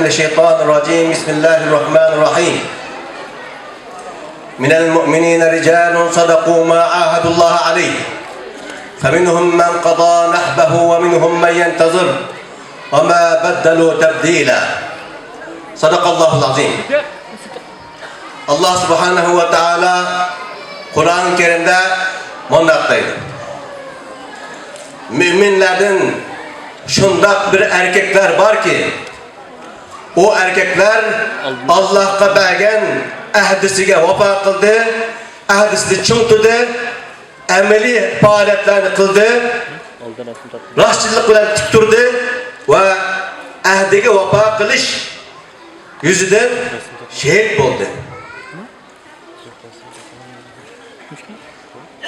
الشيطان الرجيم بسم الله الرحمن الرحيم من المؤمنين رجال صدقوا ما عاهدوا الله عليه فمنهم من قضى نحبه ومنهم من ينتظر وما بدلوا تبديلا صدق الله العظيم. Allah subhanahu wa ta'ala Kur'an-ı Kerim'de mondaktaydı. Müminlerin şundak bir erkekler var ki o erkekler Allah'a bergen ahdisiga vafa kıldı, ahdisini çıngtıdı, ameli faaliyetlerini kıldı, rastçılık bilen tik turdu ve ahdiga vafa kılış yüzüden şehit oldu.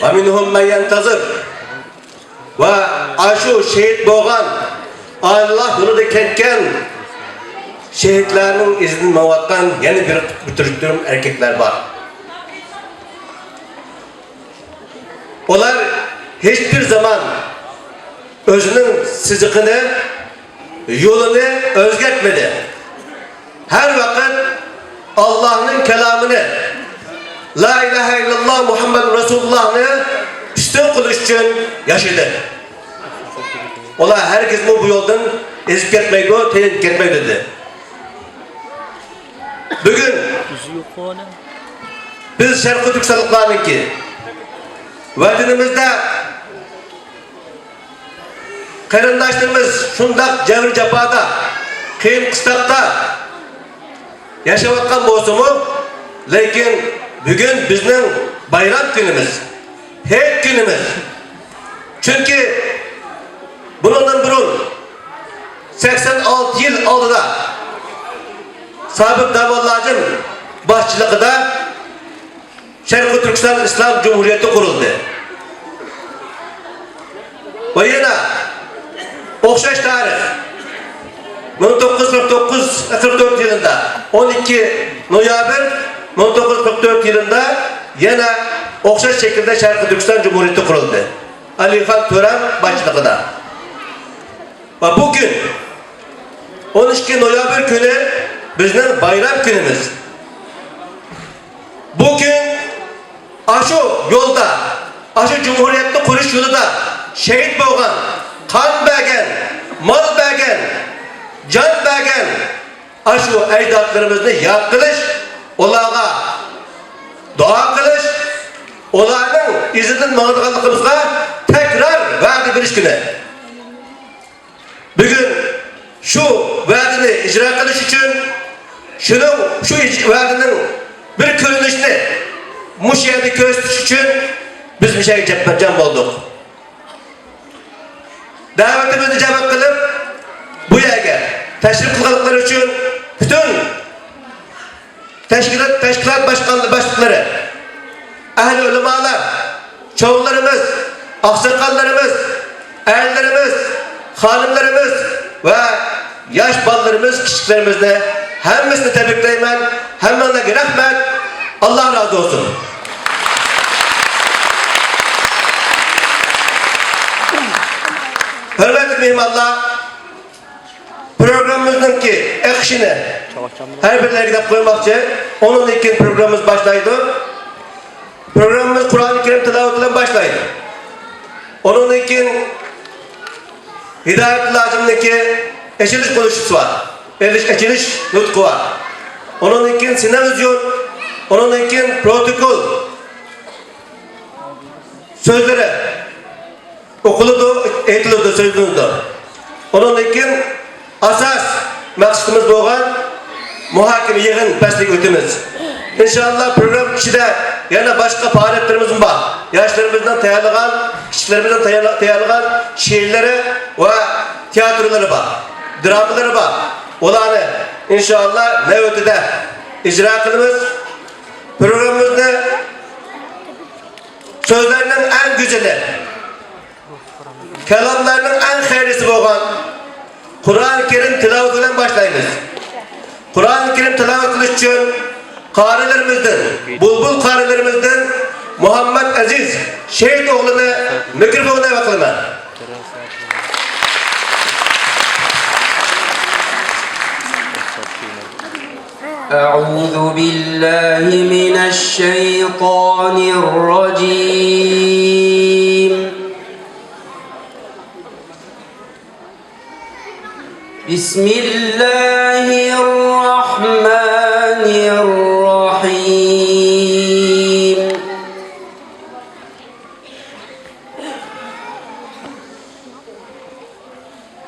Ve minhum men yentazir ve aşu şehit boğan Allah yolunda ketken şehitlerinin izni mavattan yeni bir bitiriktirim erkekler var. Onlar hiçbir zaman özünün sızıkını, yolunu özgertmedi. Her vakit Allah'ın kelamını, La ilahe illallah Muhammed Resulullah'ını üstün kılıç için yaşadı. Onlar herkes bu yoldan ezip gitmeydi, tehdit gitmeydi dedi. Bugün biz Şarkı Türksallıklarının ki vatanımızda karındaşlarımız şundak cevri cephada, kıyım kıstakta yaşavatkan bozumu, lakin bugün bizim bayram günümüz, heyet günümüz. Çünkü bundan burun 86 yıl aldıda Sabık Davallacım başçılıkta Şarkı Türkistan İslam Cumhuriyeti kuruldu. Ve yine okşaş tarih 1944 yılında 12 Noyabr 1944 yılında yine okşaş şekilde Şarkı Türkistan Cumhuriyeti kuruldu. Ali Rıfat Tören başçılıkta. Ve bugün 12 Noyabr günü bizim bayram günümüz. Bugün aşı yolda, aşı Cumhuriyetli kuruş yolunda şehit boğan, kan bergen, mal bergen, can bergen aşı ecdatlarımızı yad kılış, onlara dua kılış, onların izinin mağdurlarımızla tekrar vaadi veriş günü. Bugün şu vaadini icra kılış için şu vaadinin bir kırılışını muşiyede gösteriş için biz bir şey cem olduk. Davetimizi cevap kılıp bu yerge teşrif kıldıkları için bütün teşkilat başlıkları, ehli ulemalar, çoğullarımız, aksakallarımız, erlerimiz, hanımlarımız ve yaş ballarımız, küçüklerimizle hemmisini tebrikleyim ben, hemmelerine rahmet, Allah razı olsun. Hürmetli mühimmallah, programımızın ki ekşini her birine gidip koymakçı, onun için programımız başlaydı. Programımız Kur'an-ı Kerim tilavetiyle başlaydı. Onun için Hidayet lazımdaki eşiliş konuşusu var. Eşiliş nutku var. Onun için sinevizyon, onun için protokol sözleri okuludu, eğitilidu, sözlüğündü. Onun için asas maksudumuz boğan muhakeme yığın peslik ötümüz. İnşallah program içinde yana başka faaliyetlerimiz var. Yaşlarımızdan tayarlıgan, kişilerimizden tayarlıgan şiirleri ve tiyatroları var. Dramaları var. Olanı inşallah ne ötede icra kılımız. Programımızda sözlerinin en güzeli, kelamlarının en hayrisi olan Kur'an-ı Kerim tilavetinden başlayınız. Kur'an-ı Kerim tilavet kılış için karilerimizden, bulbul karilerimizden Muhammed Aziz şehit oğlunu mikrofona bakılma. أعوذ بالله من الشيطان الرجيم. بسم الله الرحمن الرحيم.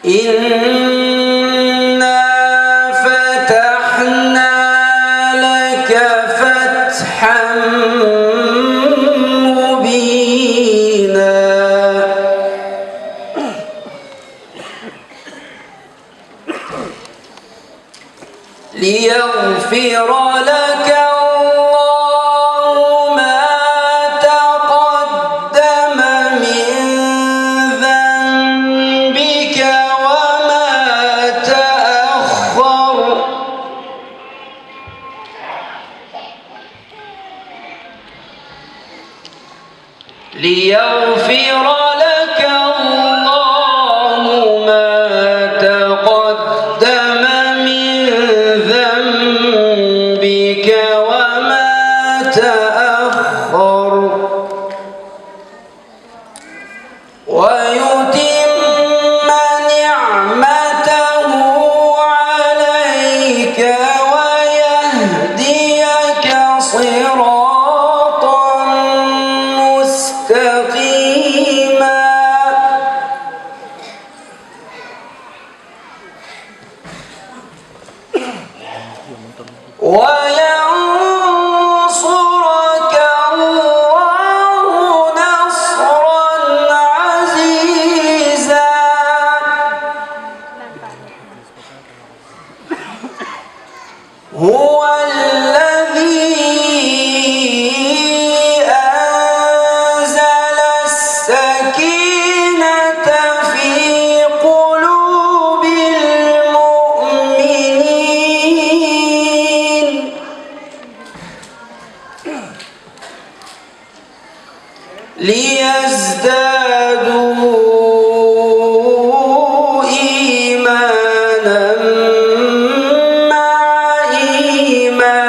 إنا فتحنا لك فتحا مبينا ليغفر لك الله ما تقدم من ذنبك وما تأخر ليغفر لك الله ما تقدم من ذنبك وما تأخر ويتم نعمته عليك ويهديك صراطا مستقيما وينصرك الله نصرا عزيزا. هو الذي أنزل السكينة في قلوب المؤمنين ليزدادوا إيمانا مع إيمانهم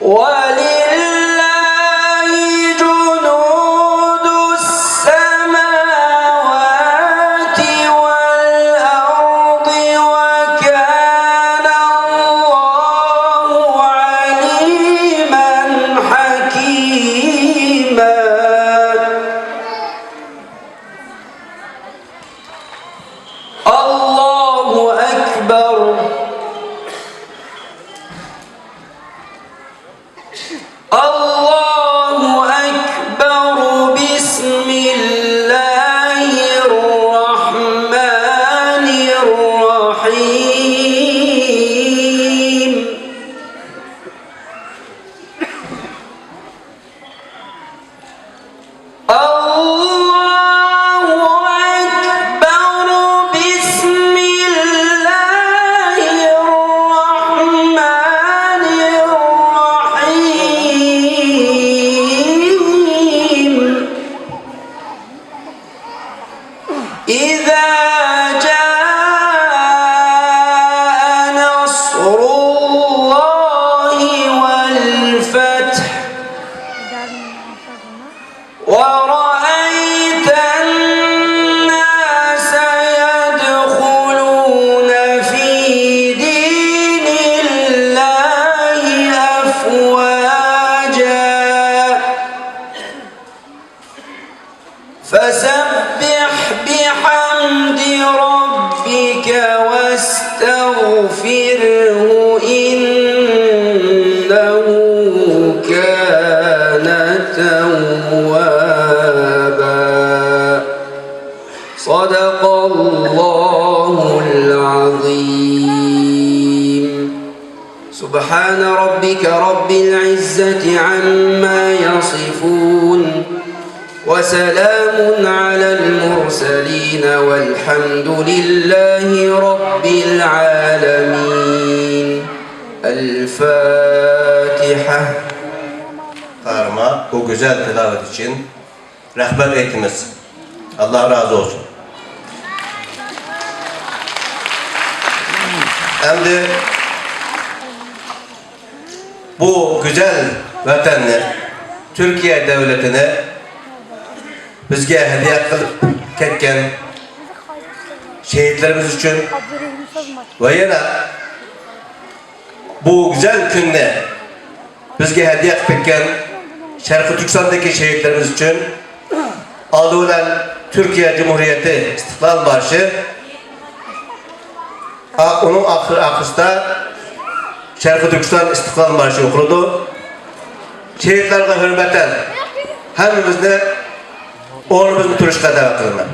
ولله جنود السماوات والأرض وكان الله عليما حكيما. الله أكبر. الله أكبر. بسم الله الرحمن الرحيم. الله أكبر. بسم الله الرحمن الرحيم. إذا جاء نصر الله والفتح ورأيت الناس يدخلون في دين الله أفواجا فسبح بحمد ربك واستغفره إنه كان توابا. صدق الله العظيم. سبحان ربك رب العزة عما يصفون وسلام على المرسلين والحمد لله رب العالمين. الفاتحة. Karma bu güzel tilavet için rehber eğitimiz. Allah razı olsun. Endi bu güzel vatanni, Türkiye devletini bizge hediye kılıp ketken şehitlerimiz için ve yana bu güzel günde bizge hediye ketken Şarkı Türkistan'daki şehitlerimiz için adı olan Türkiye Cumhuriyeti İstiklal Marşı, onun akışta Şarkı Türkistan İstiklal Marşı okundu. Şehitlerine hürmeten hemimizde oğlumuzun turuşuna davet kılınır.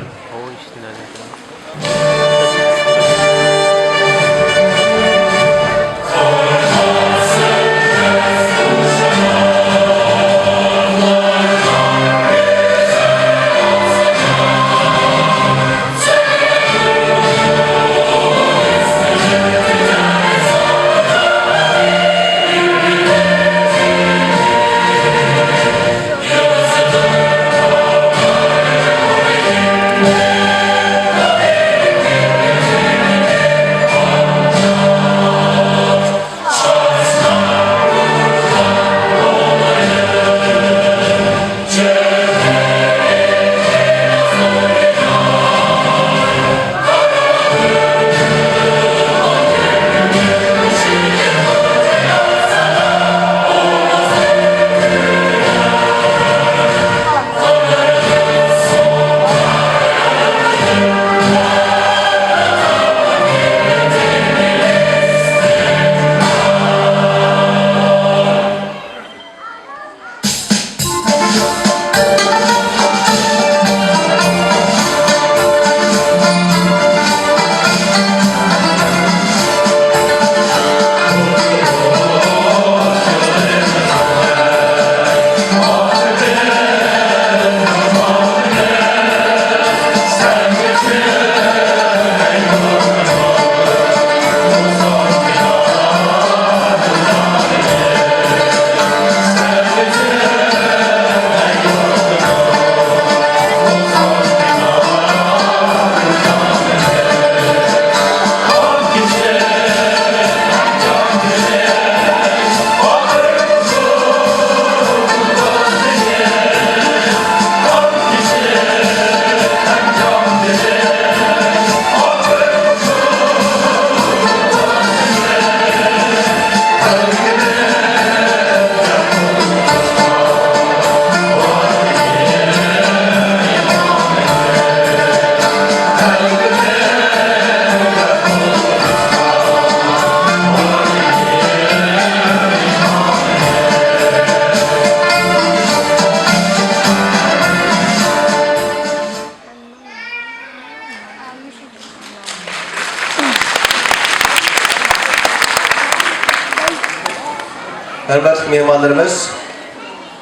Hürmetli mehmanlarımız,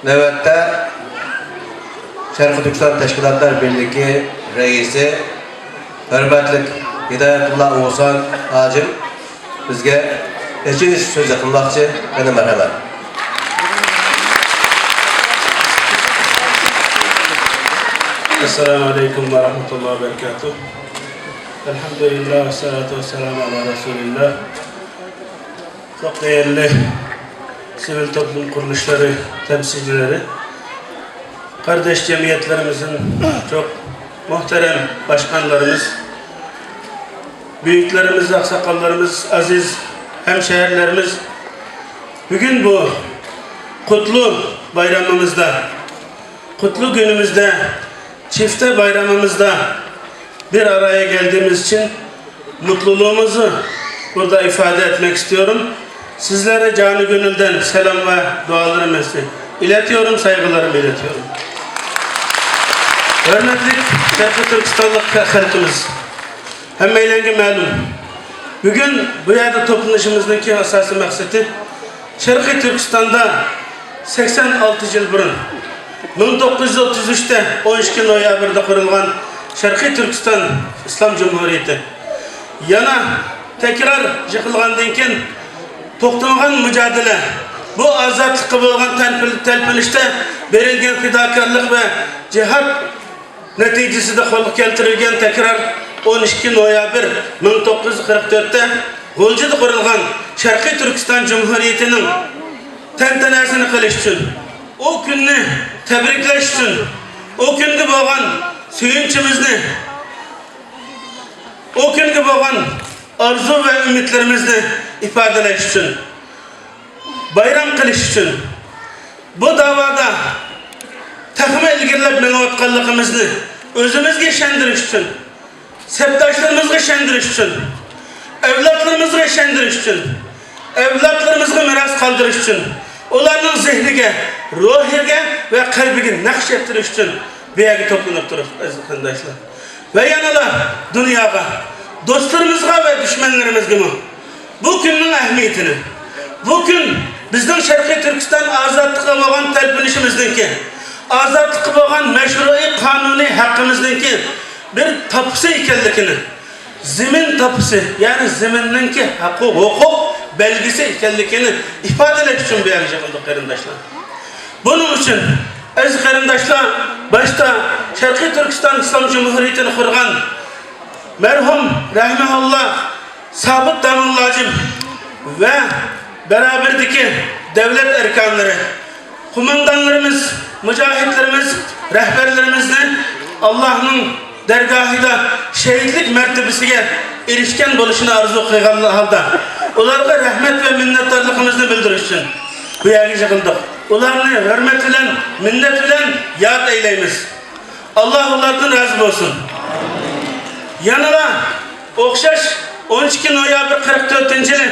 növbette Şarkı Türkistan Teşkilatlar Birliği Reisi, hürmetli Hidayetullah Oğuzhan Hacım bizge eşiniz söz yakınlıkçı, beni merhamet. Esselamu Aleyküm ve Rahmetullahi ve Berekatuhu. Elhamdülillah ve salatu ve selamu ala Resulillah. Çok değerli sivil toplum kuruluşları temsilcileri, kardeş cemiyetlerimizin çok muhterem başkanlarımız, büyüklerimiz, aksakallarımız, aziz hemşehrilerimiz, bugün bu kutlu bayramımızda, kutlu günümüzde, çifte bayramımızda bir araya geldiğimiz için mutluluğumuzu burada ifade etmek istiyorum. Sizlere canı gönülden selam ve dualarımı iletiyorum, saygılarımı iletiyorum. Hürmetli Şarkı Türkistanlık halkımız, hemmeylenge malum. Bugün bu yerde toplanışımızdaki asası maksatı Şarkı Türkistan'da 86 yıl burun 1933'te 12 noyabrda kurulgan Şarkı Türkistan İslam Cumhuriyeti yana tekrar yıkılgandan keyin to'xtamagan mücadele, bu azatlıkka bo'lgan talpinishda berilgan fidokorlik ve cihat neticesinde qo'lga keltirilgan tekrar 12 noyabr 1944'te G'o'ljida qurilgan Sharqiy Turkiston Cumhuriyetining tantanasini qilish uchun, o kunni tabriklash uchun, o kunga bo'lgan suyunchimizni, o kunga bo'lgan arzu va umidlarimizni ifodalash uchun, bayram qilish uchun, bu da'voda taxma ilgirlab menayotganligimizni o'zimizga ishontirish uchun, sabdoshlarimizga ishontirish uchun, avlodlarimizga ishontirish uchun, avlodlarimizga meros qoldirish uchun, ularning zehniga, ruhiga va qalbiga naqsh ettirish uchun bu yerga to'planib turibmiz aziz qarindoshlar. Va yana dunyoga, do'stlarimizga va dushmanlarimizga bu kunning ahamiyatini, bu kun bizning Sharqiy Turkiston ozodlikka bo'lgan talpinishimizniki, ozodlikka bo'lgan mashru'iy qonuniy haqqimizniki bir tapusi ekanligini, zemin tapusi, ya'ni zeminninki haqqi, huquq belgisi ekanligini ifodalash uchun bu yerga qildik qarindoshlar. Buning uchun aziz qarindoshlar, boshda Sharqiy Turkiston Islom Cumhuriyetini qurgan merhum rahmetullah Sabit Damullacım ve beraberdeki devlet erkanları, kumandanlarımız, mücahitlerimiz, rehberlerimizle Allah'ın dergahida şehitlik mertebesiga erişken buluşunu arzu kıygan halda onlara rahmet ve minnettarlığımızı bildiriş için bu yerge çıkıldık. Onlarını hürmet bilen, minnet bilen yad eyleyimiz. Allah onlardan razı olsun. Yanıla okşaş 12 noyabr 44. yılı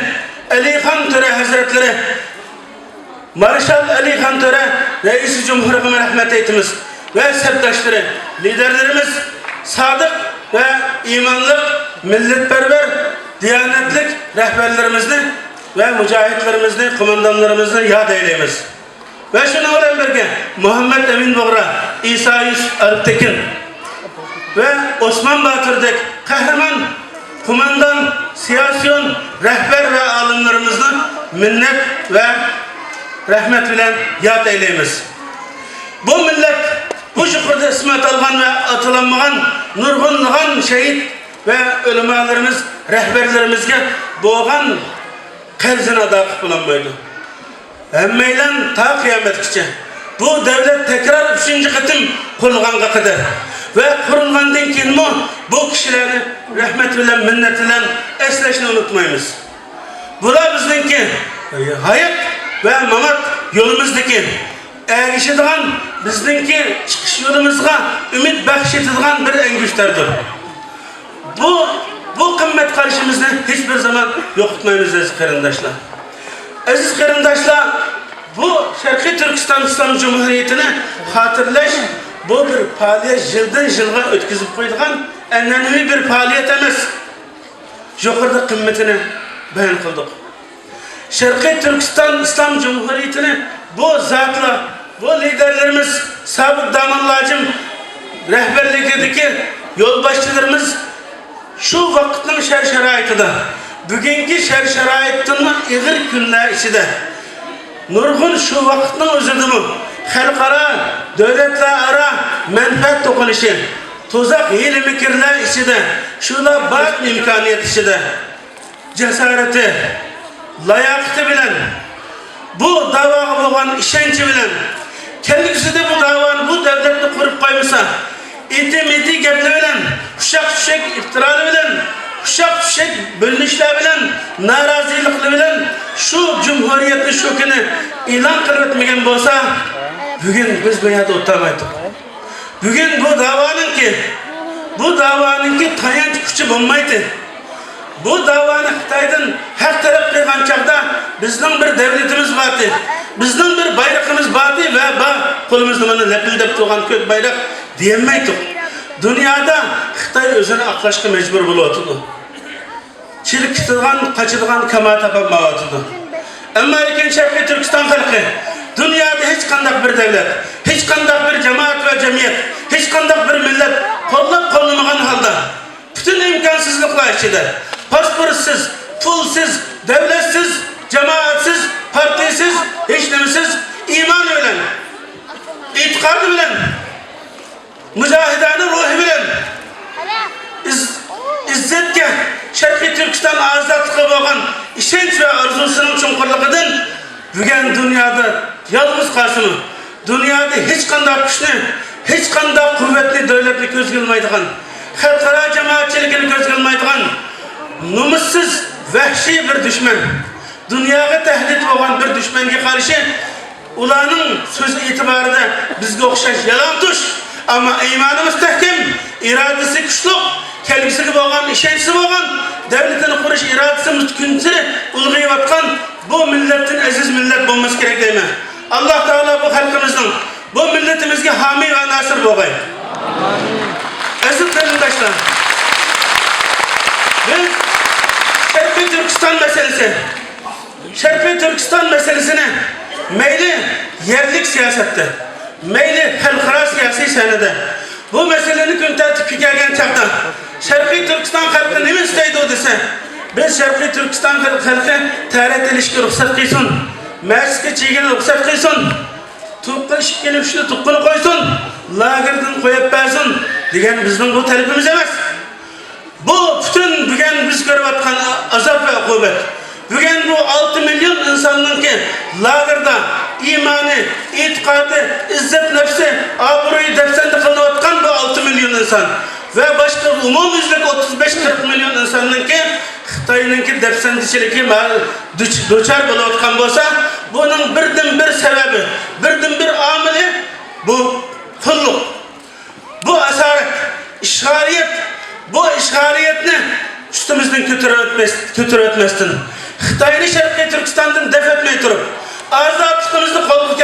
Alihan Töre Hazretleri Marşal Alihan Töre Reis-i Cumhurbaşkanı rahmet eytimiz ve septaşları, liderlerimiz sadık ve imanlık, milletperver, diyanetlik rehberlerimizle ve mücahitlerimizle, komandanlarımızla yad eyleyimiz. Ve şunu olan birge Muhammed Emin Boğra, İsa Yusuf Arıptekin ve Osman Batır'daki kahraman kumandan, siyasiyon, rehber ve alimlerimizle minnet ve rahmet bilen yad eyleyimiz. Bu millet bu şükürde ismet algan ve atılanmagan, nurgunluğan şehit ve ölümalarımız, rehberlerimizge boğan kerzine ada kıpılanmaydı. Emmeylen ta kıyametkice bu devlet tekrar 3. kıtım kurulğanğa kadar ve kurulğandan keyin bu kişileri rahmet bilen, minnet bilen esleşini unutmayımız. Bular bizdenki hayat ve mamat yolumuzdaki erişidigan bizdenki çıkış yolumuzga ümit bahşetidigan bir engüşlerdir. Bu kımmet karşımızda hiçbir zaman yok tutmayımız aziz qarindoshlar. Aziz qarindoshlar, bu Sharqiy Turkiston Islom Cumhuriyetini hatırlaş, bu bir faaliyet yıldan yılga ötkizip koyduğun annenevi bir faaliyet emas. Yukarıda kıymetini beyan kıldık. Sharqiy Turkiston Islom Cumhuriyetini bu zatla, bu liderlerimiz Sabit Damullacım rehberliğindeki yolbaşçılarımız şu vakitnin şer-şeraitida, bugünkü şer-şeraitinin ağır günler içinde nurgun şu vakitnin özüdümü, halkara, devletler ara menfaat dokunuşu, tuzak hile mikirler içinde, şuna bak imkaniyet içinde, cesareti, layakıtı bilen, bu davaya olan işenci bilen, kendisi de bu davanı, bu devleti kurup koymuşsa, iti geple bilen, uşak iftiralı bilen, uşak bölünüşler bilen, narazılıklı bilen, şu cumhuriyeti şu günü ilan kılıp etmegen bolsa, bugün biz bu yerde otamaydık. Bugün bu davanın ki tayanç gücü bulmaydı. Bu davanı Xitaydan her taraf kıygan çağda bizden bir devletimiz vardı. Bizden bir bayrağımız vardı ve kolumuzda bana lepildep tuğan kök bayrak diyemeydik. Dünyada Xitay özünü aklaşka mecbur buluyordu. Çilik tutulan, kaçırılan kama tapamayadı. Ama erken Sharqiy Turkiston halkı dünyada hiç kandak bir devlet, hiç kandak bir cemaat ve cemiyet, hiç kandak bir millet kollap kollamagan halda bütün imkansızlıklar içinde pasportsuz, pulsuz, devletsiz, cemaatsiz, partisiz, hiç nemisiz, iman ölen, itikadı bilen, mücahidane ruhi bilen, İzzetke, Sharqiy Turkiston azadlığı boğan bugün dünyada yalnız kalsın. Dünyada hiç kanday güçlü, hiç kanday kuvvetli devletli göz kılmaydıgan, halkara cemaatçilikini göz kılmaydıgan, numussuz, vahşi bir düşman, dünyaya tehdit olan bir düşmanga karşı ularning sözü itibarida bizga o'xshash yalan tush, ama iymoni mustahkam, irodasi kuchli, kelgusiga bo'lgan ishonchi bo'lgan, davlatini qurish irodasi mutkunsiri ulg'ayotgan bu millatning aziz millat bo'lmasi kerak deyman. Alloh taolo bu xalqimizning, bu millatimizga homiy va nasir bo'lgay. Aziz qarindoshlar, biz Sharqiy Türkiston meselesini meyli yerlik siyasette, meyli halkara siyasi senede bu meselenin gün tertipki gelgen çakta Sharqiy Türkiston halkı ne isteydi o dese, biz Sharqiy Türkiston halkı tarih ilişki ruhsat kıysun, meclisке çiğgeni ruhsat kıysun, tuqqun işip gelip şunu tuqqunu koysun, lagerden koyup versin diyen bizden bu talebimiz emez. Bu bütün bugün biz görüp atkan azap ve ukubet. Bugün bu 6 milyon insanın ki lagerda imanı, itikadı, izzet nefsi, abruyu defsende kılınatkan bu 6 milyon insan. Ve başka umumizlik 35-40 milyon insanın ki Xitay'nın ki defsendişiliki duçar bulunatkan olsa bunun birden bir sebebi, birden bir ameli bu kulluk, bu asaret, işgaliyet. Bu işgaliyetini üstümüzden kötür etmezsin. Xitay'ını Sharqiy Türkistan'dan def etmey durup, azadlığımızı kolu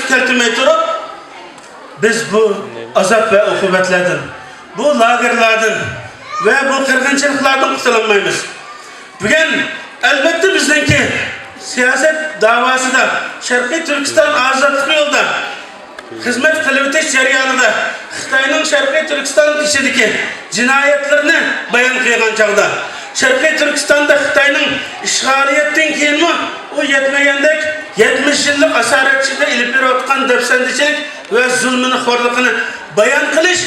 keltirmey durup, biz bu azap ve ukubetlerden, bu lagerlerden ve bu kırgınçılıklardan kurtulamayız. Bugün elbette bizdeki siyaset davası da Sharqiy Türkistan azadlığı yolda hizmet kılıbıteş jaryanıda Xitay'nın Sharqiy Türkistan içindeki cinayetlerini bayan kıygan çağda Sharqiy Türkistan'da Xitay'nın işgaliyetten keyin mi o yetmeyendek 70 yıllık asaretçide ilip bir otkan defsendicilik ve zulmünü horluğunu bayan kılış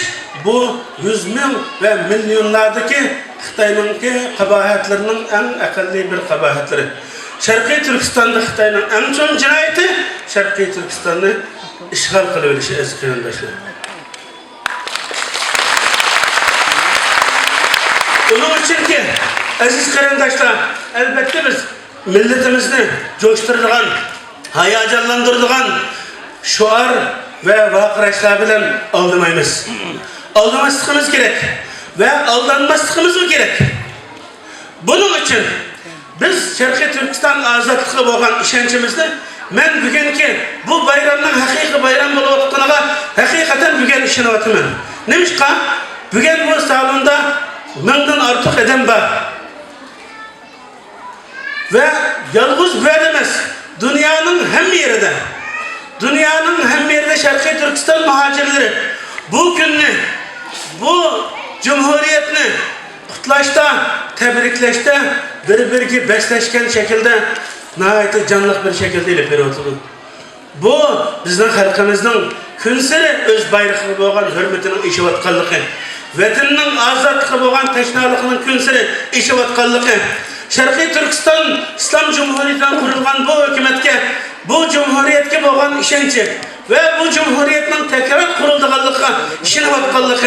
bu 100 bin ve milyonlardaki Xitay'nınki kabahatlerinin en akıllı bir kabahatleri. Sharqiy Türkistan'da Xitay'nın en son cinayeti Sharqiy Türkistan'ı işgal kılıverişi aziz qarindoshlar. Onun için ki aziz qarindoshlar, elbette biz milletimizni coşturduğun, hayacanlandırduğun şuar ve vakıraşlar bilen aldamayız. Aldamaslıkımız gerek ve aldanmaslıkımız gerek. Bunun için biz Sharqiy Türkistan azadlığı boğan işençimizde men bugünkü bu bayramın hakiki bayram bolupatqaniga hakikaten bugün işiniyatman. Nemişqa? Bugün bu salonda 1000'den artık adam var. Ve yalnız bu edemez. Dünyanın hem yerinde. Dünyanın hem yerinde Sharqiy Türkistan muhacirleri bu günni, bu cumhuriyetni kutlaşta, tebrikleşte bir besleşken şekilde nahayet canlıq bir şekilde ilip bir oturdu. Bu bizden halkımızın künseri öz bayrağı boğan hürmetinin işi vatkallığı, vatanının azadlığı boğan teşnalıqının künseri işi vatkallığı, Sharqiy Türkistan İslam Cumhuriyeti'nden kurulgan bu hükümetke, bu cumhuriyetke boğan işençi ve bu cumhuriyetin tekrar kurulduğanlığı, işini vatkallığı,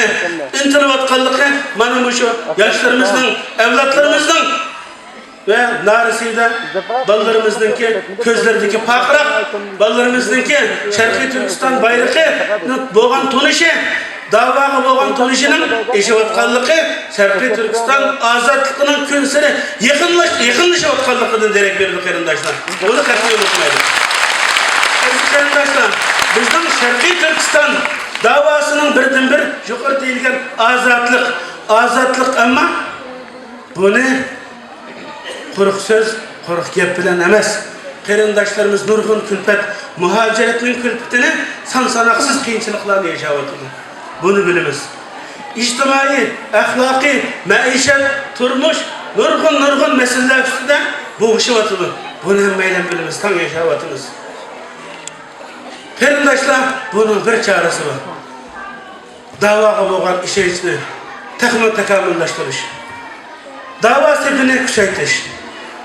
intini vatkallığı, bana bu şu yaşlarımızın, evlatlarımızın ve nariside ballarımızdaki közlerdeki pakrak, ballarımızdaki Sharqiy Türkistan bayrağı boğan tonuşu, davağı boğan tonuşunun eşi vatkallığı, Sharqiy Türkistan azadlığının künseri yakınlışı vatkallığı derek verdi qarindoshlar. Bunu katliye unutmayın. Qarindoshlar, bizden Sharqiy Türkistan davasının birden bir yukarı deyilgen azadlık ama bunu quruq söz, quruq gep bilen emas. Qarindoshlarimiz nurg'un külpet, muhaciretinin külpetini san-sanoqsiz qiyinchiliklarni yaşayotir. Bunu bilimiz. İctimai, ahlaki, maishat, turmush, nurg'un meseleler üstünde bo'g'ishyapti. Bunu hammaylar bilimiz, tan yaşayotimiz. Qarindoshlar, bunun bir çaresi var. Davaga bo'lgan ishonchni takomillashtirish. Dava sepini kuchaytirish.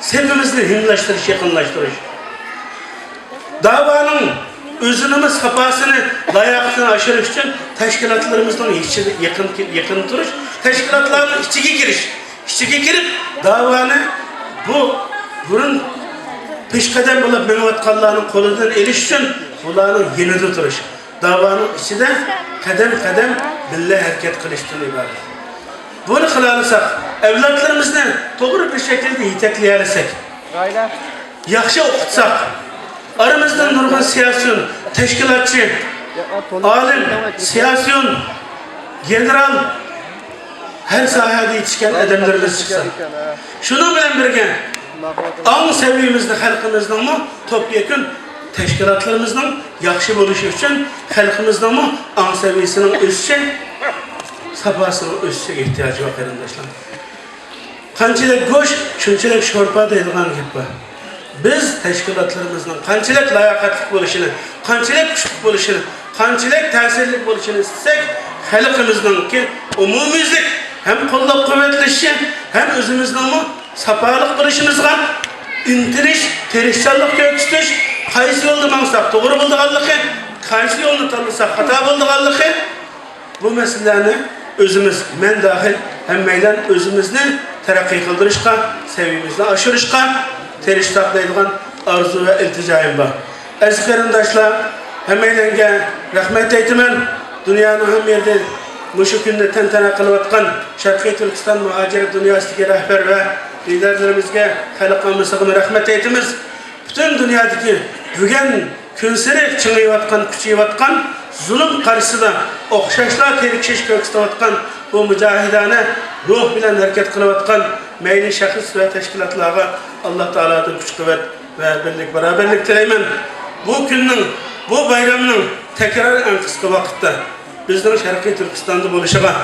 Sepimizni himlashtirish, yaqinlashtirish. davanın özünün sapasını, layıkını aşırış için teşkilatlarımızdan yakın duruş, teşkilatların içine girip davanı bunun peşkadem bulup menvatkallarının kolundan eliş için bunların yenide duruş. Davanın içinde kadem billah hareket kılıştığını ibaret. Bunu kılarsak, evlatlarımızı doğru bir şekilde yetekleyerek, yaxşı okutsak, aramızdan nurgun siyasiyon, teşkilatçı, alim, siyasiyon, general, her sahada yetişken adamlarımız çıksa. Şunun bilen birge, an seviyemizde halkımızdan mı topyekun teşkilatlarımızdan yaxşı buluşu için halkımızdan mı an seviyesinin üstü, sapasının üstü ihtiyacı var kardeşler. Qanchalik go'sht, shunchalik sho'rpa deydigan gap bor. Biz teşkilatlarımızdan qanchalik layoqatli bo'lishini, qanchalik kuchli bo'lishini, qanchalik ta'sirli bo'lishini istasak, xalqimizdanki umumiylik hem qo'llab-quvvatlashi, hem o'zimizning sapaliq bo'lishimizga intilish, tirishchanlik ko'rsatish, qaysi yo'lda maqsad to'g'ri bo'lganligi, qaysi yo'lni tanlasak xato bo'lganligi bu masalalarni özümüz, men dahil hemmeyle özümüzni terakki kıldırışka, seviyemizni aşırışka, teriş saklaydıgan arzu ve ilticayım var. Aziz qarindoshlar, hemmeylenge rahmet eytimen, dünyanın hem yerde muşu günde tentana kılıvatkan Şarkı Türkistan Muhacir Dünyası'ndaki rehber ve liderlerimizge halkımızga rahmet eytimiz. Bütün dünyadaki bugün künsiri çıngıyvatkan, küçüyvatkan zulüm karşısında okşaşlar terikşiş köküstevatkan bu mücahidane ruh bilen hareket kılıvatkan meyli şahıs ve teşkilatlara Allah Teala'dan güç kuvvet ve birlik beraberlik dileymen. Bu günün, bu bayramının tekrar en kısa vakitte bizden Şarkı Türkistan'da buluşağa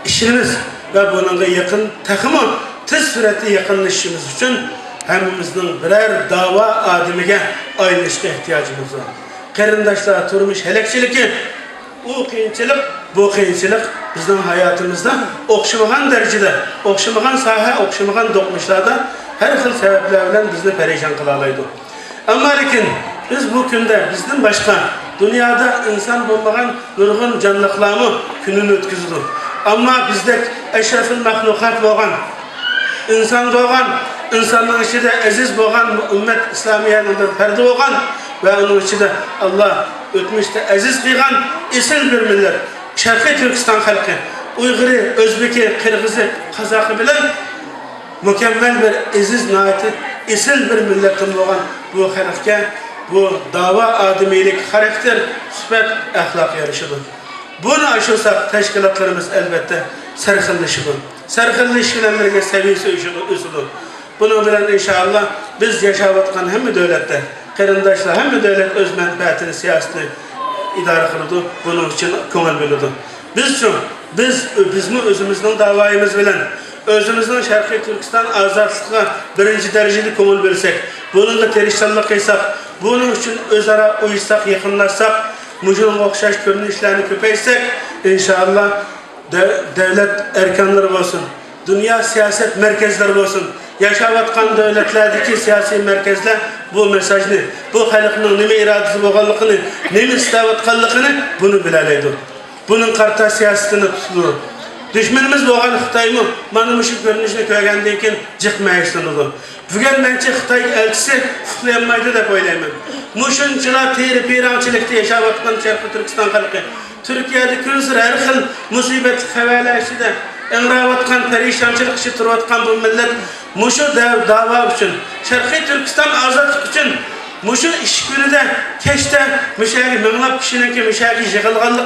işimiz ve bununla yakın takımı tez surette yakınlaşışımız için hemimizden birer dava adimige ayrılışka ihtiyacımız var. Qarindoshlar, turmuş helakchiligi, u qiyinchilik, bu qiyinchilik bizning hayotımızda o'xshamagan darajada, o'xshamagan soha, o'xshamagan do'qmishlarda har xil sabablar bilan bizni perişan qila oladi. Ammo lekin biz bu kunda bizdan boshqa dunyoda inson bo'lmagan nurg'un jonliqlarni kunini o'tkazdi. Ammo bizdek ashrafil mahluqat bo'lgan, inson bo'lgan, insonning ichida aziz bo'lgan ummat islomiyaning bir fardi bo'lgan ve onun içinde Allah ötmüşte aziz kıygan esil bir millet. Şarkı Türkistan halkı, Uygur'u, Özbek'i, Kırgız'ı, Kazak'ı bilen mükemmel bir aziz naati, esil bir milletin olan bu halkı, bu dava ademilik, karakter, sübet, ahlak yarışıdır. Bunu aşırsak teşkilatlarımız elbette sarkılışıdır. Sarkılışıyla birlikte seviyesi üsüdür. Bunu bilen inşallah biz yaşavatkan hem devlette, qarindoshlar hem devlet öz menfaatini siyasetini idare kıldı. Bunun için köngil bölüdü. Bizmi özümüzün davayımız bilen, özümüzün Şarkı Türkistan azadlığa birinci dereceli köngil bölsek, bunun da terişçanlık kıysak, bunun için özara uyuşsak, yakınlaşsak, muşunun okşaş görünüşlerini köpeysek, inşallah devlet erkanları olsun, dünya siyaset merkezleri olsun, yaşavatkan devletlerdeki siyasi merkezler bu mesajını, bu halkının nime iradesi boğanlıkını, nime istavatkanlıkını bunu bilaleydi. Bunun karta siyasetini tutulur. Düşmanımız boğan Xitay mı? Manı müşük görünüşünü köygəndeyken cıkmayışlanıdı. Bugün bence Xitay elçisi fuhlayanmaydı da böyleyim. Muşunçılar teri pirançılıkta yaşavatkan Şarkı Türkistan halkı. Türkiye'de künsür her xil musibetli xevalayışı da enravatkan, perişançılık işi turvatkan bu millet muşu dava için, Şarkı Türkistan azadlık için muşu iş günü de keşte müşahı menlap kişinin ki müşahı yığılganlığı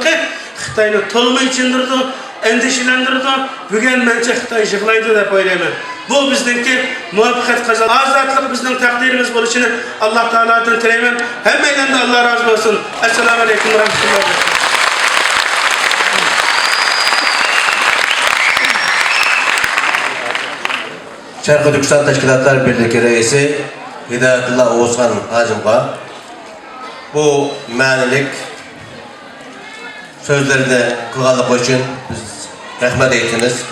Xitay'ını tolma içindirdi, endişelendirdi. Bugün bence Xitay yığılaydı da böyleyim. Bu bizdeki muvaffakiyet kazan. Azadlık bizden takdirimiz buluşunu Allah Teala'dan tileyim. Hem eylende Allah razı olsun. Esselamu Aleyküm ve Rahmetullah. Şarkı Türkistan Teşkilatlar Birliği Reisi Hidayatullah Oğuzhan Hacım'a bu manilik sözlerinde kılganlık için biz rahmet eytimiz.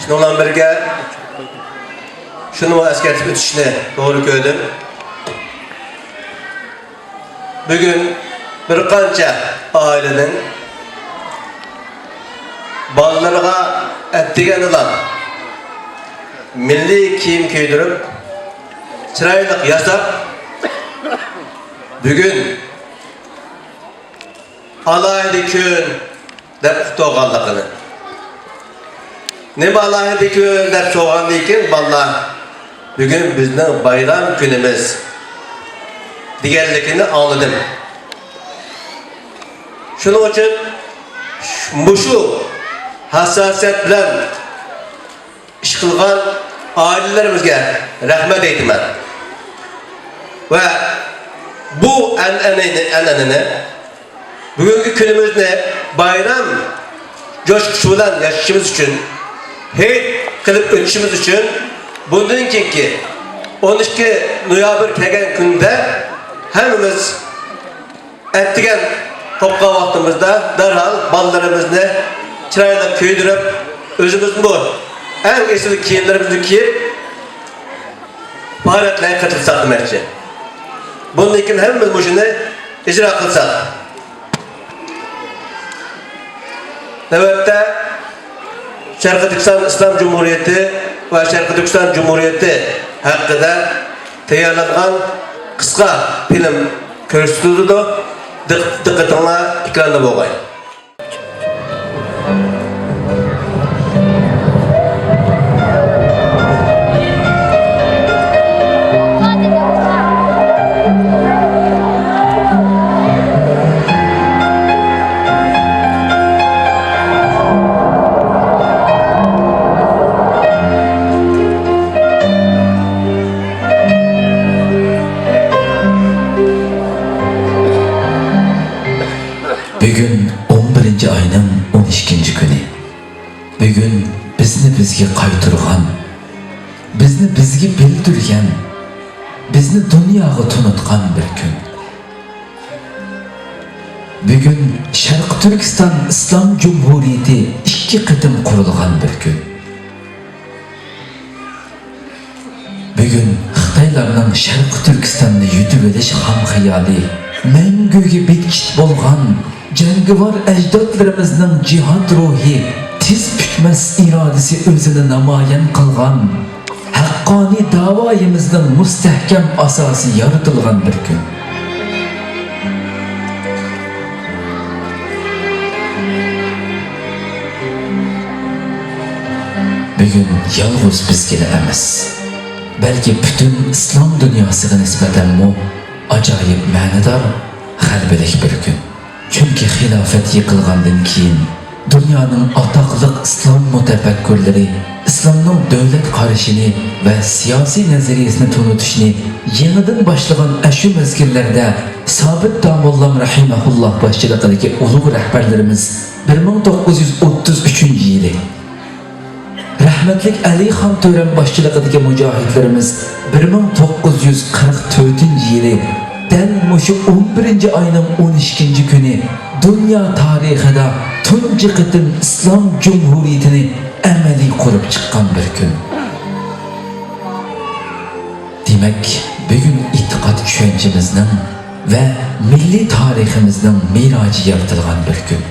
Şimdi olan birge şunu eskertip ötüşüne doğru köydüm. bugün bir qancha ailenin balalarga ettigen olan milli kiyim giydirip çıraylık yasap bugün alaylı gün dep uqtoğanlıqını. Ne alaylı gün dep soğanlı iken balla bugün bizden bayram günümüz diğerlikini anladım. Şunun için muşu hassasiyet bilen iş kılgan ailelerimizge rahmet eytimen. Ve bu ananını bugünkü günümüzde bayram coşkusuyla yaşayışımız için heyet kılıp ötüşümüz için bundan ki 12 noyabr kelgen günde hemimiz ettigen topka vaktimizde derhal ballarımızı çırayla köydürüp özümüz bu en eski kiyimlerimizi giyip baharatlarına katılsak demekçi. Bunun için hemimiz bu işini icra kılsak. Nöbette Şarkı Türkistan İslam Cumhuriyeti ve Şarkı Türkistan Cumhuriyeti hakkında tayarlanan kısa film gösterdi. Dikkatine ekranda boğay. Bugün 11. ayının 12. günü. Bugün bizni bizga qayturgan, bizni bizga bildirgan, bizni dunyoga tunutgan bir gün. Bugün Sharq Turkiston Islom Cumhuriyeti 2 qitim qurilgan bir gün. Bugün Xitoylarning Sharq Turkistonni yutib olish ham xiyoli, manguga betkit bo'lgan jangovar ajdodlarimizning jihad ruhi, tiz bitmas irodasi o'zini namoyon qilgan, haqqoniy da'voyimizning mustahkam asosi yaratilgan bir kun. Bugün yalnız bizgina emas, balki butun islom dunyosiga nisbatan ajoyib ma'nodor g'alabalik bir kun. Çünkü xilafet yıkılgandan keyin dünyanın ataqlıq İslam mutafakkurları İslamның dövlət qarışını ve siyasi nazariyesini tunutuşunu yeniden başlayan aşı mezgillerde Sabit Damollam rahimahullah başçılıqdaki uluq rəhbərlərimiz 1933 yılı, Rahmetlik Ali Xan Tören başçılıqdaki mücahidlərimiz 1944 yılı den muşu 11. ayının 12. günü dünya tarihida tunji qitim İslam Cumhuriyetini amaliy qurup çıkan bir gün. Demek bugün itiqad düşüncemizden ve milli tarihimizden miracı yaratilgan bir gün.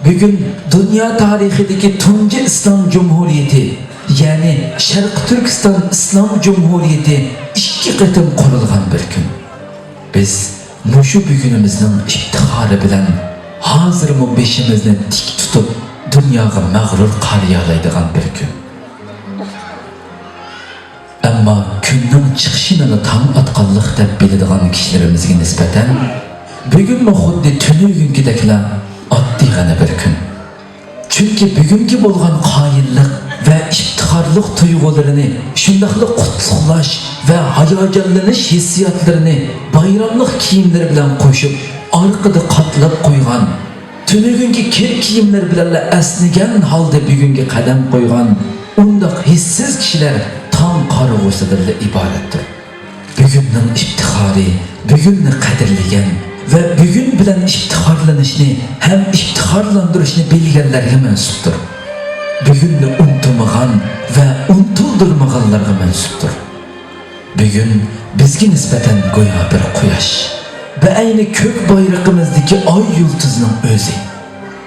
Bugün dünya tarihideki tunji İslam Cumhuriyeti yani Sharq Turkiston İslam Cumhuriyeti 2 qitim qurilgan bir gün. Biz muşu bugünümüzün iftihari bilen hazır mı beşimizni tik tutup dünyaga mağrur qariyalaydigan bir gün. Ama günün çıkışını tam atqanlıq deb biladigan kişilerimizge nispeten bugün mü xuddi tünügünkidekler addigana bir gün. Çünkü bugünkü bolgan qayinlik ve iftiharlık duygularını, şundaqlı qutluqlaş ve hayacanlanış hissiyatlarını bayramlık kiyimleri bilen koşup arkada qatlab qo'ygan, tünügünkü kiyimler bilen esnigen halde bugünkü qadam qo'ygan undaq hissiz kişiler tam qarag'usidirli ibarettir. Bugünün iftihari, bugünni qadrlagan ve bugün bilen iftiharlanışını hem iftiharlandırışını bilgenlerge mensuptur. Bugünni unutmağan ve unutuldurmağanlarga mensuptur. Bugün bizge nispeten goya bir quyosh, ve aynı kök bayrağımızdaki ay yıldızının özü.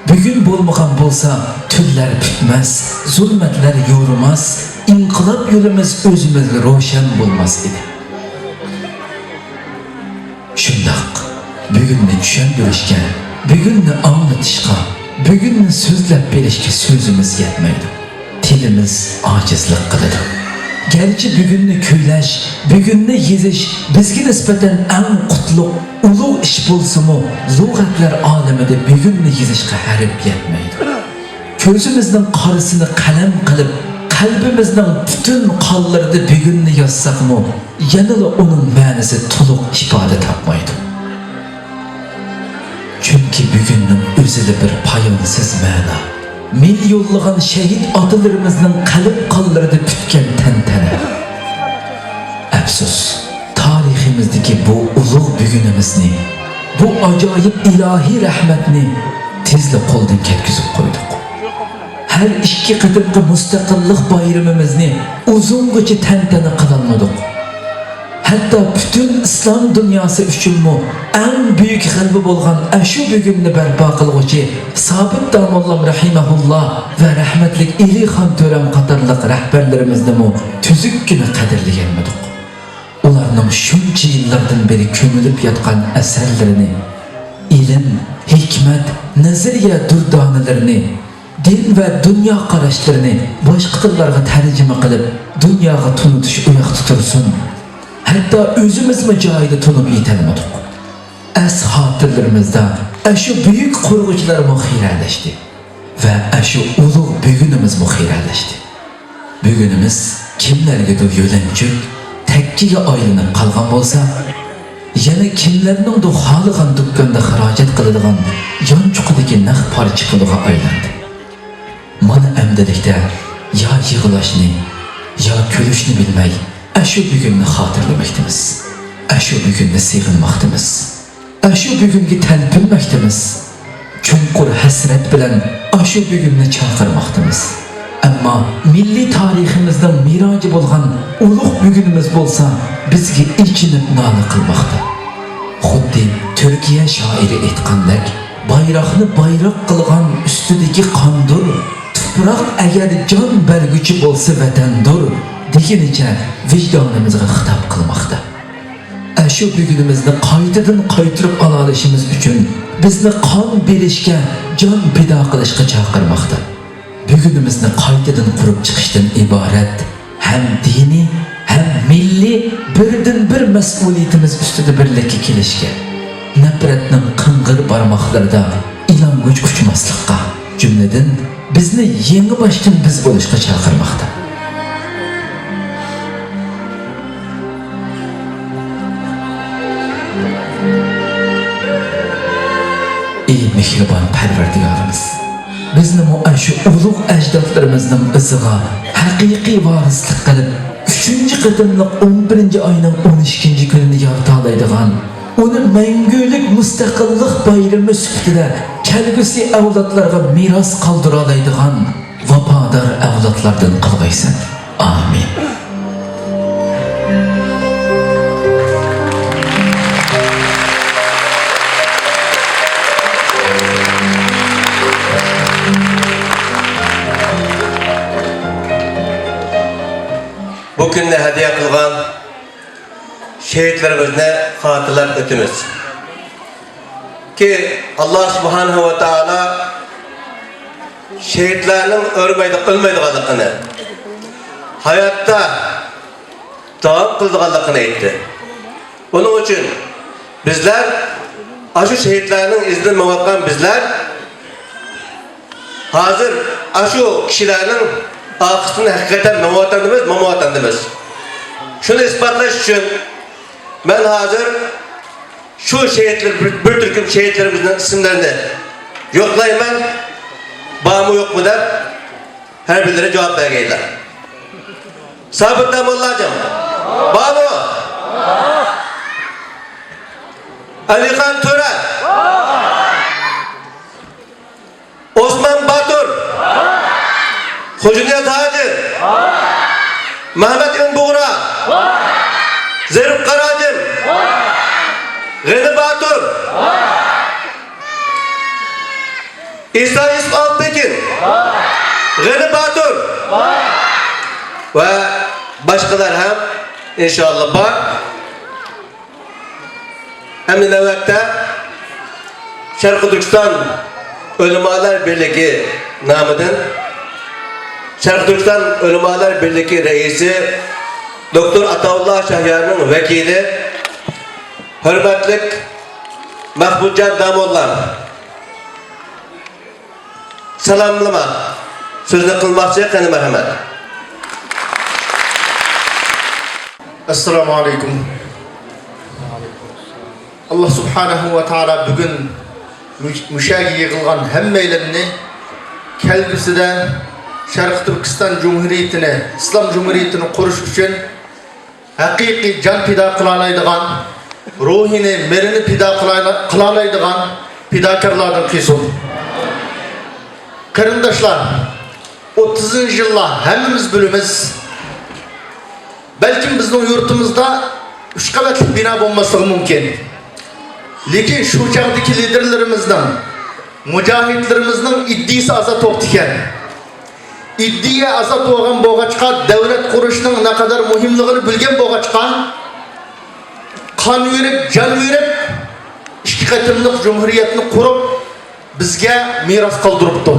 Bugün bulmagan bolsa türler bitmez, zulmetler yorulmaz, inkılap yolumuz özümüzle roşan bulmaz idi. Şundaq, bugünni düşündürüşke, bugünni anlatışka, bugünni sözlep berişke sözümüz yetmeydi. Tilimiz acizlik kılıdı. Gerçi bugünni köyleş, bugünni yeziş, bizge nispeten en kutlu, ulu iş bulsumu, lügatlar alemide bugünni yezişke harip yetmeydi. Közümüzün karısını kalem kılıp, kalbimizden bütün kallarda bugünni yazsak mı, yanıla onun manisi toluk ifade tapmaydı. Çünkü bugünün özüde bir payınsız mana. Milyonluğun şehit adılarımızın kalp kallarda bütken tentene. Afsus, tarihimizdeki bu ulu bugünümüzni, bu acayip ilahi rahmetni tezle koldan ketkizip koyduk. Her iki kıdımkı müstakillik bayramımızni uzungacha tentene kılanmadık. Hatta bütün İslam dünyası üçün mu en büyük g'alaba bo'lgan ashu bugunni barpo qilguvchi Sobit Damollam rahimahulloh va rahmatlik Elixon To'ram qatorliq rahbarlarimizni mu tuzukkina qadrlaganmidik. Ularning shuncha yillardan beri ko'milib yotgan asarlarini, ilm, hikmat, nazariya durdonalarini, din va dunyo qarashlarini boshqa tillarga tarjima qilib, dunyoga tunutish uyoq tutursin. Hatta özümüz mi cahide tunup yetelmedik. Es hatırlarımızda aşu büyük kurgucular muhireleşti. Ve aşu ulu bugünümüz muhireleşti. Bugünümüz kimlerge de yölenecek, tekkiye aylanıp kalgan bolsa, yana kimlerinin de halıgan dükkanda haracet kılıdığın yançukudaki naq parçıkılığa aylandı. Mana emdelikte ya yığılaşını, ya külüşünü bilmey, aşu bugünni hatırlamaktımız, aşu bugünni sığınmaktımız, aşu bugünni telpinmaktımız, çunqur hasret bilen aşu bugünni çağırmaktımız. Ama milli tariximizden miracı bolgan uluq bugünümüz bolsa bizge içinip nala kılmakta. Xuddi Türkiye şairi etqandek, bayraqni bayrak kılgan üstüdeki kandur, tuproq eğer can bergüçü bolsa vatandur, degenice vicdanımızga hitap kılmakta. Aşu bugünümüzni qaytadan qaytırıp alalışımız üçün bizni kan berişke, can pida qilishga chaqirmoqda. Bugünümüzni qaytadan qurup chiqishdan iborat hem dini hem milli birdan bir mas'uliyatimiz ustida birlikka kelishga, nafratning qing'ir barmoqlarida ilanguch uchmaslikqa, jumladan bizni yangi boshdan biz bo'lishga chaqirmoqda. Ey mehriban Parvardigorimiz, bizni muashu ulug' ajdodlarimizning iziga haqiqiy varislik qilib 3-chi qadamliq 11-oyning 12-chi kunini yoritalaydigan, uni mangulik mustaqillik bayrami sifatida kelgusi avlodlarga meros qoldira oladigan vafodor avlodlardan qilg'aysan. Amin. Bu günde hediye kılgan şehitlerimizne hatırlar ötümüz. Ki Allah Subhanahu ve Teala şehitlerinin ölmeydiğini, hayatta devam kıldıqanlıqını etti. Onun için bizler, aşı şehitlerinin izni mevatkan bizler, hazır aşı kişilerin akısını hakikaten mevatandımız. Şunu ispatlaş için ben hazır şu şehitler, bir türküm şehitlerimizin isimlerini yoklayayım ben, bağımı yok mu der, her birileri cevap vergeyler. Sabit Damollacım, bağımı, Elixon To'ram, Osman Batur, Xo'janiyat Hacı, Mehmet İbn Buğra, Zerif Karacım, G'ani Batur, İsa Yusuf Alpekin, Gani Batur ve başkalar hem inşallah var. Hem de nöbette Şarkı Türkistan Ulemalar Birliği namıdın Şarkı Türkistan Ulemalar Birliği reisi Doktor Ataullah Şahyar'ın vekili hürmetlik Mahmudcan Damollar salamlama sözünü kılmakçı kanı merhamet. Assalamu alaikum. Allah subhanahu ve taala bugün müşahede yığılgan hemmeylerini kelgüsüde Şarkı Türkistan Cumhuriyeti'ni, İslam Cumhuriyeti'ni kuruş için hakiki can pida kılalaydıgan, ruhini, merini pida kılalaydıgan pidakarlardan kıysun. Karındaşlar, 30. yılla hemmimiz bölümüz, belki bizning yurtimizda 3 qavatli bina bo'lmasligi mumkin. Lekin shu chaqdagi liderlarimizning, mujahidlarimizning iddisi azat bo'ldi ekan. Iddiya azat bo'lgan bo'lg'achqa davlat qurishning naqadar muhimligini bilgan bo'lg'achqa qon yurib, jon yurib, ikki qatimliq jumhuriyatni qurib bizga meros qoldiribdi.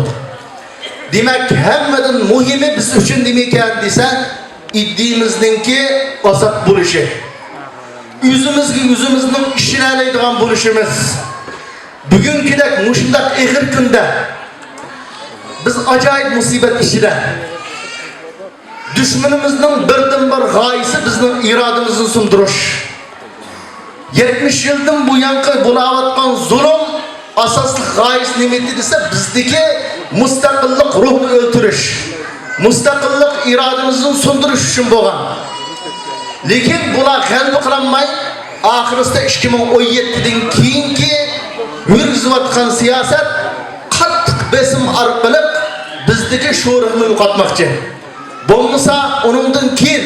Demak, hammadan muhimi biz uchun nima ekan desa, iddiyimizningki azat bo'lishi. O'zimizning ishini alaydigan bo'lishimiz. Bugünkidek mushundaq ig'ir kunda biz ajoyib musibat ishida. Düşmanımızın birdan-bir g'oyasi bizning irodamizni sundirish. 70 yıldan bu yankı bo'layotgan zulm asosli g'oyasi nima edi desa, bizdagi mustaqillik ruhini o'ltirish. Mustaqillik irodamizni sundirish uchun bo'lgan. Lekin bular g'alaba qilinmay, oxirisida 2017dan keyingi yurgizayotgan siyosat qattiq besim orqali bizdagi sho'rihni yo'qotmoqchi. Bo'lmasa, uningdan keyin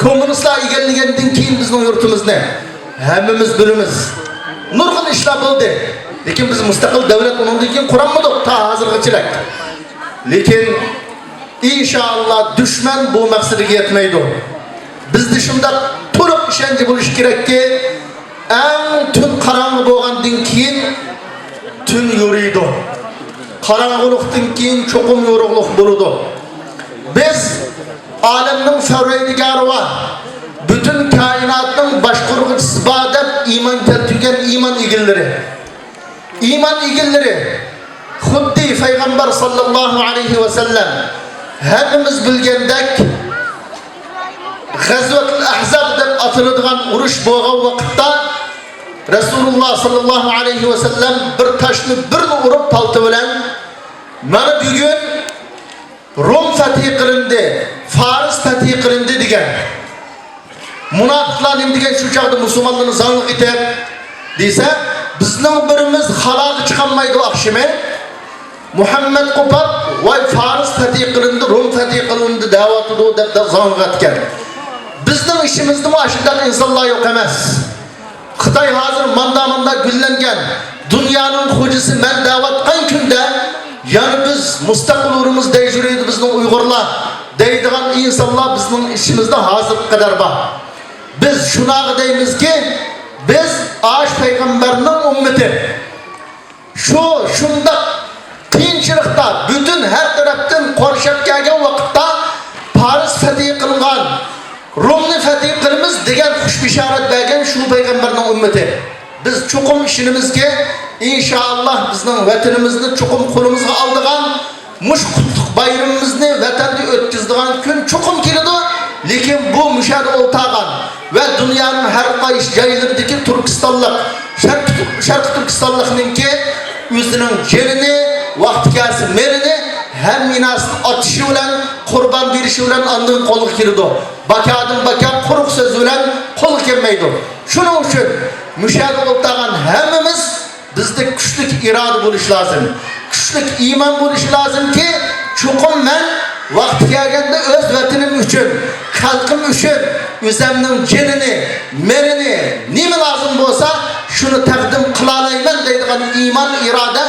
kommunistlar egallagandan keyin bizning yurtimizni hammamiz bilamiz. Nurg'un ishlar bo'ldi. Lekin biz mustaqil davlat uningdan keyin qurolmadik ta hozirgacha. Lekin inshaalloh dushman bu maqsadiga yetmaydi. Bizde şunda to'liq ishonchi bo'lish kerakki, eng tun qarong'i bo'lgandan keyin tun yuriydi. Qarong'ilikdan keyin cho'qim yorug'lik bo'ladi. Biz olamning faraydigari va butun koinotning boshqaruvchisi deb iymon keltirgan iymon egillari. Iymon egillari xuddi payg'ambar sallallohu alayhi va sallam hammamiz bilgandek G'azvatul Ahzab deb atiladigan urush bo'lgan vaqtda Rasululloh sallallohu alayhi va sallam bir toshni birini urib palti bilan mana bugun Rum fathi qilindi, Fars fathi qilindi degan. Munofiqlar nima degan shu chaqda musulmonlarni zalq etib desa, bizning birimiz halol chiqolmaydi oqshimi? Muhammad qo'pab voy Fars fathi qilindi, Rum fathi qilindi da'vatidu deb zalq etgan. Bizning ishimizda mashhurdan insonlar yo'q emas. Xitoy hozir manda gullangan dunyoning xo'jasi men da'vatgan kunda, yana biz mustaqil urimiz deyjuriydi bizning Uyg'urlar deydigan insonlar bizning ishimizda hozir qadar bor. Biz shunaqa deymizki, biz aş payg'ambarning ummati. Shunda qiyinchilikda butun har tarafdan qorishib kelgan vaqtda Paris fathi qilingan Rumni fathi qilamiz degan xush bishorat bergan shu payg'ambarning ummati. Biz cho'qim ishimizga inshaalloh bizning vatanimizni cho'qim qo'limizga oldigan mush qutlug' bayramimizni vatanda o'tkazadigan kun cho'qim keladi. Lekin bu mushada o'ltagan va dunyoning har qaysi joylaridagi Turkistonlik, Sharq Turkistonlikninki o'zining jerini, vaqtgasi merini hem minasını atışı bilen, kurban berişi bilen andığın kolu kirdi. Bakadın baka kuruk söz bilen kolu kelmeydi. Şunun için müşahede oltağın hemimiz bizde güçlük irade buluş lazım. Güçlük iman buluş lazım ki çokum ben vakti gelgende öz vatinim üçün, halkım üçün, üzemnin cenini, merini, nimi lazım olsa şunu takdim kılalayman deydiğin iman irade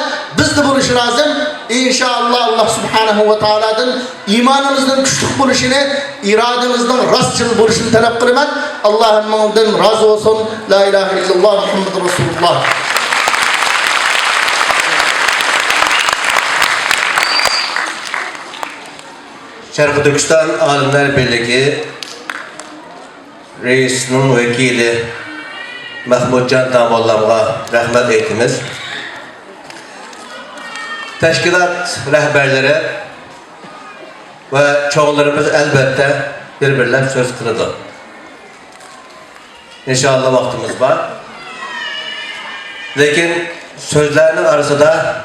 bizde buluşu lazım. İnşallah Allah subhanahu ve ta'aladan imanımızın güçlük buluşunu, irademizden rastçıl buluşunu talep kılmak. Allah'ın ondan razı olsun. La ilahe illallah Muhammed Resulullah. Şarkı Türkistan Alimler Birliği reisinin vekili Mahmudcan Damoğlu'na rahmet eytimiz. Teşkilat rehberleri ve çoğularımız elbette birbirler söz kırdı. İnşallah vaktimiz var. Lakin sözlerinin arasında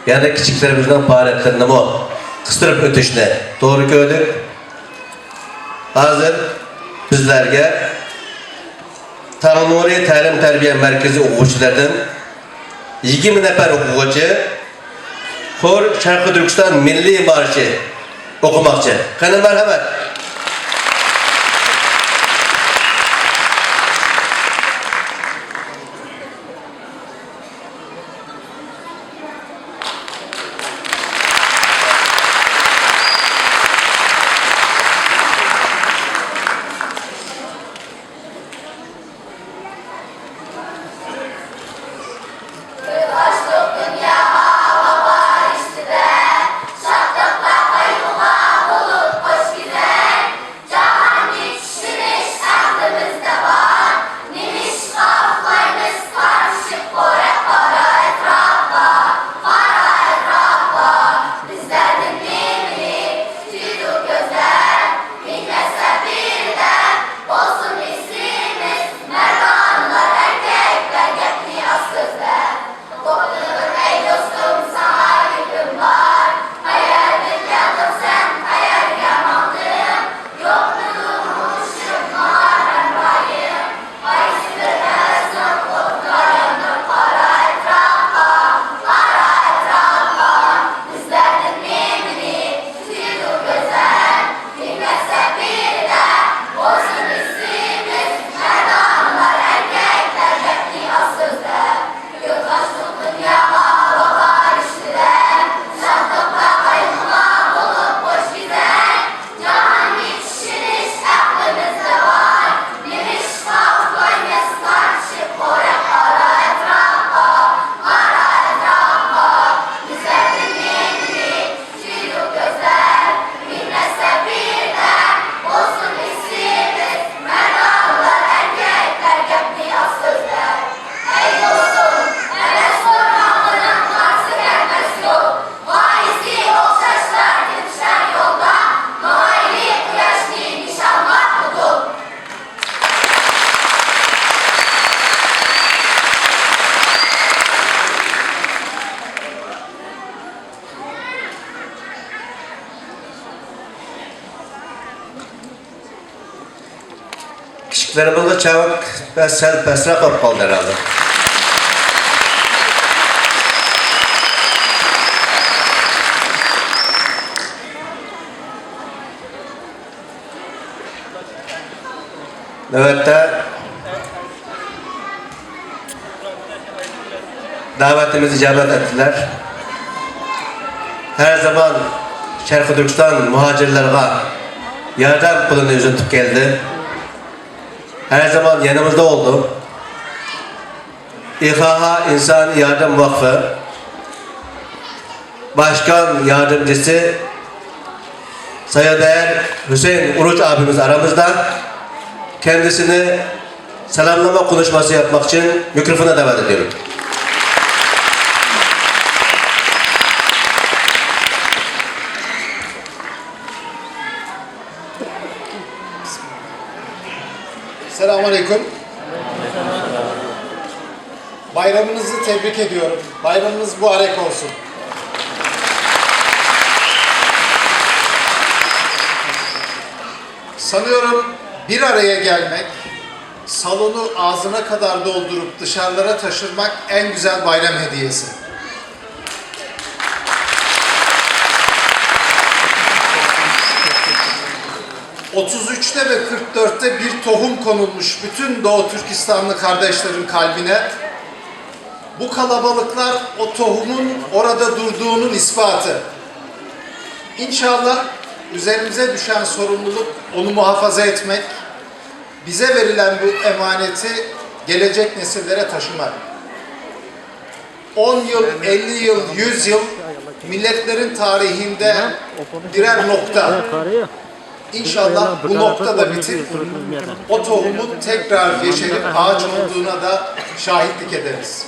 yani küçüklerimizden faaliyetlerini o kıstırıp ötüşüne doğru gördük. Hazır bizlerge Tanrı Ta'lim Terbiye Merkezi okuvchilardan 20 nafar o'quvchi Xor Sharqi Turkiston Milliy marshi o'qimoqchi. Qani marhamat. Kichiklarimizni chavak va sal pastroq olib qoldi herhalde. Navbatda davetimizi icabet ettiler. Her zaman Sharqi Turkiston muhacirlarga yardım pulunu uzatib keldi. Her zaman yanımızda oldu. İHA İnsani Yardım Vakfı Başkan Yardımcısı Sayıdeğer Hüseyin Uruç abimiz aramızda. Kendisini selamlama konuşması yapmak için mikrofona davet ediyorum. Selamünaleyküm. Bayramınızı tebrik ediyorum. Bayramınız mübarek olsun. Sanıyorum bir araya gelmek, salonu ağzına kadar doldurup dışarılara taşırmak en güzel bayram hediyesi. ...33'te ve 44'te bir tohum konulmuş bütün Doğu Türkistanlı kardeşlerin kalbine... Bu kalabalıklar o tohumun orada durduğunun ispatı. İnşallah üzerimize düşen sorumluluk onu muhafaza etmek, bize verilen bu emaneti gelecek nesillere taşımak. 10 yıl, 50 yıl, 100 yıl milletlerin tarihinde birer nokta. İnşallah bu nokta da bitip o tohumun tekrar yeşerip ağaç olduğuna da şahitlik ederiz.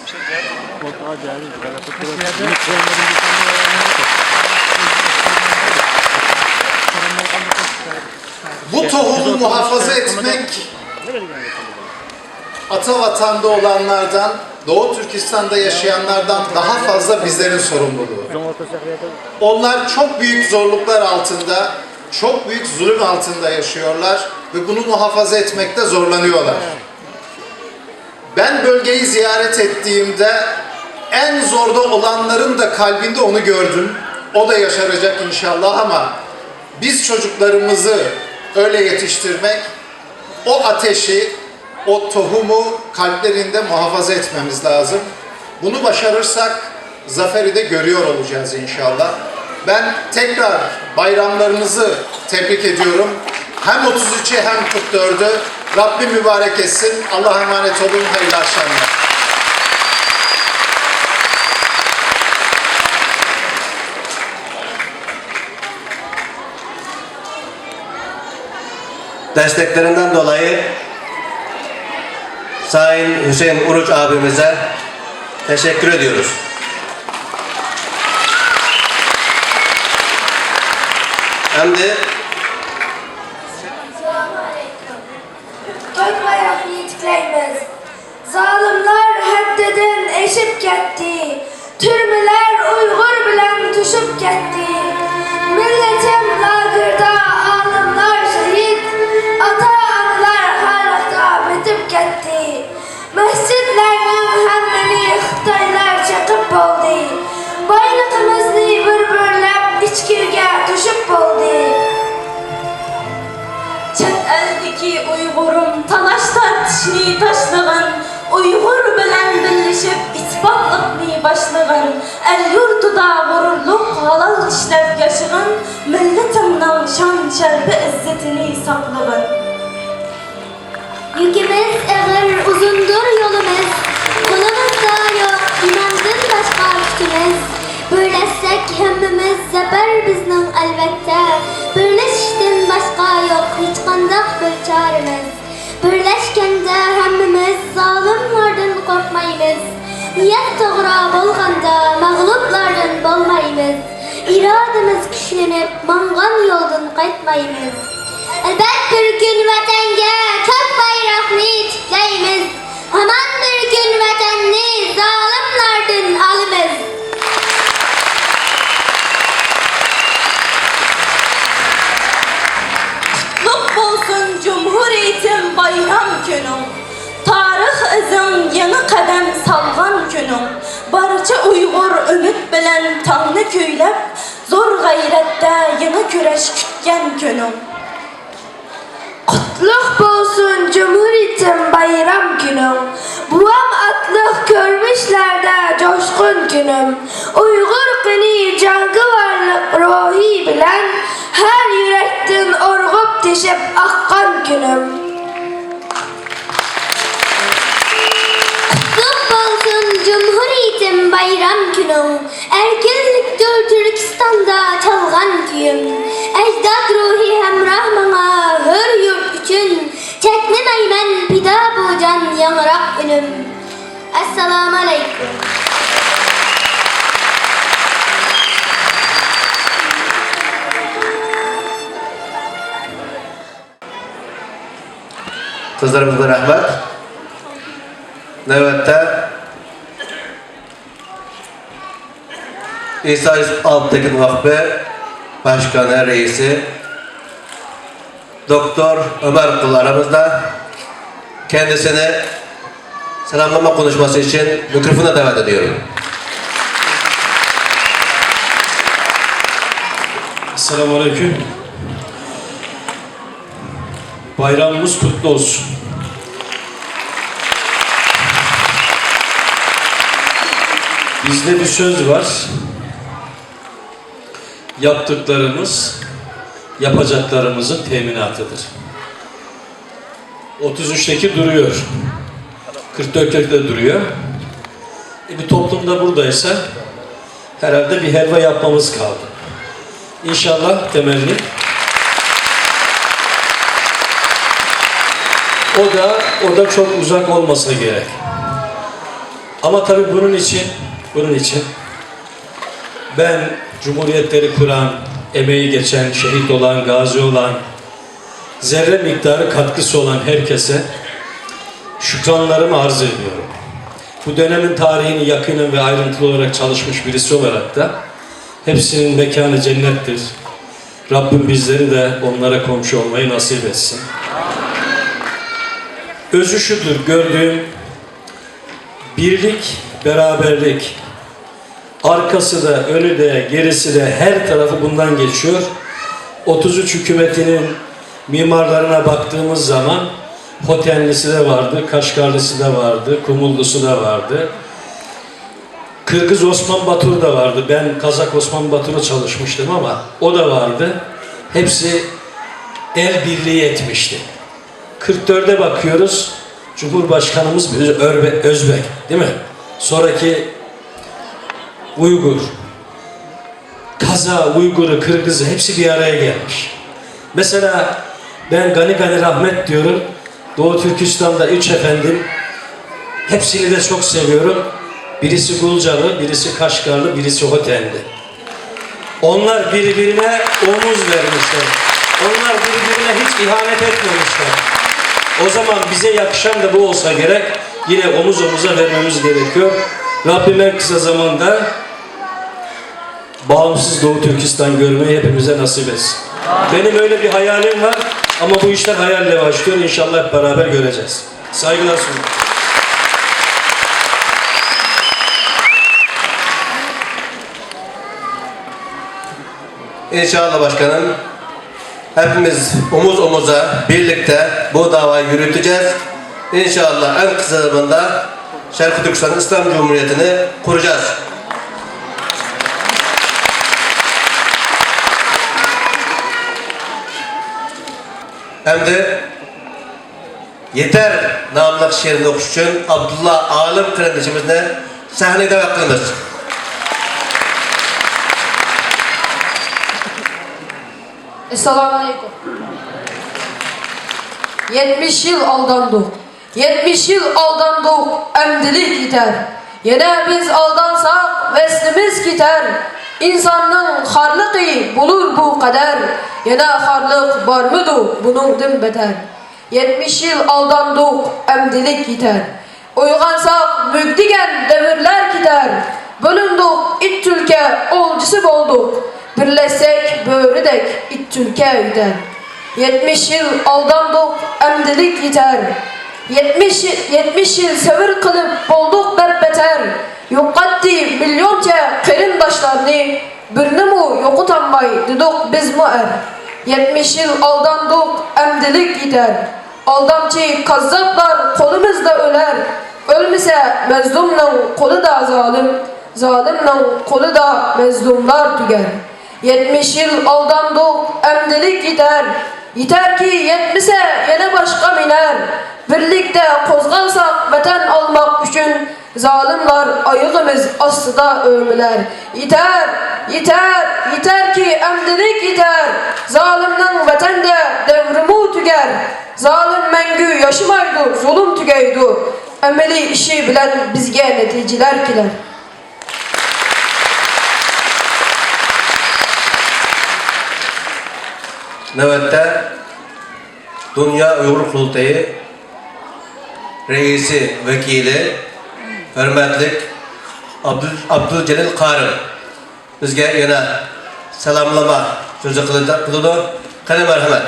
Bu tohumu muhafaza etmek ata vatanda olanlardan, Doğu Türkistan'da yaşayanlardan daha fazla bizlerin sorumluluğu. Onlar çok büyük zorluklar altında, çok büyük zulüm altında yaşıyorlar ve bunu muhafaza etmekte zorlanıyorlar. Ben bölgeyi ziyaret ettiğimde en zorda olanların da kalbinde onu gördüm. O da yaşaracak inşallah ama biz çocuklarımızı öyle yetiştirmek, o ateşi, o tohumu kalplerinde muhafaza etmemiz lazım. Bunu başarırsak zaferi de görüyor olacağız inşallah. Ben tekrar bayramlarınızı tebrik ediyorum. Hem 33'ü hem 44'ü. Rabbim mübarek etsin. Allah'a emanet olun. Hayırlı akşamlar. Desteklerinden dolayı Sayın Hüseyin Uruç abimize teşekkür ediyoruz. Hem de Gök bayraklı tikleymiz. Zalimler haddeden eşip gitti. Türmeler Uygur bilen düşüp gitti. Milletim lagırda alimler şehit. Ata-analar halıkta bitip gitti. Mescidlerden hemmeni Xitaylar çekip oldu. Bayrağımızı bir içkirge düşüp oldu. Çet eldeki Uygurum talaş tartışını taşlığın, Uygur bilen birleşip ispatlıqni başlığın, el yurtuda gururluk halal işlev yaşığın, milletimden şan şerbi izzetini saklığın. Yükümüz ağır, uzundur yolumuz, kolumuzda yok imandan başka gücümüz. Birleşsek hemmimiz zafer bizning elbette. Birleşishdan başka yok hiç qandaq bir çaremiz. Birleşkende hemmimiz zalimlardan korkmaymiz. Niyet to'g'ri bo'lganda mag'lublardan bo'lmaymiz. İrademiz güçlenip mangan yoldan qaytmaymiz. Elbet bir gün vatanga ko'k bayroqni tiklaymiz. Haman bir gün vatanni zalimlardan olamiz. Qutluk olsun Cumhuriyetim bayram günüm. Tarix izin yeni kadem salgan günüm. Barcha Uygur ümit bilen tangni köylep, zor gayrette yeni küreş kütgen günüm. Kutluk bolsun Cumhuriyetim bayram günüm. Buam atlık görmüşlerde coşkun günüm. Uygur kini cangı varlık ruhi bilen, her yürekten orgup teşip akkan günüm. Kutluk olsun Cumhuriyetim bayram günüm. Erkinliktir Türkistan'da çalgan küyüm. Ecdad ruhi hemrah bana hür yurt üçün. Çeknemeymen pida bu can yanırak ünüm. Esselamu aleyküm. kızlarımıza rahmet. Növbette İsa Alptekin Vakfı Başkanı Reisi Doktor Ömer Kul aramızda. Kendisini selamlama konuşması için mikrofona davet ediyorum. Esselamu Aleyküm. Bayramımız kutlu olsun. Bizde bir söz var. Yaptıklarımız yapacaklarımızın teminatıdır. 33'teki duruyor. 44'teki de duruyor. Bir toplumda buradaysa herhalde bir helva yapmamız kaldı. İnşallah temenni. O da çok uzak olmasa gerek. Ama tabii bunun için ben Cumhuriyetleri kuran, emeği geçen, şehit olan, gazi olan, zerre miktarı katkısı olan herkese şükranlarımı arz ediyorum. Bu dönemin tarihini yakinen ve ayrıntılı olarak çalışmış birisi olarak da hepsinin mekanı cennettir. Rabbim bizleri de onlara komşu olmayı nasip etsin. Özü şudur gördüğüm: birlik, beraberlik. Arkası da, önü de, gerisi de, her tarafı bundan geçiyor. 33 hükümetinin mimarlarına baktığımız zaman Hotenlisi de vardı, Kaşgarlısı da vardı, Kumullusu da vardı. Kırgız Osman Batur da vardı. Ben Kazak Osman Batur'u çalışmıştım ama o da vardı. Hepsi el birliği etmişti. 44'e bakıyoruz. Cumhurbaşkanımız Özbek, değil mi? Sonraki Uygur, Kaza, Uygur'u, Kırgız'ı hepsi bir araya gelmiş. Mesela ben Gani Gani Rahmet diyorum. Doğu Türkistan'da 3 efendim. Hepsini de çok seviyorum. Birisi Gulcalı, birisi Kaşgarlı, birisi Hotenli. Onlar birbirine omuz vermişler. Onlar birbirine hiç ihanet etmemişler. O zaman bize yakışan da bu olsa gerek. Yine omuz omuza vermemiz gerekiyor. Rabbim en kısa zamanda bağımsız Doğu Türkistan görmeyi hepimize nasip etsin. Benim öyle bir hayalim var ama bu işler hayalle başlıyor. İnşallah hep beraber göreceğiz. Saygılar sunuyorum. İnşallah başkanım, hepimiz omuz omuza birlikte bu davayı yürüteceğiz. İnşallah en kısa zamanda Şarkı Türkistan İslam Cumhuriyeti'ni kuracağız. Hem de Yeter namlıq şiirini okuş için Abdullah Alim kardeşimizle sahnede vaktimiz. Esselamualeyküm. 70 yıl aldandık. 70 yıl aldandık, emdilik yeter. Yine biz aldansak veslimiz gider. İnsanın harlığı bulur bu kader. Yine harlık var mıdır bunun beter. 70 yıl aldandık, emdilik yeter. Uygansak mügdigen devirler gider. Bölündük it tülke olcusu olduk. Birleşsek böğrüdek it tülke üder. 70 yıl aldandık, emdilik yeter. 70 yıl sevir kılıp bolduk berbeter. Yokkatti milyonca kerindaşlarını birini mu yokutanmay dedik biz mu er. 70 yıl aldandık, emdilik yeter. Aldamçı kazzaplar kolumuzda öler. Ölmese mezlumның kolu da zalim, zalimның kolu da mezlumlar tüger. 70 yıl aldandık, emdilik yeter. Yeter ki yetmese yine başka miner. Birlikte kozgalsak vatan almak için zalimler ayığımız astıda ölmeler. Yeter, yeter, yeter ki emdilik yeter. Zalimden vatanda devrimi tüger. Zalim mengü yaşamaydı, zulüm tügeydi. Emeli işi bilen bizge neticeler kiler. Nöbette Dünya Uygur Kurultayı reisi, vekili, hürmetlik Abdülcelil Karım bizge yine selamlama sözü kıldı. Kale merhamet.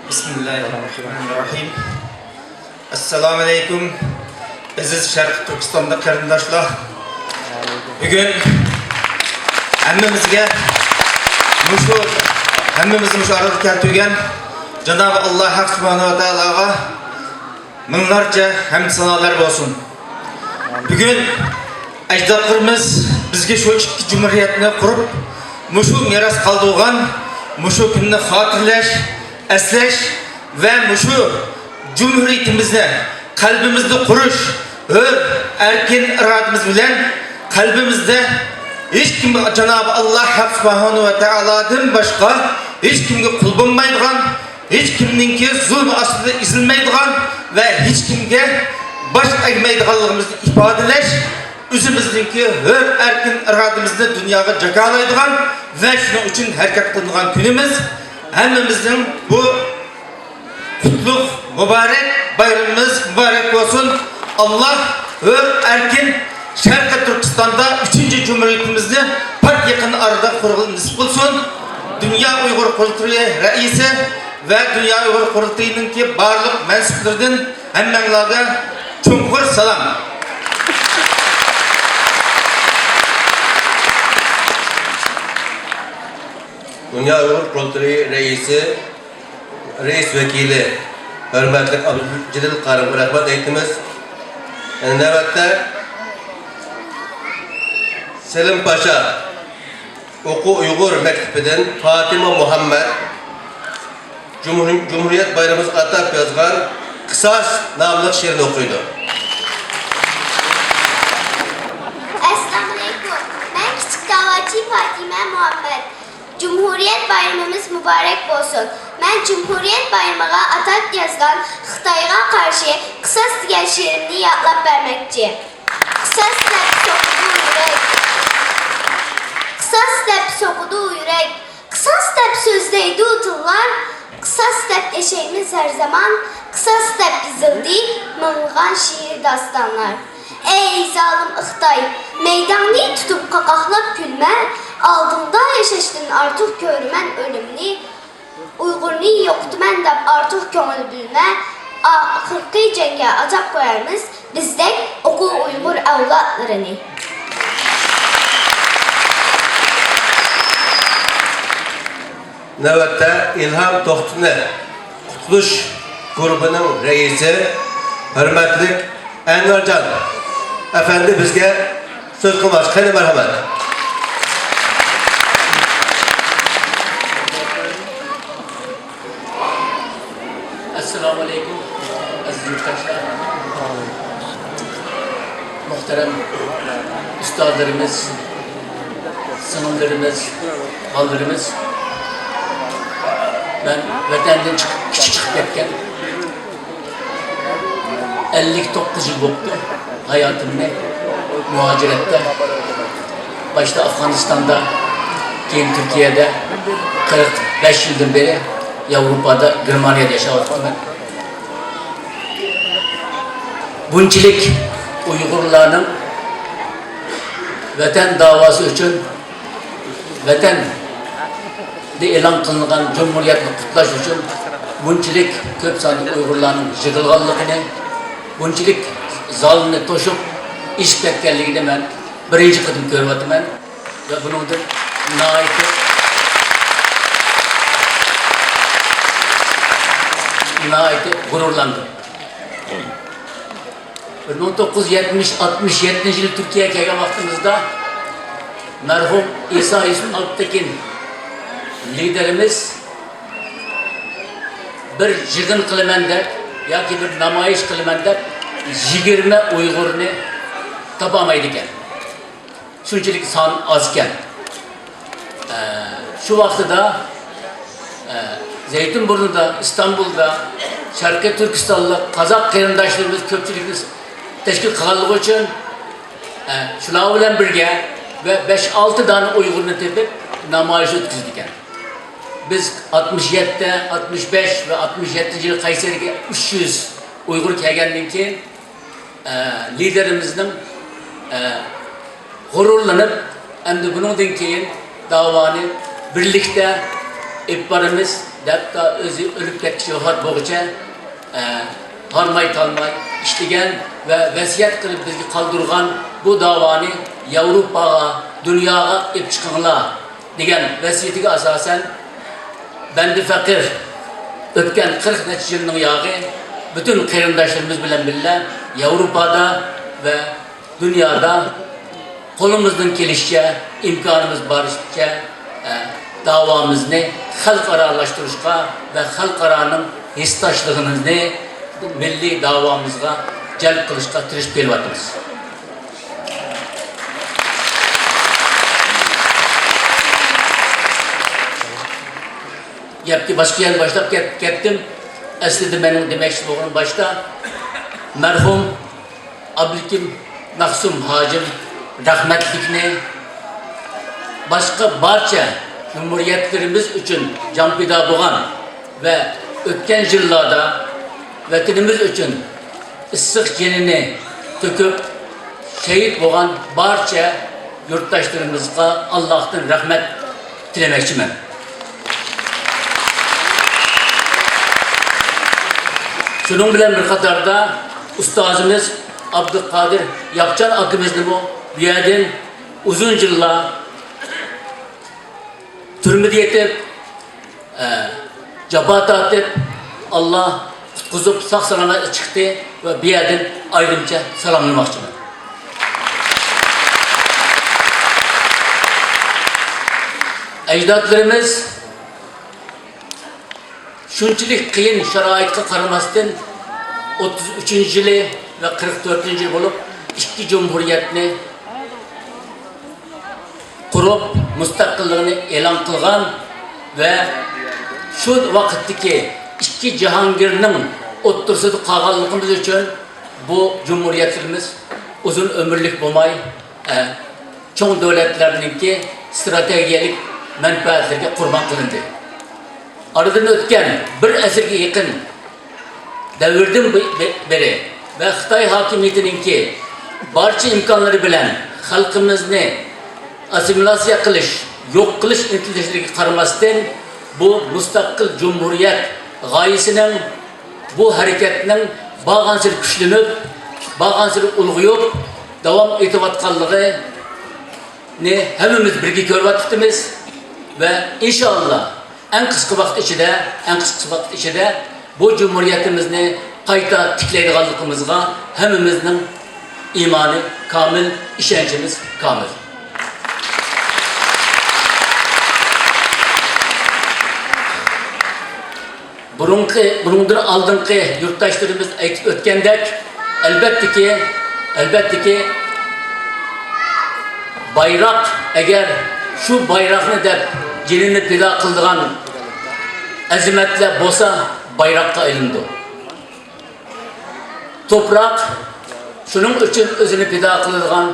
Bismillahirrahmanirrahim. Assalamu alaikum. Aziz Şarkı Türkistan'da karindaşlar. Bugün hammamizga shu arada keltirgan Janob Alloh Haq subhanahu va taologa minglarca hamd sanolar bo'lsin. Bugun ajdodlarimiz bizga shu ikki jumhuriyatni qurib, mushu meros qoldirgan, mushu kunni xotirlash, eslash va mushu jumhuriyatimizni qalbimizda qurish, erkin irodamiz bilan qalbimizda hech kim Cenab-ı Allah Subhanahu ve Teala'dan başqa hech kimga qul bo'lmaydigan, hech kimninki zulm ostida ezilmaydigan va hech kimga bosh egmaydiganligimizni ifodalash, o'zimizningki erkin irodamizni dunyoga jakolaydigan va shuning uchun harakat qiladigan kunimiz. Hammamizning bu qutlug' muborak bayramimiz muborak bo'lsin. Allah erkin Şarkı Türkistan'da 3. Cumhuriyetimizni pek yakın arada kurulunu nasip olsun. Dünya Uygur Kurultayı Reisi ve Dünya Uygur Kurultayı'nın ki barlık mensuplarından hemmenlerde çumkur salam. Dünya Uygur Kurultayı Reisi, Reis Vekili hürmetli Abdülcilil Karım rahmet eğitimiz. Nöbette Selim Paşa Oku Uygur Mektebi'den Fatima Muhammed Cumhuriyet Bayramımız atab yazgan Kısas namlı şiirini okuydu. Esselamu Aleyküm. Ben Küçük Davatçı Fatima Muhammed. Cumhuriyet Bayramımız mübarek olsun. Ben Cumhuriyet Bayramı'na atab yazgan Xitayga karşı Kısas diyen şiirini yatlap vermekçi. Kısas dep sokudu yürek. Kısas dep sokudu yürek. Kısas dep sözdeydi utullar. Kısas dep eşeğimiz her zaman. Kısas dep yazıldı mıngan şiir dastanlar. Ey zalim Xitay, meydanını tutup kakahlap gülme, aldığında yaşaştın artık görmen ölümni. Uygurni yoktu men dep artık köngül bilme, ahırkı cenge atap koyarmız bizdek oku Uygur evlatlarını. Nöbette İlham Tohtuner Kurtuluş grubunun reisi hürmetli Envercan Efendi bizge söz kılmaz. Haydi merhamet. Esselamu Aleyküm aziz yurttaşlar. Muhterem üstadlarımız, sınırlarımız, hallarımız. Ben vatenden çıkıp ketken 59 yıl oldu hayatımda muhacirette. Başta Afganistan'da, keyin Türkiye'de 45 yıldır beri Avrupa'da, Germanya'da yaşadım ben. Bunçilik Uygurlarının vatan davası için vatan de elan kılınan Cumhuriyetini kutlaş için bunçilik köp sanlı Uygurlarının jıgılganlığını, bunçilik zalını toşup iş ketkenliğini ben birinci kıdım görmedim ben ve bunun da naiti gururlandım. 1970-67 yıl Türkiye'ye gelgen vaktimizde merhum İsa İsmail Alptekin liderimiz bir jigin kılımen dep yoki bir namoyish kılımen dep 20 Uygurni topamaydi ekan. Shunchalik son oz ekan. Shu vaqtida Zeytinburnu'da, İstanbul'da, Şarkı Türkistan'da Kazak qarindoshlarimiz ko'pchilikni tashkil qilganligi uchun shular bilan birga ve 5-6 tane Uygurni tepib namoyish o'tkazdik ekan. Biz 67, 65 ve 67 yıl Kayseri'ye 300 Uygur kelgandan keyin liderimizning g'ururlanib, endi bundan keyin davoni birlikte ipparimiz hatta o'zi o'lib ketgan vafot bo'yicha harmay talmay ishlagan ve vasiyat qilib bizga qoldirgan bu davoni Yevropaga, dunyoga ip chiqinglar degan vasiyatiga asosan bendi fakir ötken 40 neçe yılın yağı bütün kıyındaşlarımız bilen birle Avrupa'da ve dünyada kolumuzdan gelişçe, imkanımız barışça davamızı halkaralaştırışka ve halkaranın histaşlığınızı milli davamızga celp kılışka tırışıp gelvatımız. Yaptı başka yer başlap gittim. Aslında benim demek istediğim başta merhum Abdülkim Naksum Hacım rahmetlikne başka barça cumhuriyetlerimiz için can pida boğan ve ötken yıllarda vatanımız için ıssık cenini töküp şehit boğan barça yurttaşlarımızga Allah'tan rahmet dilemekçiyim. Şunun bilen bir katarda ustazımız Abdülkadir Yapcan akımızdı bu. Bir yerden uzun yıllar türmede yetip cabat atıp Allah kuzup sağ salamet çıktı ve bir yerden ayrımca selamlamakçıyım. Ecdatlarımız şunçilik kıyın şaraitka karamasından 33. yılı ve 44. yıl bulup iki cumhuriyetini kurup müstakillığını elan kılgan ve şu vakitteki iki Cihangir'nin otursudu kağallıkımız için bu cumhuriyetimiz uzun ömürlük bulmay çoğun devletlerininki stratejik menfaatlerine kurban kılındı. Aradan ötken bir asırga yakın devirden beri ve Xitay hakimiyetininki barcha imkanları bilen halkımızı asimilasya kılış, yok kılış intilişleri karamasından bu müstakil cumhuriyet gayesinin bu hareketinin bağansır güçlenip, bağansır ulguyup, devam etibatkallığı hemimiz birge görüvatımız ve inşallah en kısa vakit içinde bu cumhuriyetimizni kayta tikleydiğinliğimizga hemimizin imanı kamil, işencimiz kamil. Bunundan aldığınki yurttaşlarımız aytıp ötkendek elbette ki bayrak eğer şu bayrakını da cinini pida kıldığın azimetle bolsa bayrakta elinde. Toprak şunun için özünü pida kıldığın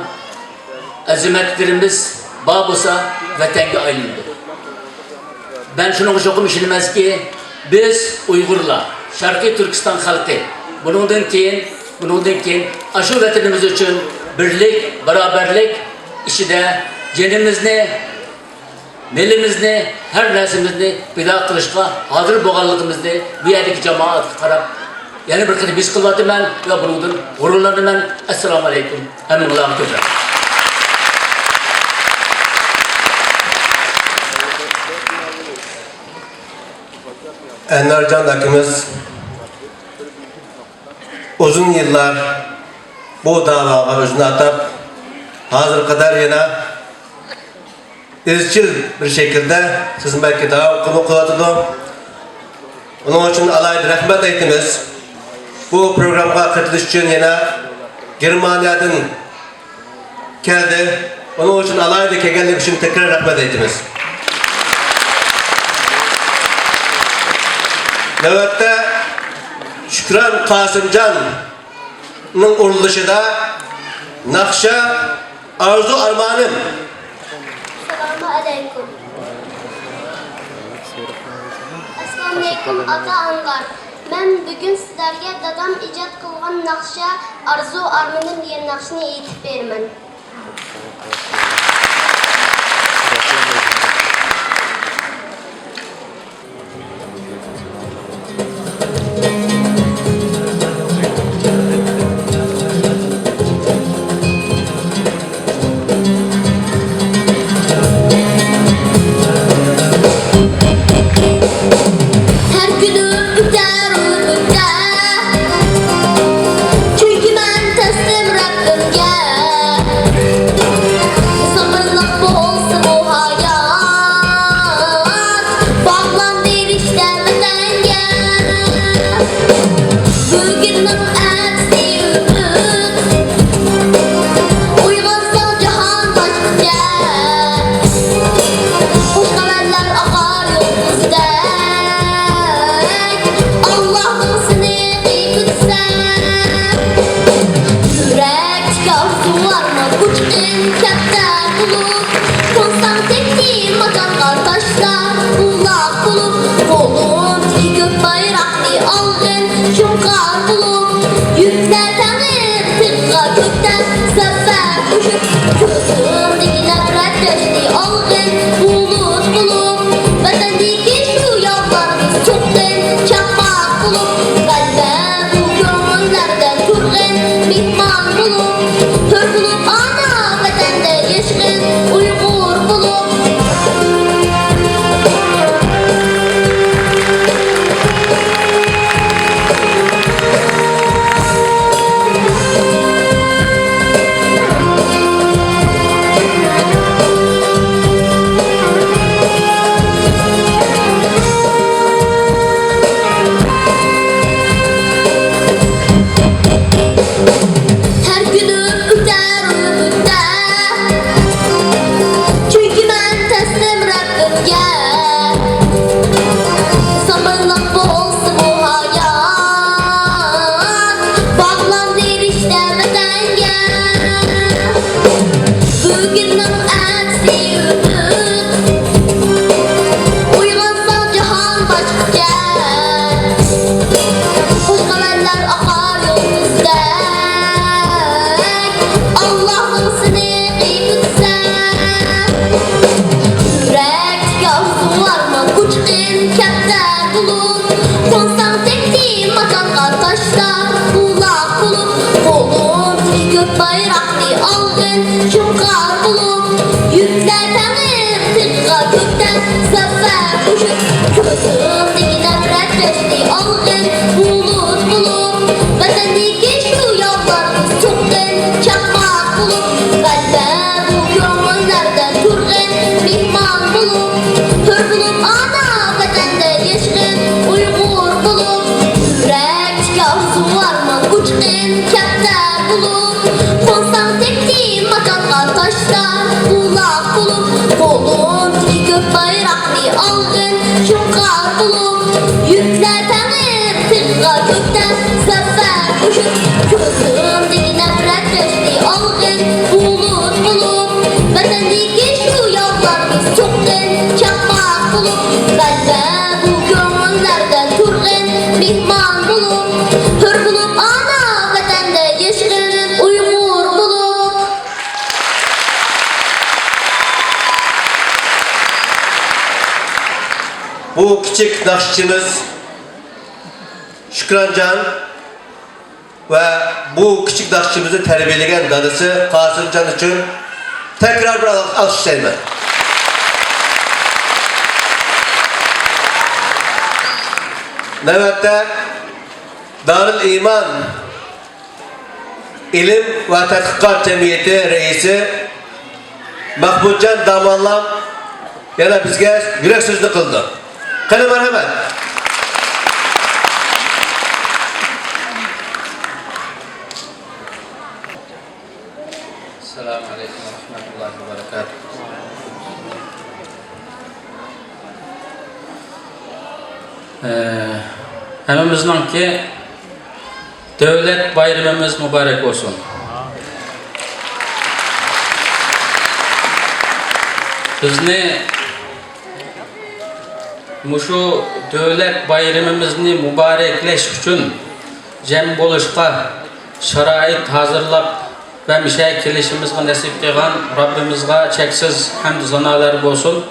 azimetlerimiz bağ bolsa vatanga elinde. Ben şunun çok işilmez ki biz Uygurlar, Şarkı Türkistan halkı bunundan keyin aşı vatanımız için birlik, beraberlik işide cenimizni, melimizni, her nersimizni pida kılışka hazır boğanlığımızda bu yerdeki cemaat karab yani bir kere biz kılvatı ben ve bunundan gururlandım ben. Esselamu Aleyküm. Hemen Allah'ım köprü. Enver Can Akımız uzun yıllar bu davaya özünü atıp hazır kadar yine izcil bir şekilde sizin belki daha kulatıdı. Onun için alaydı rahmet eytimiz. Bu programa katılış için yine Germanya'dan geldi. Onun için alaydı geldiği için tekrar rahmet eytimiz. Nöbette Şükran Kasımcan'ın uruluşu da Nakşa Arzu Armanım. Assalamu alaikum. Assalamu alaikum ata angar. Ben bugün sizlerge dadam icat kılgan Nakşa Arzu Armanım diye nakşını eğitip vermen. Her günü üter uyurda arzularına uçtun kaptan bulup Konsan tekti makanlar taşlar Ulak bulup Kolum tiki gök bayraklı algın Şunkar bulup Yükler tanır tıkka kökten Sefer koşup Gözümdeki nefret geçti algın Bulut bulup Vatandaki şu yollarımız çoktur Çakmak bulup Kalbe bu gönüllerden turgun Mihman bulup Tör bulup ana vatanda yaşkın Uygur bulup Her günüm üter ümütte Çünkü ben teslim Rabbimge Sabırlık olsun bu hayat Bağlandı işte vatanga Bugünün eksi ümit Uygulansam cihan başka Hoş haberler akar yolumuzda Allah'ın seni kıymetse Yürek arzularına uçkun kaptan bulup Konsan tekti makanlar taşlar Ulak bulup Kolum tiki gök bayraklı algın Şunkar bulup Yükler tanır tıkka kökten Sefer koşup Gözümdeki nefret geçti algın Bulut bulup Vatandaki şu yollarımız çoktur Çakmak bulup Kalbe bu gönüllerden turgun Mihman bulup Tör bulup ana vatanda yaşkın Uygur bulup Yürek arzularına uçkun kaptan bulup Konsan tekti makanlar taşlar Ulak bulup Kolum tiki gök bayraklı algın Şunkar bulup Yükler tanır tıkka kökten Sefer koşup Gözümdeki nefret geçti algın Bulut bulup Vatandaki şu yollarımız çoktur Çakmak bulup Kalbe bu gönüllerden turgun Mihman bulup Hür bulup ana vatanda yaşkın Uygur bulup Bu küçük nakşçımız Şükrancan ve bu küçük nakşçımızı terbiyeleyen dadısı Kasımcan için tekrar bir alkışlayayım ben. Nöbette Darül İman İlim ve Tetkikat Cemiyeti Reisi Mahmudcan Damanlam yana bizge yürek sözünü kıldı. Kılı merhamet. Selamun Aleyküm ve Rahmetullahi ve Berekatuhu. Hemimizninki devlet bayramımız mübarek olsun. Bizni muşu devlet bayramımızını mübarekleş üçün cem boluşqa şarait hazırlap ve mişe kelişimizge nasip kılgan Rabbimizge çeksiz hamd sanalar bolsun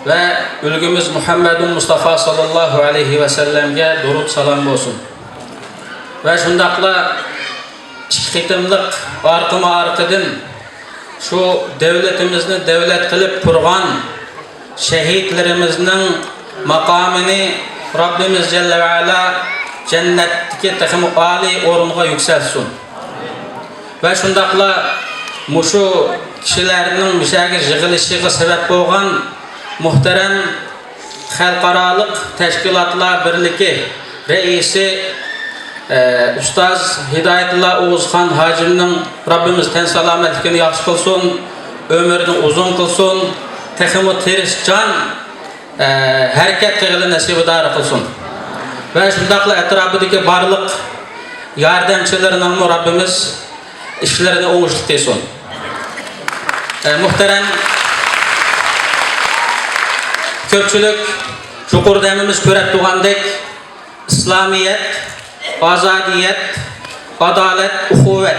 ve ülgümüz Muhammedun Mustafa sallallahu aleyhi ve sellemge durud salam bolsun. Ve şundakla çıkıtımlık arkıma arkıdın şu devletimizni devlet kılıp kurgan şehitlerimizin makamını Rabbimiz Celle ve Ala cennetteki takım âli orunga yükselsin. Ve şundakla muşu kişilerinin müşahir jığılışıga sebep olgan muhterem halkaralık teşkilatlar birliki reisi Ustaz Hidayetullah Oğuzhan Hacim'nin Rabbimiz ten salametlikini yaxşı kılsın, ömrünü uzun kılsın, tekimi tirişcan hareket kıyılı nasibidar kılsın. Ve şundakla etrafındaki barlık yardımcılarının Rabbimiz işlerine oğuşluk desin. Muhterem köpçülük yuqorida hemimiz ko'rib turgandek İslamiyet, azadiyet, adalet, ukhuvet.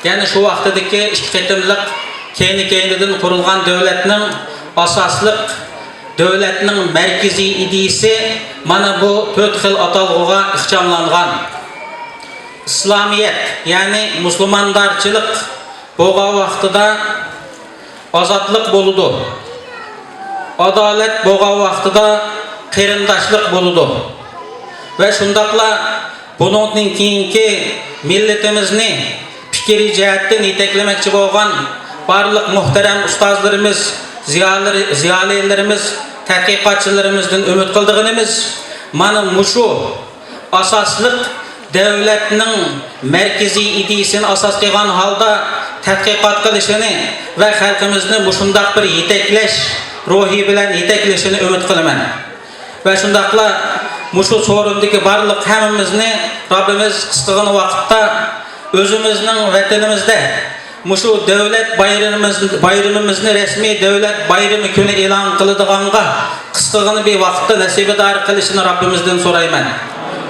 Yani şu vaqtdagi ikki qatimliq keyni-keynidan qurilgan devletning asosliq devletning markaziy ideyasi mana bu 4 xil atalg'uga ixchamlangan. İslamiyet, yani musulmondarchilik bo'lgan vaqtida azatlık boludu. Adalet bo'lgan vaqtida qarindoshlik boludu. Ve şundaqla bundan keyingi milletimizni fikri jihatdan yetaklamoqchi bo'lgan barliq muhtaram ustozlarimiz, ziyolilarimiz, tadqiqotchilarimizdan umid qildiganimiz mana mushu asosliq devletning markaziy ideyasini asos qilgan holda tadqiqot qilishini va xalqimizni mushundaq bir yetaklash ruhi bilan yetaklashini umid qilaman. Va shundaqla mushu sorundagi barliq hammamizni Rabbimiz qisqagan vaqtda o'zimizning vatanimizda mushu davlat bayramimizni rasmiy davlat bayrami kuni e'lon qiladiganqa qisqagan bir vaqtda nasibador qilishini Rabbimizdan so'rayman.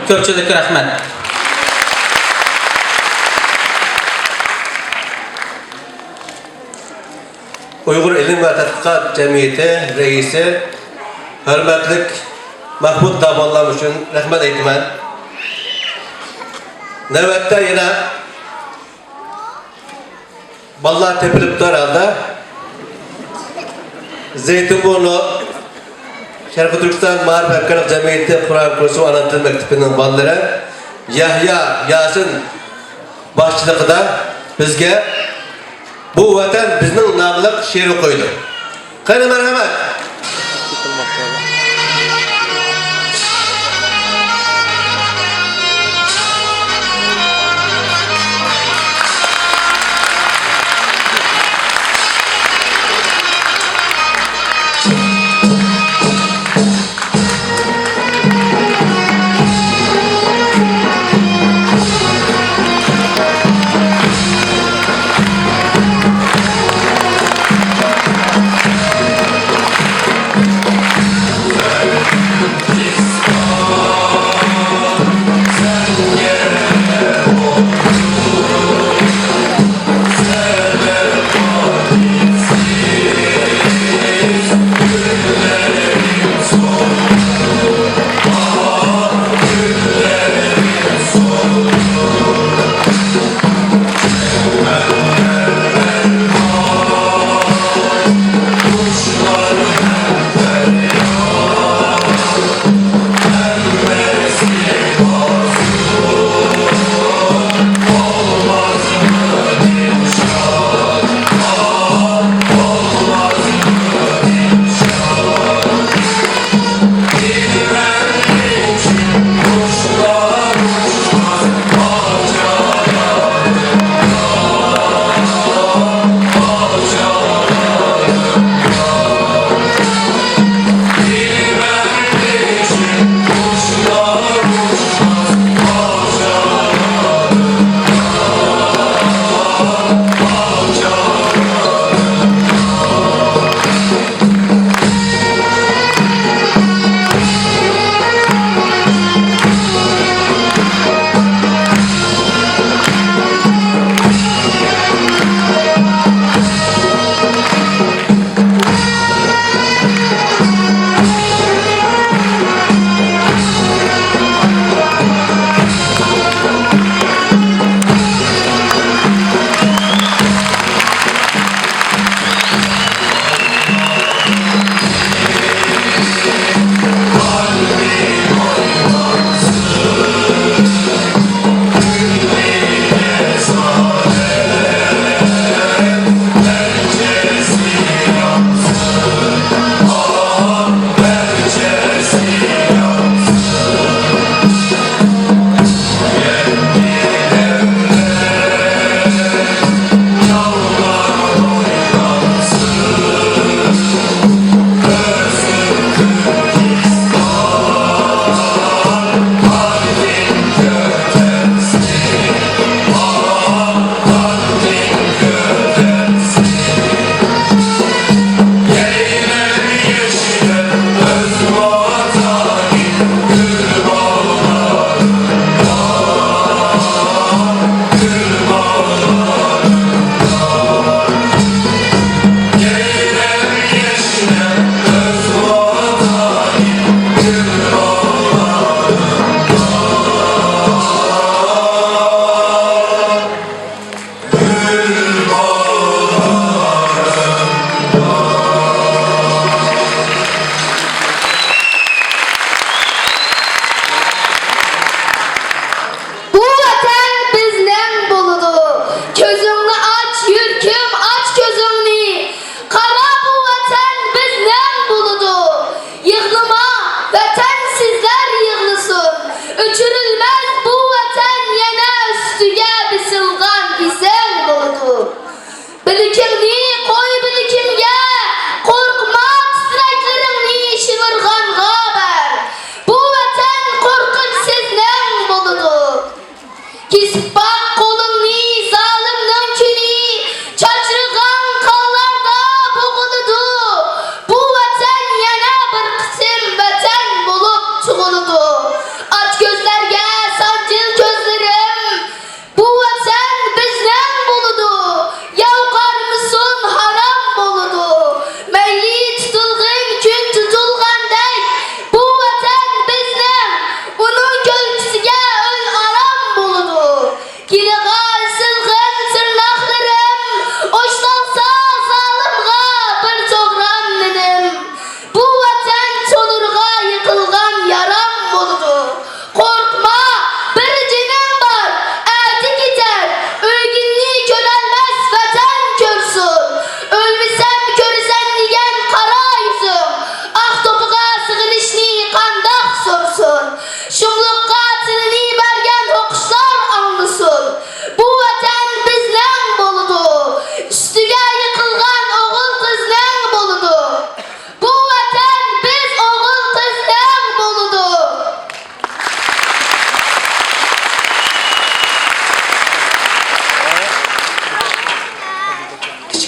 Ko'pchilikka rahmat. Uyghur İlim ve Tadqiqat Cemiyeti reisi hürmetlik Mahmud Davallam üçün rahmet eytimen. Növbette yine ballar tepilip dur halde Zeytinburnu Şarkı Türkistan Mağrib Hafkanlık Cemiyeti Kur'an Kursu Anadolu Mektebi'nin balları Yahya Yasin başçılıkta bizge bu vatan bizning namliq şiiri koydu. Qani marhamat.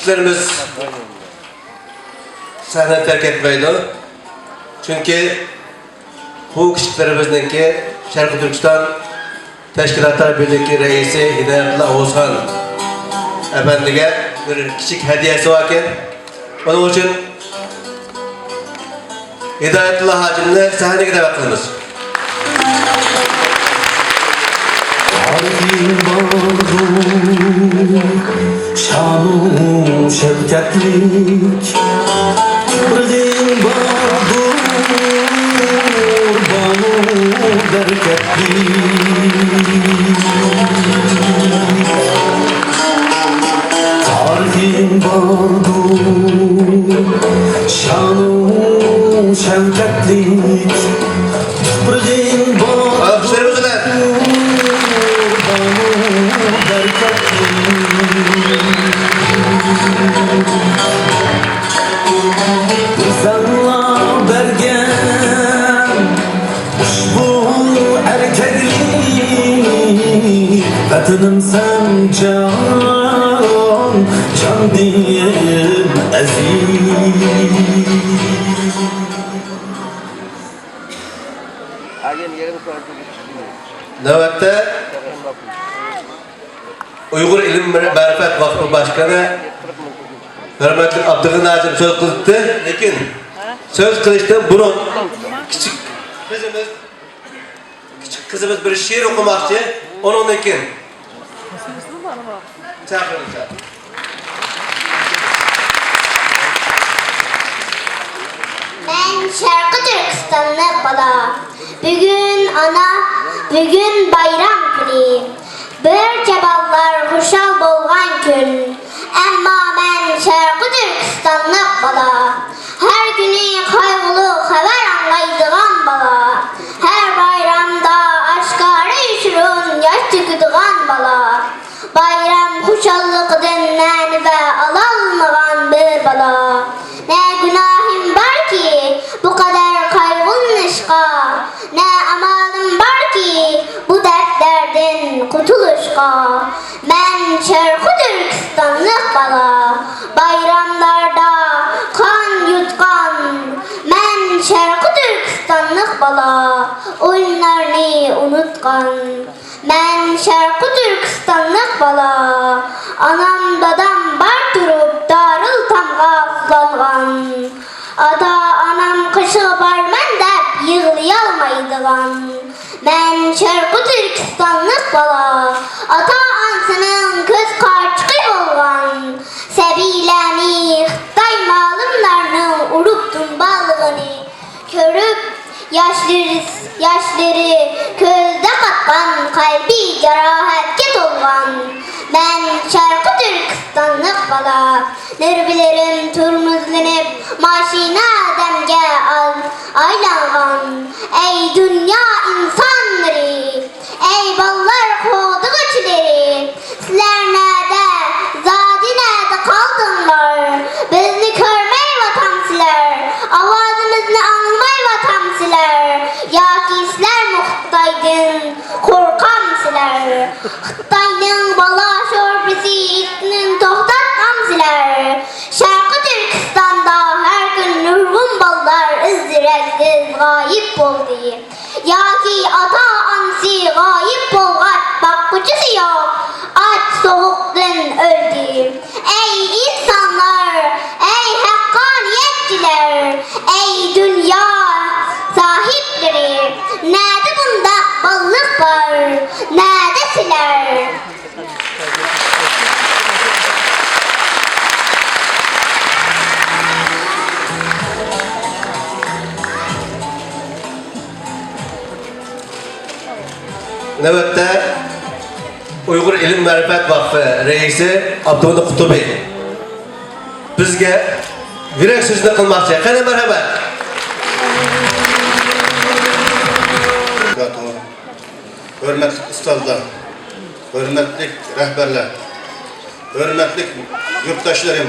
küçüklerimiz sahne terk etmeydi. Çünkü bu küçüklerimizdeki Şarkı Türkistan Teşkilatlar Birliği Reisi Hidayetullah Oğuzhan Efendi'ye bir küçük hediyesi varken onun için Hidayetullah Hacim'le sahneye davet kılınız. Şanım şevketlik Kıbrıdın bağdur Banu berketlik Tarihin bağdur Şanım şevketlik Kıbrıdın bağdur Alkışlarımızla Sana bergen bu erkeklik Vatanım sen can diyem aziz nöbette Uygur İlim Marifet Vakfı Başkanı Hürmetli Abdülgın Nazım söz kılıktı. Lakin söz kılıçtan bunun küçük kızımız bir şiir okumakçı. Onun lakin Ben Şarkı Türkistanlı bala. Bugün ana, bugün bayram günü. Börce ballar huşal bolgan gün. Emma ben Şarkı Türkistanlı bala. Her günü kaygılı haber anlaydıgan bala. Her bayramda aşkarı üşürün yaş tüküdügan bala. Bayram huşallıkıdın nəni ve alalmıgan bir bala. Ne günahım var ki bu kadar kaygın işqa. Ne amalım var ki bu dertlerden kurtuluşqa. Ben Şarkı Türkistanlık bala. Bayramlarda kan yutkan. Ben Şarkı Türkistanlık bala. Oyunlarını unutkan. Ben Şarkı Türkistanlık bala. Anam dadam bar durup darıl tamga sulangan. Ata anam kışı barman dep yığlayalmaydıgan. Ben Şarkı Türkistanlık bala. Ata ansının köz karçıkı olgan. Sebileni Xitay malımlarını urup dumbalığını körüp yaşları közde katkan kalbi cerahatke dolgan. Ben Şarkı Türkistanlık bala. Nürbilerim turmuzlanıp maşina demge aylangan. Ey dünya insanları, ey ballar kodu güçleri. Sizler nerede, zadi nerede kaldınlar? Bizni körmey vatan siler, avazımızı anlamay vatan siler. Ya ki sizler muhtaydın, korkam siler. Xitayның bala şorbisi itinin tohtatmam siler. Şarkı Türkistan'da her gün nurgun ballar izdiretsiz gayip oldu. Ya ki ata ansi gayip bolgat bakıcısı yok. Aç soğuktan öldü. Ey insanlar, ey hakkaniyetçiler, ey dünya sahipleri. Nerede bunda ballık var, neredesiler? nöbette Uygur İlim Marifet Vakfı Reisi Abdülgın Kutubi bizge yürek sözünü kılmakçı. Kene merhaba. Hürmetli ustazlar, hürmetli rehberler, hürmetli yurttaşlarım,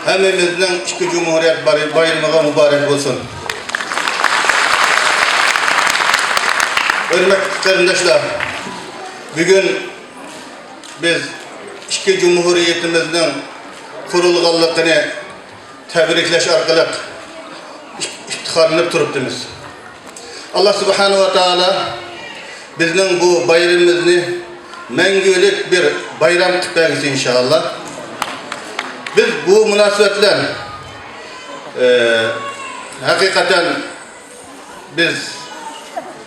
hemimizden iki Cumhuriyet bayramı mübarek olsun. Hürmetli kardeşler, bugün biz iki Cumhuriyetimizden kurulganlıkını tebrikleş arkalık iftiharlanıp turupdunuz. Allah subhanahu wa ta'ala bizning bu bayramimizni mengülik bir bayram kıtbağısı inşallah. Biz bu münasebetler hakikaten biz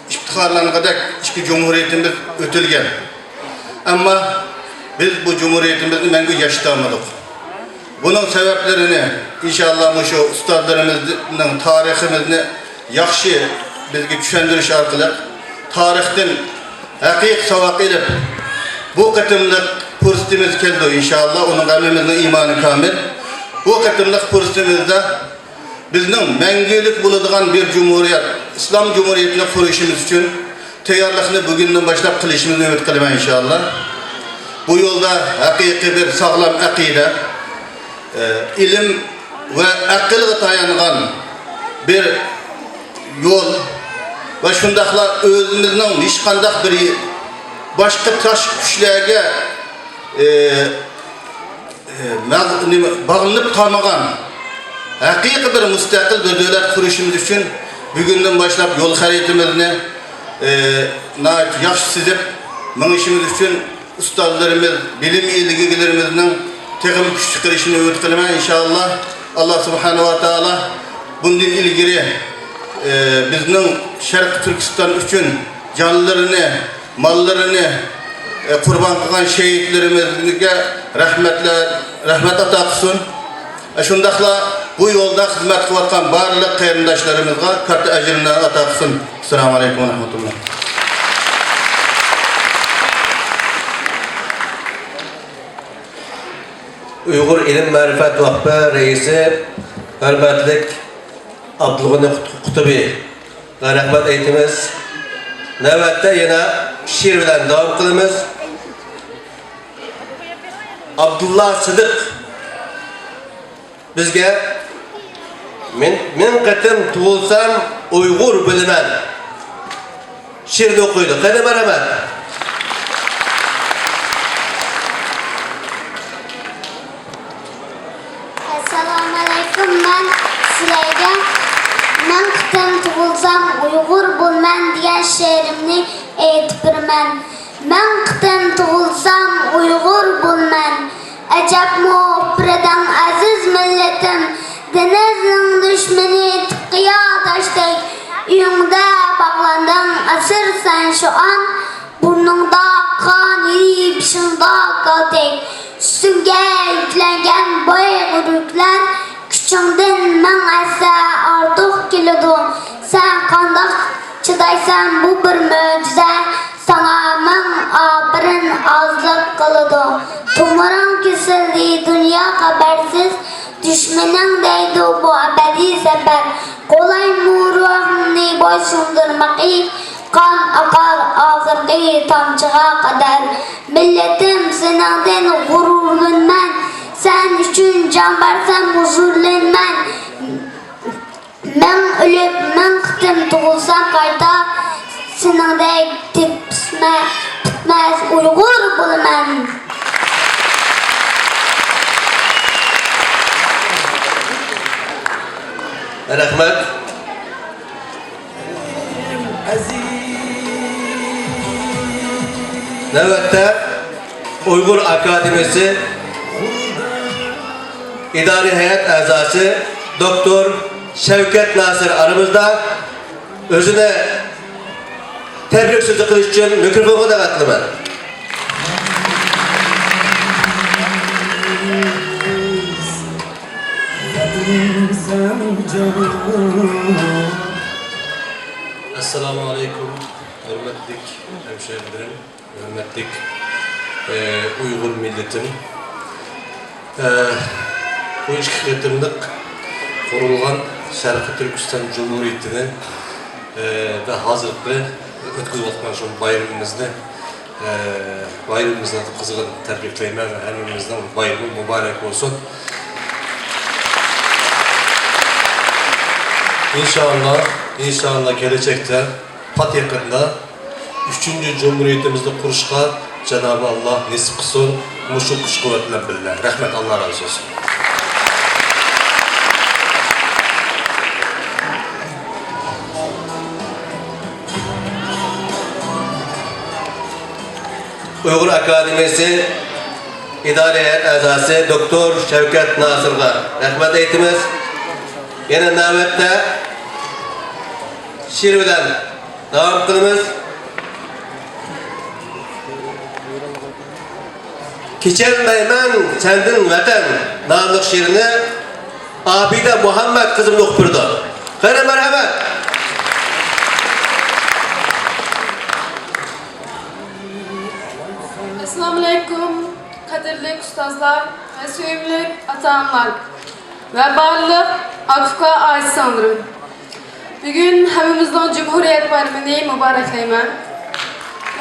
iftiharlangadak iki cumhuriyetimiz ötülgen. Ama biz bu cumhuriyetimizni mengü yaşatamadık. Bunun sebeplerini inşallah şu ustadlarımızın tarihimizni yaxşı bizge düşendiriş arkalık tarihten hakik savak edip bu kıtımlık fursatımız keldi inşallah. Onun kalbimizin imanı kamil. Bu kıtımlık fırsatimizde bizning mengülik buladigan bir cumhuriyet, İslam Cumhuriyetini kuruşumuz için tayyorlikni bugünden başlap qilishimizni umid qilaman inşallah. Bu yolda hakiki bir sağlam akide, ilim ve akılga tayangan bir yol ve şundakla özümüzün hiç kandak bir başka taş güçlerge bağlanıp kalmagan hakiki bir müstakil bir devlet kuruşumuz için bugünden başlap yol haritimizni yaxşı sizip mınışımız için ustalarımız, bilim ilgilerimizin tekrar güç çıkarışını ümit kılma inşallah. Allah subhanahu wa ta'ala bundan ilgili bizning Şarkı Türkistan için canlarını, mallarını kurban kılgan şehitlerimizge rahmet ata kılsın. Şundakla bu yolda hizmet kılatkan barlık kayındaşlarımızga katta ecrini ata kılsın. Esselamu aleyküm ve rahmetullah. Uyghur İlim Marifet Vakfı Reisi hürmetlik Abdülgani Kutubi rahmet eytimiz. Növbette yine şiir bilen devam kılımız. Abdullah Sıdık bizge min qıtım tuğulsam Uyghur bilmen şiirini okuydu. Kademe rahmet. Assalamu alaikum, ben sizlerge men qıtım tuğulsam Uyghur bilmen diyen şiirimni aytib beraman. Men qıtım tuğulsam Uyghur bilmen acab muhbirdan aziz milletim denizin düşmeni tıkıya taştık uyumda bağlandın asır sen şu an burnunda kan iri bişinde kaldık üstünge yüklengen boy küçüğünden men asa artık gelidu sen kandak çıdaysan bu bir mucize sana men abirin azlık kılıdı Tumarın kesildi dünya habersiz düşmenin deydi bu abedi sefer kolay mu ruhunu boysundurmak kan akar ağzırgı tamçığa kadar milletim senenden gururlanman sen üçün can versem huzurlanman men ölüp men kıtım tuğulsam kayda senende bitmez Uyghur bulman. Rahmet. Növbette Uyghur Akademisi İdari Heyet Azası Doktor Şevket Nasır aramızda özüne tebrik sözü kılış için mikrofonu davet kılman. Assalamu alaikum, hürmetlik hemşehrilerim, hürmetlik Uygur milletim. Bu iki kıtımlık kurulgan Şarkı Türkistan Cumhuriyeti'nin ve hazırlıklı ötküz olmak için bayramımızda kızgın tebrikleyme ve hemimizden bayramı mübarek olsun. İnşallah gelecekte pat yakında 3. Cumhuriyetimizde kuruşka Cenab-ı Allah nasip kılsın, muşuk kuş kuvvetle billah. Rahmet Allah razı olsun. Uyghur Akademisi İdare Heyet Azası Doktor Şevket Nasır'a rahmet eytimiz. Yine navbette şiir bilen devam kılımız. Keçelmeymen sendin vatan namlık şiirini Abide Muhammed kızım okupurdu. Hayır merhamet. Assalamualaikum, kadirli ustazlar ve sevimli atamlar ve barlıq Akif'e ait sanırım. Bugün hemimizden Cumhuriyet Bayramı'nı mübarekleymen.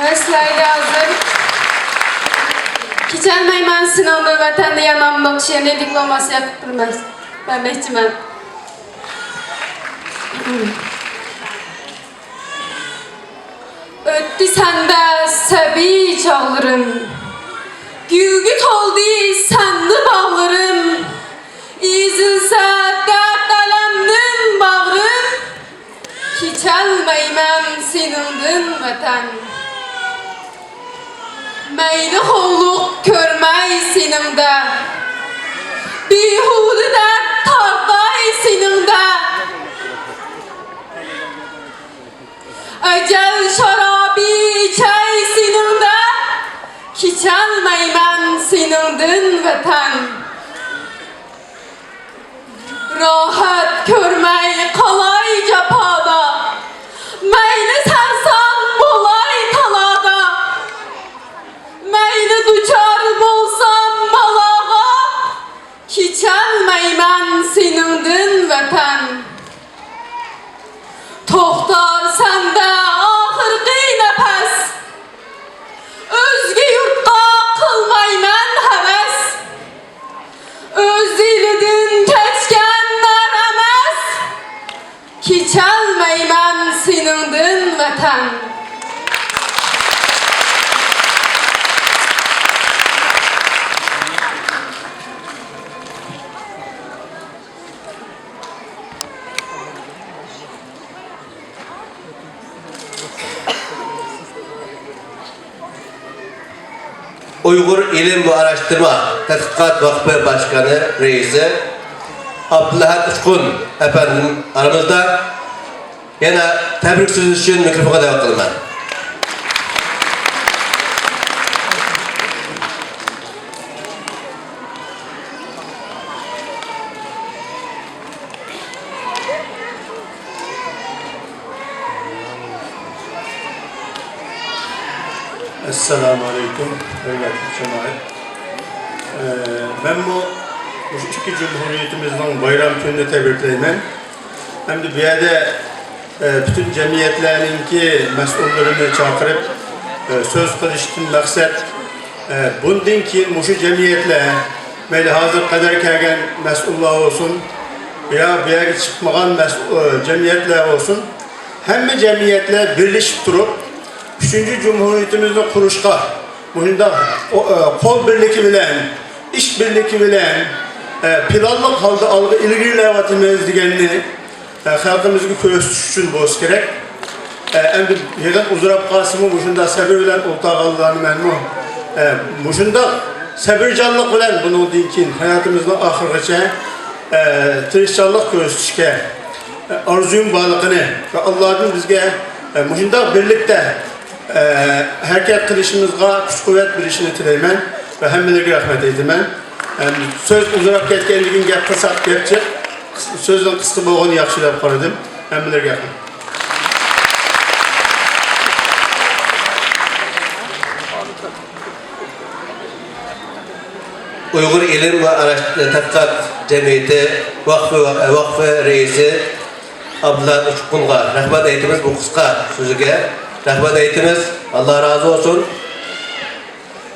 Ve sizlerle hazır. Keçelmeymen sınavlı vatanda yanamlık şiirini diploması yapıp bilmez. Ben bekçimen. Öttü sende sebi çağlarım. Gülgüt oldu senli bağlarım. İzilse dertlendim bağrım. Keçelmeymem senindin vatan. Meyli oğluk görmey senimde. Bihudu dert tartay senimde. Ecel şarabi çay seninde. Keçelmeymen senindin vatan. Rahat görmey kalay cephada. Meyli sersan bolay talada. Meyli duçar bolsam balağa. Keçelmeymen senindin vatan. Toxta sende ahırqı nəfəs. Özgü yurtda qılmaymen həvəs. Öz dilidin keçkənlər əməz. Keçəlmeymən senindin vətən. Uygur İlim ve Araştırma Tetkikat Vakfı Başkanı Reisi Abdülhamid Uçkun efendim aramızda. Yine tebrik sözü için mikrofona devam kılın ben. Esselamu Aleyküm, hürmetli cemaat. Ben bu iki Cumhuriyetimizin bayram gününü tebrikleymen. Hem de bir yerde bütün cemiyetlerinki mesullerini çağırıp söz kılıştın maksat bundan ki muşu cemiyetle meyli hazır kadar kelgen mesullar olsun veya bir yere çıkmayan cemiyetler olsun hem cemiyetle birleşip durup 3. Cumhuriyetimizde kuruşka, bunda kol birliği bilen, iş birliği bilen, planlık halde algı ilgili evatimiz digenini halkımızı köştüş için boz gerek. Hem de yegan uzurap kasımı bunda sabır bilen ortağalarını memnun. Bunda sabırcanlık bilen bunu dinkin hayatımızda ahirgeçe tirişçanlık köştüşke arzuyum bağlılığını ve Allah'ın bizge bunda birlikte hareket kılışımızga güç kuvvet bilişini tileymen ve hemmelerine rahmet eylemen. Söz uzurap ketkenligin gap kısak gerçek sözün kısıtı boğunu yaxşılap qaradım. Hemmelerine rahmet. Uygur İlim ve Araştırma Tetkikat Cemiyeti Vakfı Reisi Abdülhamid Uçkun'a rahmet eytimiz bu kıska sözüge. Rahmet eytimiz, Allah razı olsun.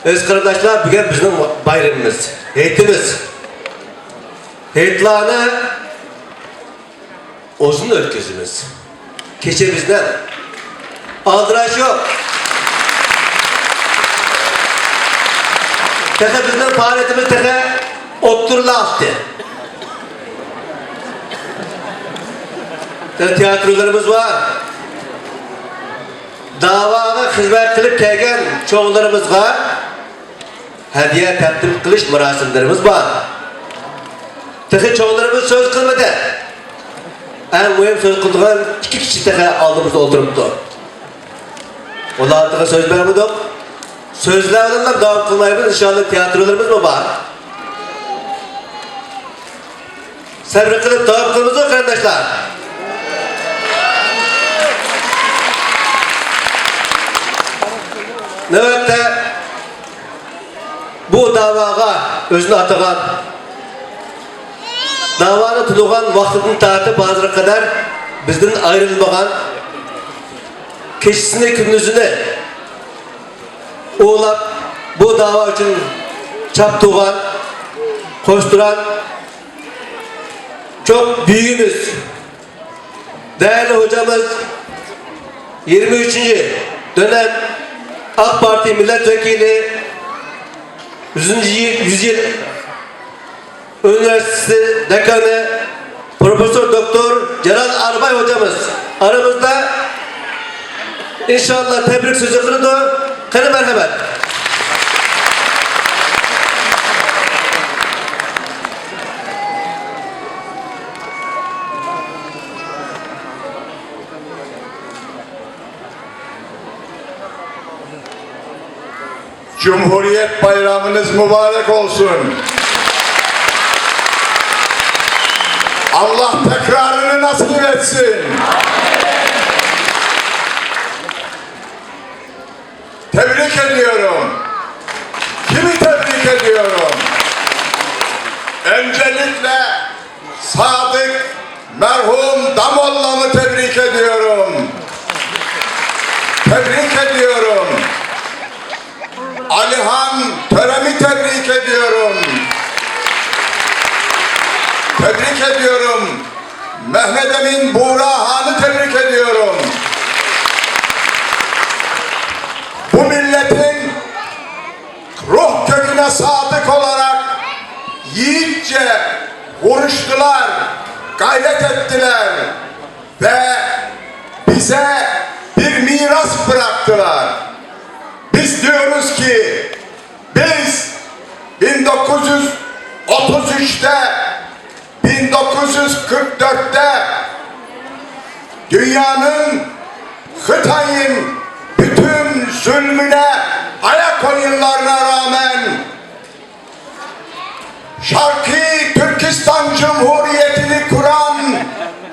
Öz kardeşler, bugün bizim bayramımız, heyetimiz. Heyetlerini uzun ülkesimiz. Keçe bizden. Aldıraş yok. Teke bizden faaliyetimiz teke otturla attı. Tiyatrolarımız var. davaga hizmet kılıp kelgen çoğullarımızga hediye takdim kılış murasimlerimiz var. Tıkı çoğullarımız söz kılmadı. En mühim söz kıldığın iki kişi tıkı aldığımızda oturuptu. Onlar tıkı söz vermedik. Sözler olanlar devam kılmayımız inşallah tiyatrolarımız mı var? Sabır kılıp devam kılmamız mı kardeşler? Nöbette bu davaga özünü atagan, davanı tutulan vaktini tartıp bazıra kadar bizden ayrılmagan, keçisini gündüzünü uğulap bu dava için çap tuğan, koşturan çok büyüğümüz, değerli hocamız 23. dönem AK Parti milletvekili 100 yıl Üniversitesi Dekanı Profesör Doktor Celal Arbay hocamız aramızda. İnşallah tebrik sözü kırdı. Kırı merhamet. Cumhuriyet bayramınız mübarek olsun. Allah tekrarını nasip etsin. Tebrik ediyorum. Kimi tebrik ediyorum? Öncelikle Sadık merhum Damolla'mı tebrik ediyorum. Tebrik ediyorum. Alihan Törem'i tebrik ediyorum. Tebrik ediyorum. Mehmet Emin Buğra Han'ı tebrik ediyorum. Bu milletin ruh köküne sadık olarak yiğitçe vuruştular, gayret ettiler ve bize bir miras bıraktılar. Biz diyoruz ki biz 1933'te 1944'te dünyanın Hıtay'ın bütün zulmüne ayak oyunlarına rağmen Şarkı Türkistan Cumhuriyeti'ni kuran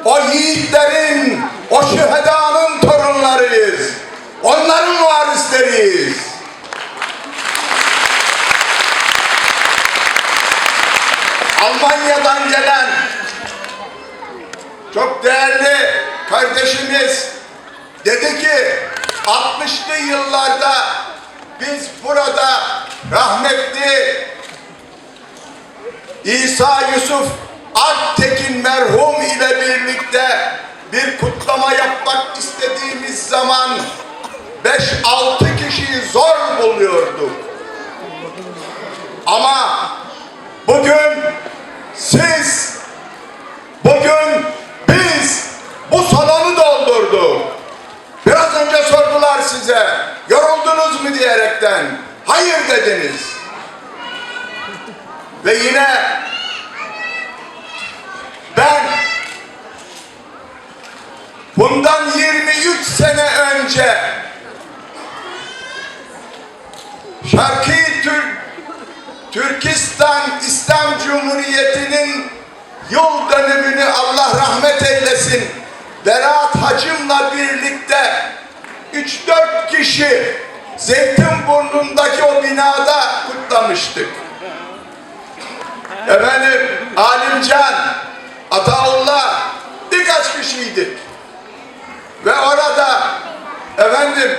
o yiğitlerin, o şühedanın torunlarıyız. Onların varisleriyiz. Almanya'dan gelen çok değerli kardeşimiz dedi ki 60'lı yıllarda biz burada rahmetli İsa Yusuf Alptekin merhum ile birlikte bir kutlama yapmak istediğimiz zaman 5-6 kişiyi zor buluyorduk. Ama bugün siz, bugün biz bu salonu doldurduk. Biraz önce sordular size, yoruldunuz mu diyerekten. Hayır dediniz. Ve yine ben bundan 23 sene önce Şarkı Türkistan İslam Cumhuriyeti'nin yıl dönümünü Allah rahmet eylesin Berat Hacım'la birlikte 3-4 kişi Zeytinburnu'ndaki o binada kutlamıştık. Efendim Alimcan, Ataullah birkaç kişiydik. Ve orada efendim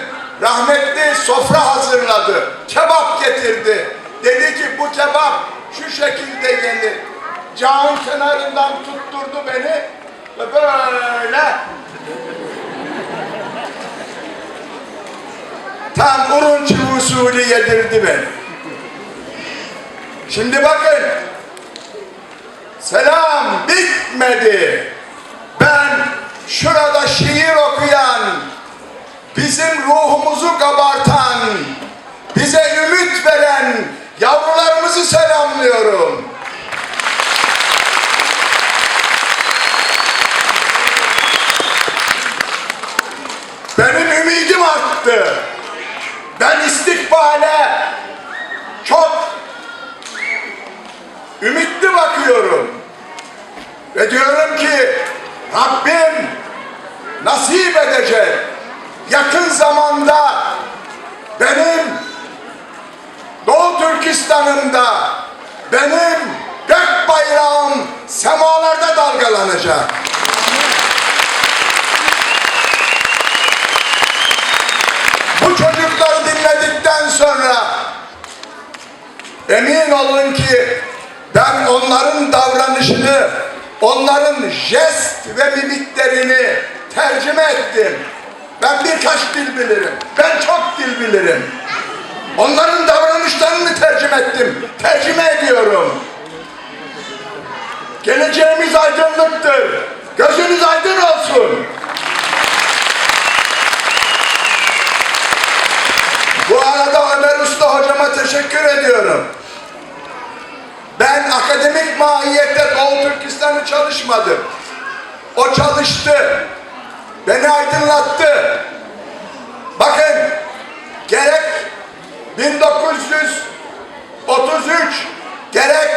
rahmetli sofra hazırladı. Kebap getirdi. Dedi ki bu kebap şu şekilde yenir. Cağın kenarından tutturdu beni ve böyle tam Urunçu usulü yedirdi beni. Şimdi bakın, selam bitmedi. Ben şurada şiir okuyan bizim ruhumuzu kabartan, bize ümit veren yavrularımızı selamlıyorum. Benim ümidim arttı. Ben istikbale çok ümitli bakıyorum. Ve diyorum ki Rabbim nasip edecek. Yakın zamanda benim Doğu Türkistan'ımda benim gök bayrağım semalarda dalgalanacak. Bu çocukları dinledikten sonra emin olun ki ben onların davranışını, onların jest ve mimiklerini tercüme ettim. Ben birkaç dil bilirim. Ben çok dil bilirim. Onların davranışlarını tercüme ettim. Tercüme ediyorum. Geleceğimiz aydınlıktır. Gözünüz aydın olsun. Bu arada Ömer Usta hocama teşekkür ediyorum. Ben akademik mahiyette Doğu Türkistan'ı çalışmadım. O çalıştı. Beni aydınlattı. Bakın, gerek 1933, gerek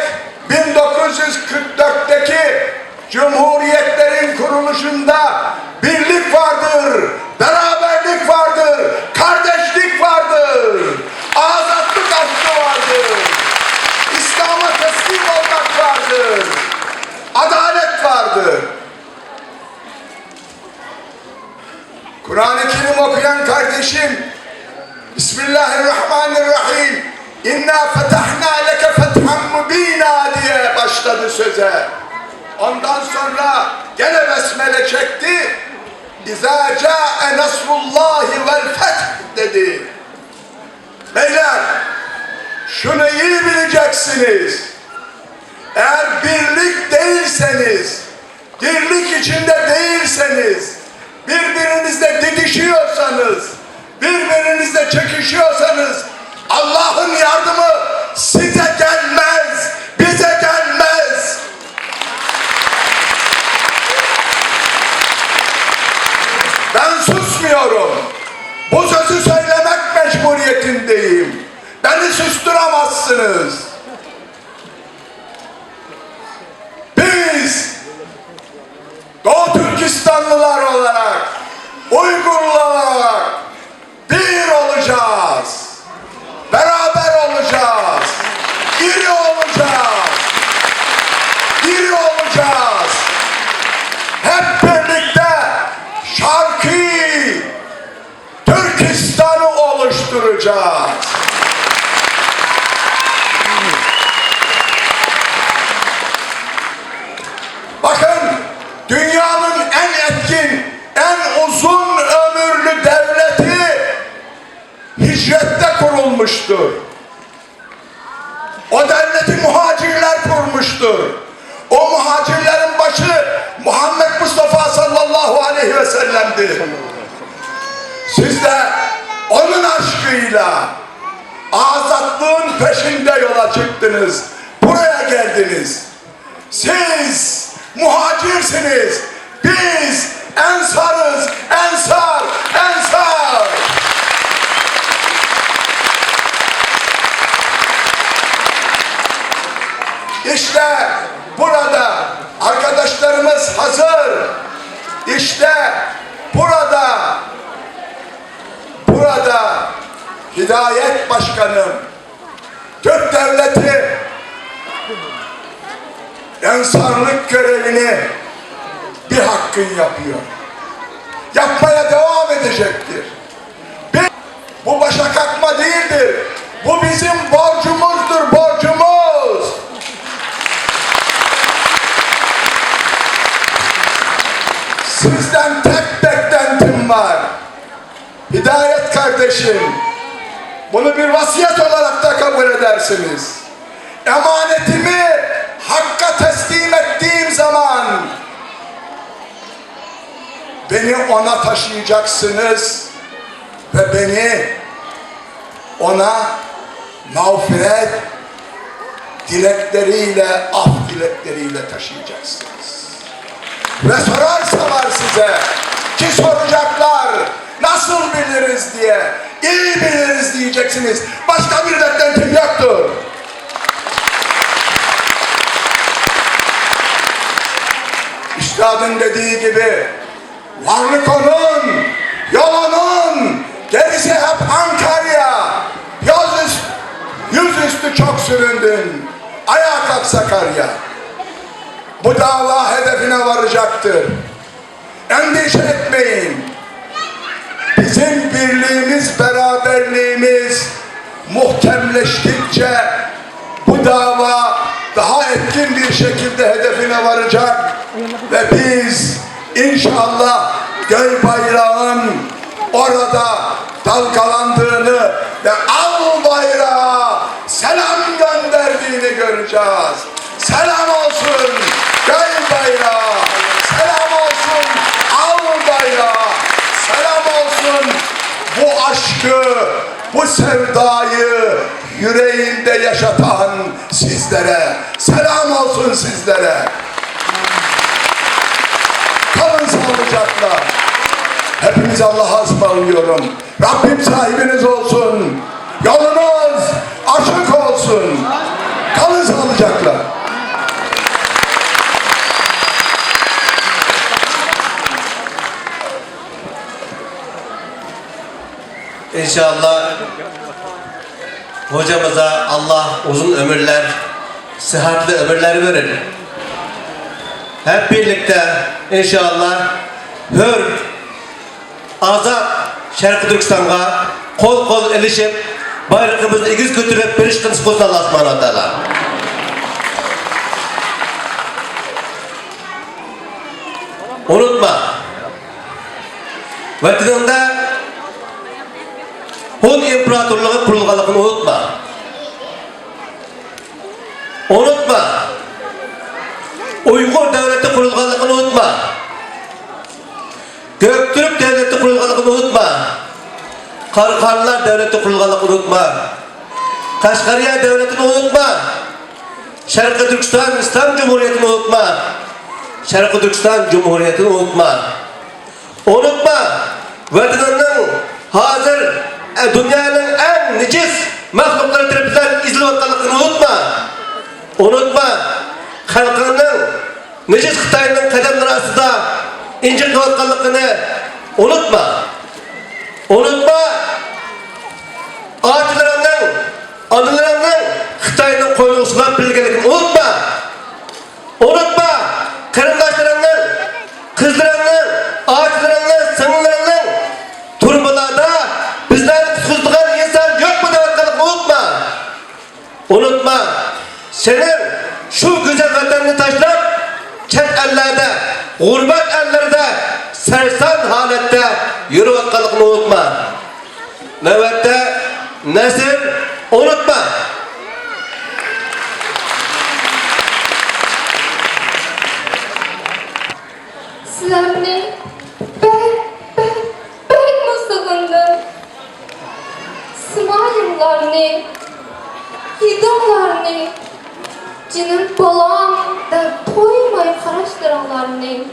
1944'teki Cumhuriyetlerin kuruluşunda birlik vardır, beraberlik vardır, kardeşlik vardır, azatlık aşkı vardır, İslam'a teslim olmak vardır, adalet vardır. Kur'an-ı Kerim okuyan kardeşim, Bismillahirrahmanirrahim, İnna fetahna leke fethan mubina diye başladı söze. Ondan sonra gene besmele çekti. İzâ câe nasrullâhi vel feth dedi. Beyler, şunu iyi bileceksiniz. Eğer birlik değilseniz, dirlik içinde değilseniz, birbirinizle didişiyorsanız, birbirinizle çekişiyorsanız, Allah'ın yardımı size gelmez, bize gelmez. Ben susmuyorum. Bu sözü söylemek mecburiyetindeyim. Beni susturamazsınız. Biz Doğu Türkistanlılar olarak, Uygurlar olarak bir olacağız. Beraber olacağız. İri olacağız. İri olacağız. Hep birlikte Şarkı Türkistan'ı oluşturacağız. Bakın, dünyanın en etkin, en uzun ömürlü devleti hicrette kurulmuştur. O devleti muhacirler kurmuştur. O muhacirlerin başı Muhammed Mustafa sallallahu aleyhi ve sellem'dir. Siz de onun aşkıyla azatlığın peşinde yola çıktınız. Buraya geldiniz. Siz muhacirsiniz. Biz ensarız. Ensar, ensar. İşte burada arkadaşlarımız hazır. İşte burada Hidayet Başkanım, Türk Devleti ensarlık görevini bir hakkın yapıyor. Yapmaya devam edecektir. Bu başa kalkma değildir. Bu bizim borcumuzdur, borcumuz. Sizden tek beklentim var. Hidayet kardeşim, bunu bir vasiyet olarak da kabul edersiniz. Emanetimi Hakk'a teslim ettiğim zaman beni ona taşıyacaksınız. ve beni ona mağfiret dilekleriyle, af dilekleriyle taşıyacaksınız. Ve sorarsalar size ki soracaklar nasıl biliriz diye, iyi biliriz diyeceksiniz. Başka bir beklentim yoktur. Üstadın dediği gibi varlık onun, yol onun, gerisi hep Ankara'ya. Yüzüstü çok süründün, ayağa kalk Sakarya. Bu dava hedefine varacaktır. Endişe etmeyin. Bizim birliğimiz, beraberliğimiz muhkemleştikçe bu dava daha etkin bir şekilde hedefine varacak ve biz inşallah göy bayrağın orada dalgalandığını ve al bayrağa selam gönderdiğini göreceğiz. Selam olsun göy bayrağı, selam olsun al bayrağı, selam olsun bu aşkı, bu sevdayı yüreğinde yaşatan sizlere. Selam olsun sizlere. Kalın sağlıcakla. Hepinizi Allah'a ısmarlıyorum. Rabbim sahibiniz olsun. Yolunuz açık olsun. Kalın sağlıcakla. İnşallah hocamıza Allah uzun ömürler, sıhhatli ömürler verir. Hep birlikte inşallah hür, azat Şarkı Türkistan'a kol kol ilişip bayrağımızı igiz götürüp bir işkiniz kılsın Allah subhanahu wa ta'ala. Unutma, vatanında Hun imparatorluğu kurulganlığını unutma. Unutma. Uygur devleti kurulganlığını unutma. Göktürk devleti kurulganlığını unutma. Karıkhanlar devleti kurulganlığını unutma. Kaşgarya devletini unutma. Şarkı Türkistan İslam Cumhuriyeti'ni unutma. Şarkı Türkistan Cumhuriyeti'ni unutma. Unutma. Vatanının hazır dünyanın en necis mahlukları tarafından izlenmekteğini unutma. Unutma. Halkının necis Xitayının kademleri arasında incikliğini unutma. Unutma. Ağaçlarının, anılarının Xitayının koyuluşundan bilgelikini unutma. Unutma. Karındaşlarının, kızlarının, ağaçlarının, sınırlarının turmalarda bizden kutuzduğun insan yok mu demek unutma. Unutma. Senin şu güzel vatanını taşlayıp çet ellerde, gurbet ellerde sersan halette yürü vakkalıkını unutma. Nöbette nesil unutma. Sizlerni ben mısıgındım. Sımayımlarını, hidonlarını, cinin balam da toymay karıştıranlarını,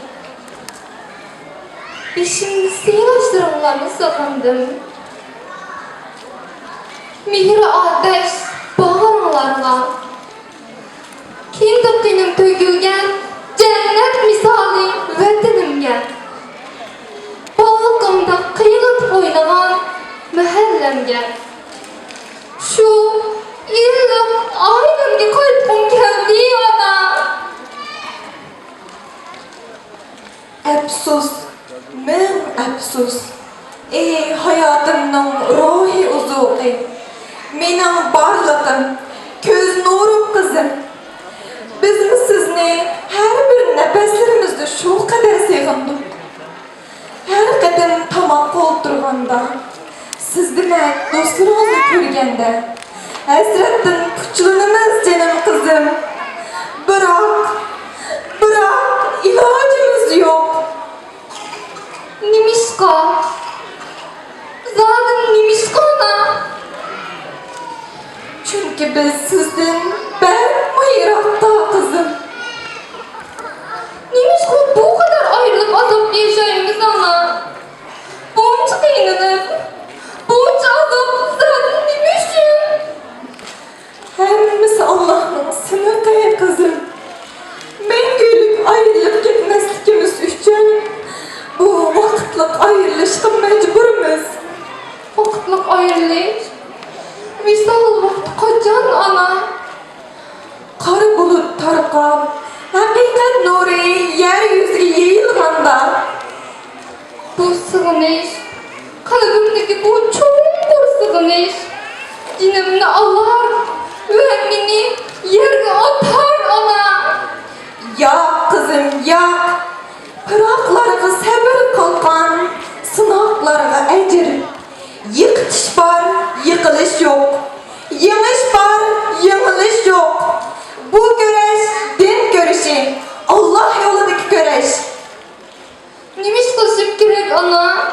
işimde seyirlaştıranlarını sığındım. Mihri ateş bağırmalarına, kindikinim tökülgen cennet misali vatanımga, balkımda kıyılıp oynagan mahallemga, şu illik aynımga kalbim geldi ana. Əfsus, mən əfsus, ey hayatımның ruhi uzuqi, mening barlığım, köz nurum kızım. Biz mi sizni her bir nefeslerimizde şu kadar sevimdik. Her kadar tamak oturganda, siz demek dostlarınızı görgende, hasretten puçlanımız canım kızım. Bırak, ilacımız yok. Nimişka, zaten sığınış. Kalbimdeki bu çukur sığınış. Cinimni Allah ve beni yerine atar ana. Ya kızım ya, pıraklarga sabır kılgan, sınaklarga ecir. Yıkış var, yıkılış yok. Yeniş var, yeniliş yok. Bu güreş din görüşü, Allah yolundaki güreş. Nemiş kılışıp gerek ana?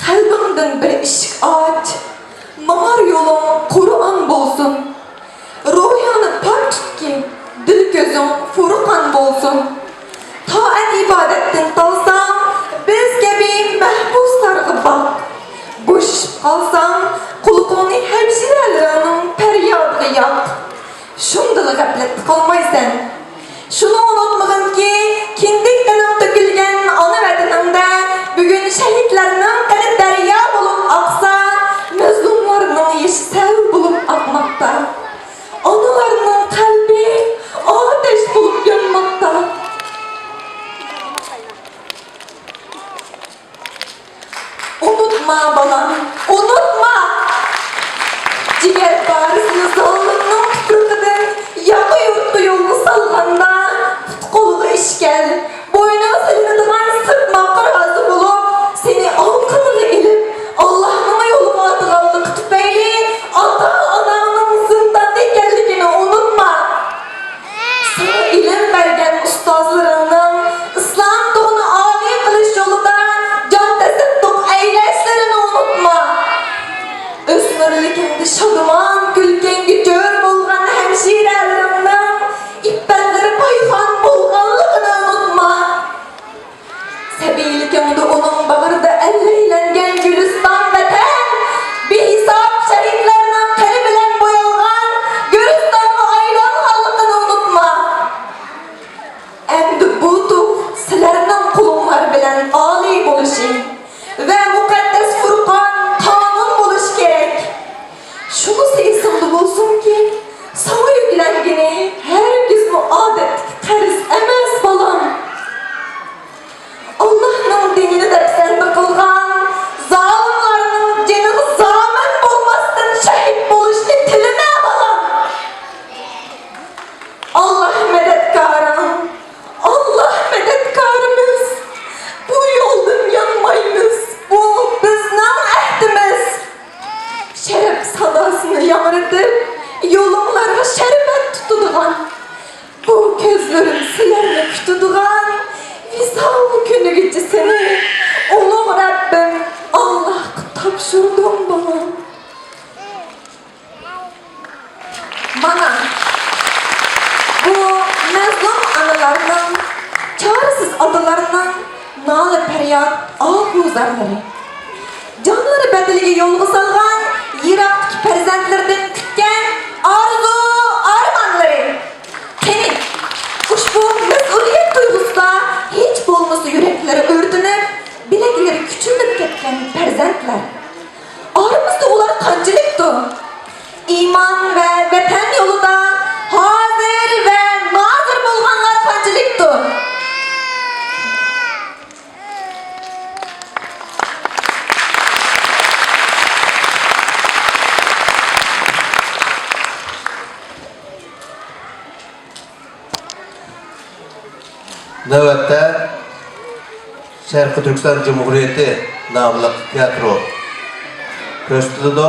Kalbimden bir ışık aç. Mamar yolun Kur'an bolsun. Ruhyanı pak tut ki dil gözün Furkan bolsun. Taat ibadetten kalsam biz gibi mahpuslarga bak. Boşuşup kalsam kulukunu hemşirelerinin peryadıga yak. Şundalı gaflet kalmaysan. Şunu unutmayın ki kindikten dökülgen ana vatanında bugün şehitlerinin kanı derya bulup aksa, mazlumlarının yaşı sel bulup akmakta. Analarının kalbi ateş bulup yanmakta. Unutma balam, unutma! Ciger barisini zaliminin tutukladan yakı yurtlu yolunu sallanda kolu iş gel. Boyuna selinadigan sıkmakka razı bulup seni alkınığı ilip Allah'ın yoluna atıgallık tüpeyli ata-ananın zindanda ekenligini unutma. Sana ilim vergen ustazlarının İslam doğunu âli kılış yolunda can tesettük eyleşlerini unutma. Ösmürlükende şadıman gülkengi cör bolgan hemşirelerimden ippenleri payhan bolganlıkını unutma. Sebilikende onun bağırda elleylengen Gülistan vatan bir hesap şeriflerinin keli bilen boyalgan Gülistan'ı aylanganlıkını unutma. Endi bu tuh silerinin kulunlar bilen âli buluşun ve mukaddes Furkan kanun buluş gerek. Şunu seyisinde bulsun ki sana yüklengini herkes bu adet ters emez balam. Allah'ın dinini de sen kılgan, zalimlarının canını zaman bulmasın şehit buluşlu tiline balam. Allah medetkarım, Allah medetkarımız. Bu yoldan yanmayınız, bu bizden ehdimiz. Şeref sadasını yamırtıp yolumlarına şerbet tutuduğun, bu gözlerim silerle tutuduğun visal günü gecesini onu Rabbim Allah tapşırdım bana. Bana bu mezlum anılarının, çaresiz adılarının nalı feryat ağuzarları. Canları bedeliği yolgu salgan, yiraktaki perzentlerden kütken arzu armanları. Senin ushbu mesuliyet duygusuna hiç bulması yürekleri ördünüp, bilekleri küçülüp ketken perzentler. Aramızda ular kancılıktı. İman ve vatan yolunda hazır ve nazır bulganlar kancılıktı. Navbatda Sharqi Turkiston Cumhuriyeti nomli teatro ko'rsatildi.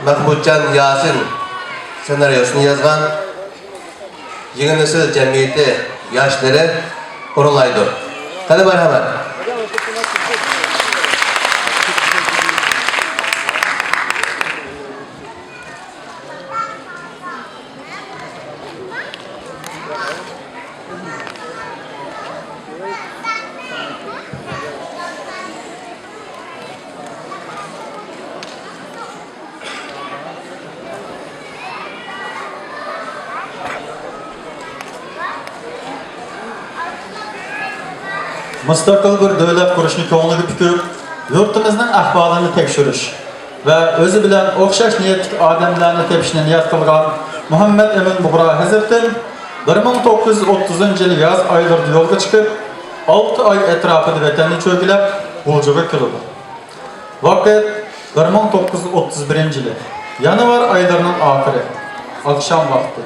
Mahmudjon Yasin senaryosini yozgan. Yangi nesil jamiyati yoshlari o'rinlaydi. Qani marhamat. Müstakil bir devlet kuruşunu ko'ngliga pukib, yurtimizning ahvolini tekshirish va o'zi bilan o'xshash niyatli odamlarni tepishni niyat qilgan Muhammad Emin Bug'ro Hazratim 1930-yil yoz oylarida yo'lga chiqib, 6 ay etrafında vatanni cho'gilab G'uljaga keldi. Vaqt 1931 yil. Yanvar oylarining oxiri. Akşam vakti.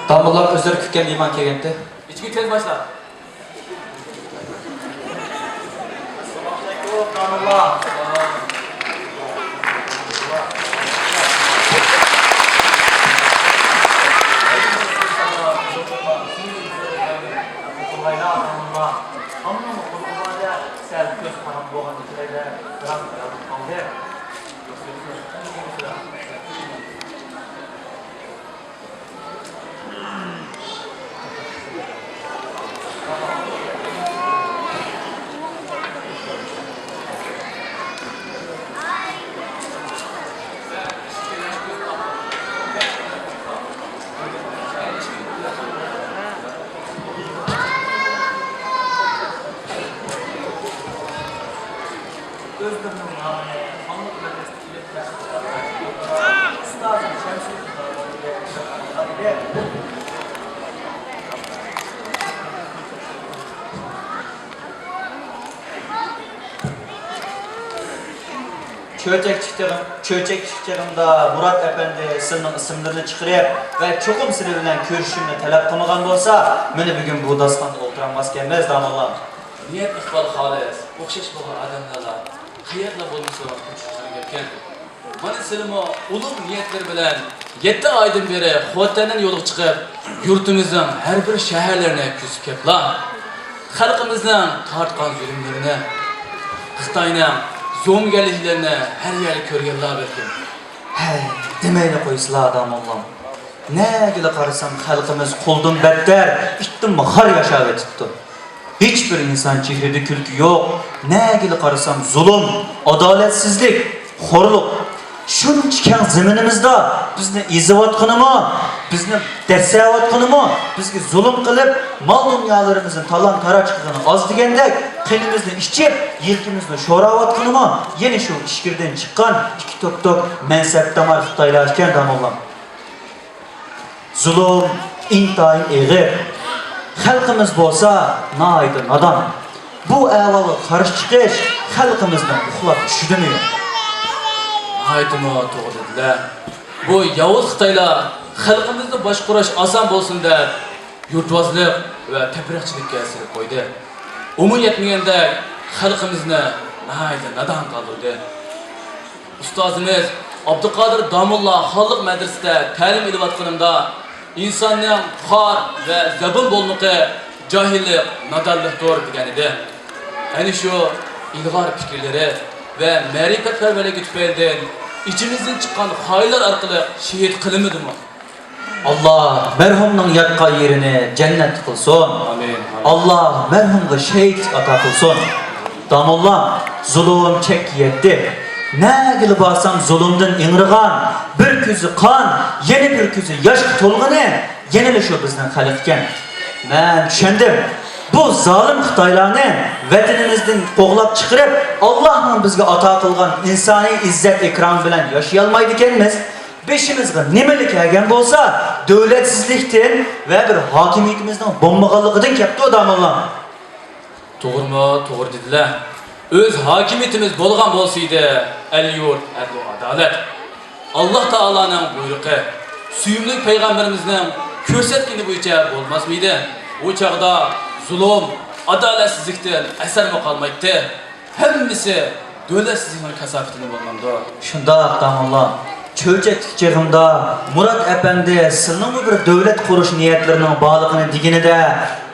Damlalar özür kükken iman kelgende. İçki tez başla. Çöçekçiklerimde Murat Efendi sizin isimlerini çıkarıp ve çokum sizin bilen görüşümünü talep kılmagan bolsa, meni bugün bu daskanda oturamazkenmez damallar. Niyet iqbal xolis, o'xshash bo'lgan odamlar qayerda bo'lmasa ko'chishlarga kelgan. Mana sizlarmo ulug' niyatlar bilan 7 oydan beri xotandan yo'lga chiqib, yurtimizning har bir shaharlarini kuzib keliblar. Xalqimizning tortgan zulmlarini, Xitoyning zo'mgarliklarini har yerda ko'rganlar balkim. Hey, demayli qo'ysizlar damallar. Negile qarasam xalqimiz qo'ldan battar, itdan mahar yashab etibdi. Hiçbir insan chehrida kulki yo'q. Negile qarasam zulm, adolatsizlik, xo'rliq. Shuncha keng zaminimizda bizni ezayotganimi, bizni dasayotganimi, bizga zulm qilib, mol dunyolarimizni talon-taroj qilgani oz degandek, qinimizni ichib, yelkimizni sho'rayotganimi, yana shu ishkirdan chiqqan ikki tok mansabdamar Xitoylar ekan damallam. Zulm intayin eg'ir. Xalqimiz bo'lsa, noyda nodon. Bu ahvolga qarshi chiqish xalqimizdan uxlab tushidimi? Haytimo to'g'ri dedilar. Bu yovuz Xitoylar xalqimizni boshqarish oson bo'lsin deb yurtvozlik va tabriqchilikka asir qo'ydi. Umuman yetmaganda xalqimizni nayda nodon qoldirdi. Ustozimiz Abduqodir Damulla xalq madrasasida ta'lim olayotganimda insonning xor va zabun bo'lmoqi jahillik, nodonlikdir degan edi. Ana shu ilg'or fikrlari ve ma'rifatparvarligi tufaylidan içimizden çıkan hayırlar orqali şehit qilinmadimi? Allah merhumning yatgan yerini cennet kılsın. Amin. Allah merhumga şehit ata kılsın. Damullah zulüm çek yetti. Negili barsam zulümden inrigan, bir küzü kan, yeni bir küzü yaş tolgını, yenili şu bizden xalqken. Ben düşündüm. Bu zalim Xitoylarni vatanimizdan qo'g'lab chiqarib, Allohning bizga ato qilgan insoniy izzat ikrom bilan yashay olmaydi ekanmiz. Beshimizga nimalar kelgan bo'lsa, davlatsizlikdan va bir hokimiyatimizning bo'lmaganligidan kelibdi odamlar. To'g'rimi? To'g'ri dedilar. O'z hokimiyatimiz bo'lgan bo'lsaydi, el-yurt, adolat. Alloh taolaning buyrug'i, suyumli payg'ambarimizning ko'rsatgani bo'yicha bo'lmas mıydı? O chaqda zulm, adolatsizlikdan asar qolmaydi. Hammasi davlatsizlikning kasofatidan bo'lganda. Shunda damallar, cho'chaklik chig'imda Murat Efendi sizning bir davlat qurish niyatlarining borligini deganida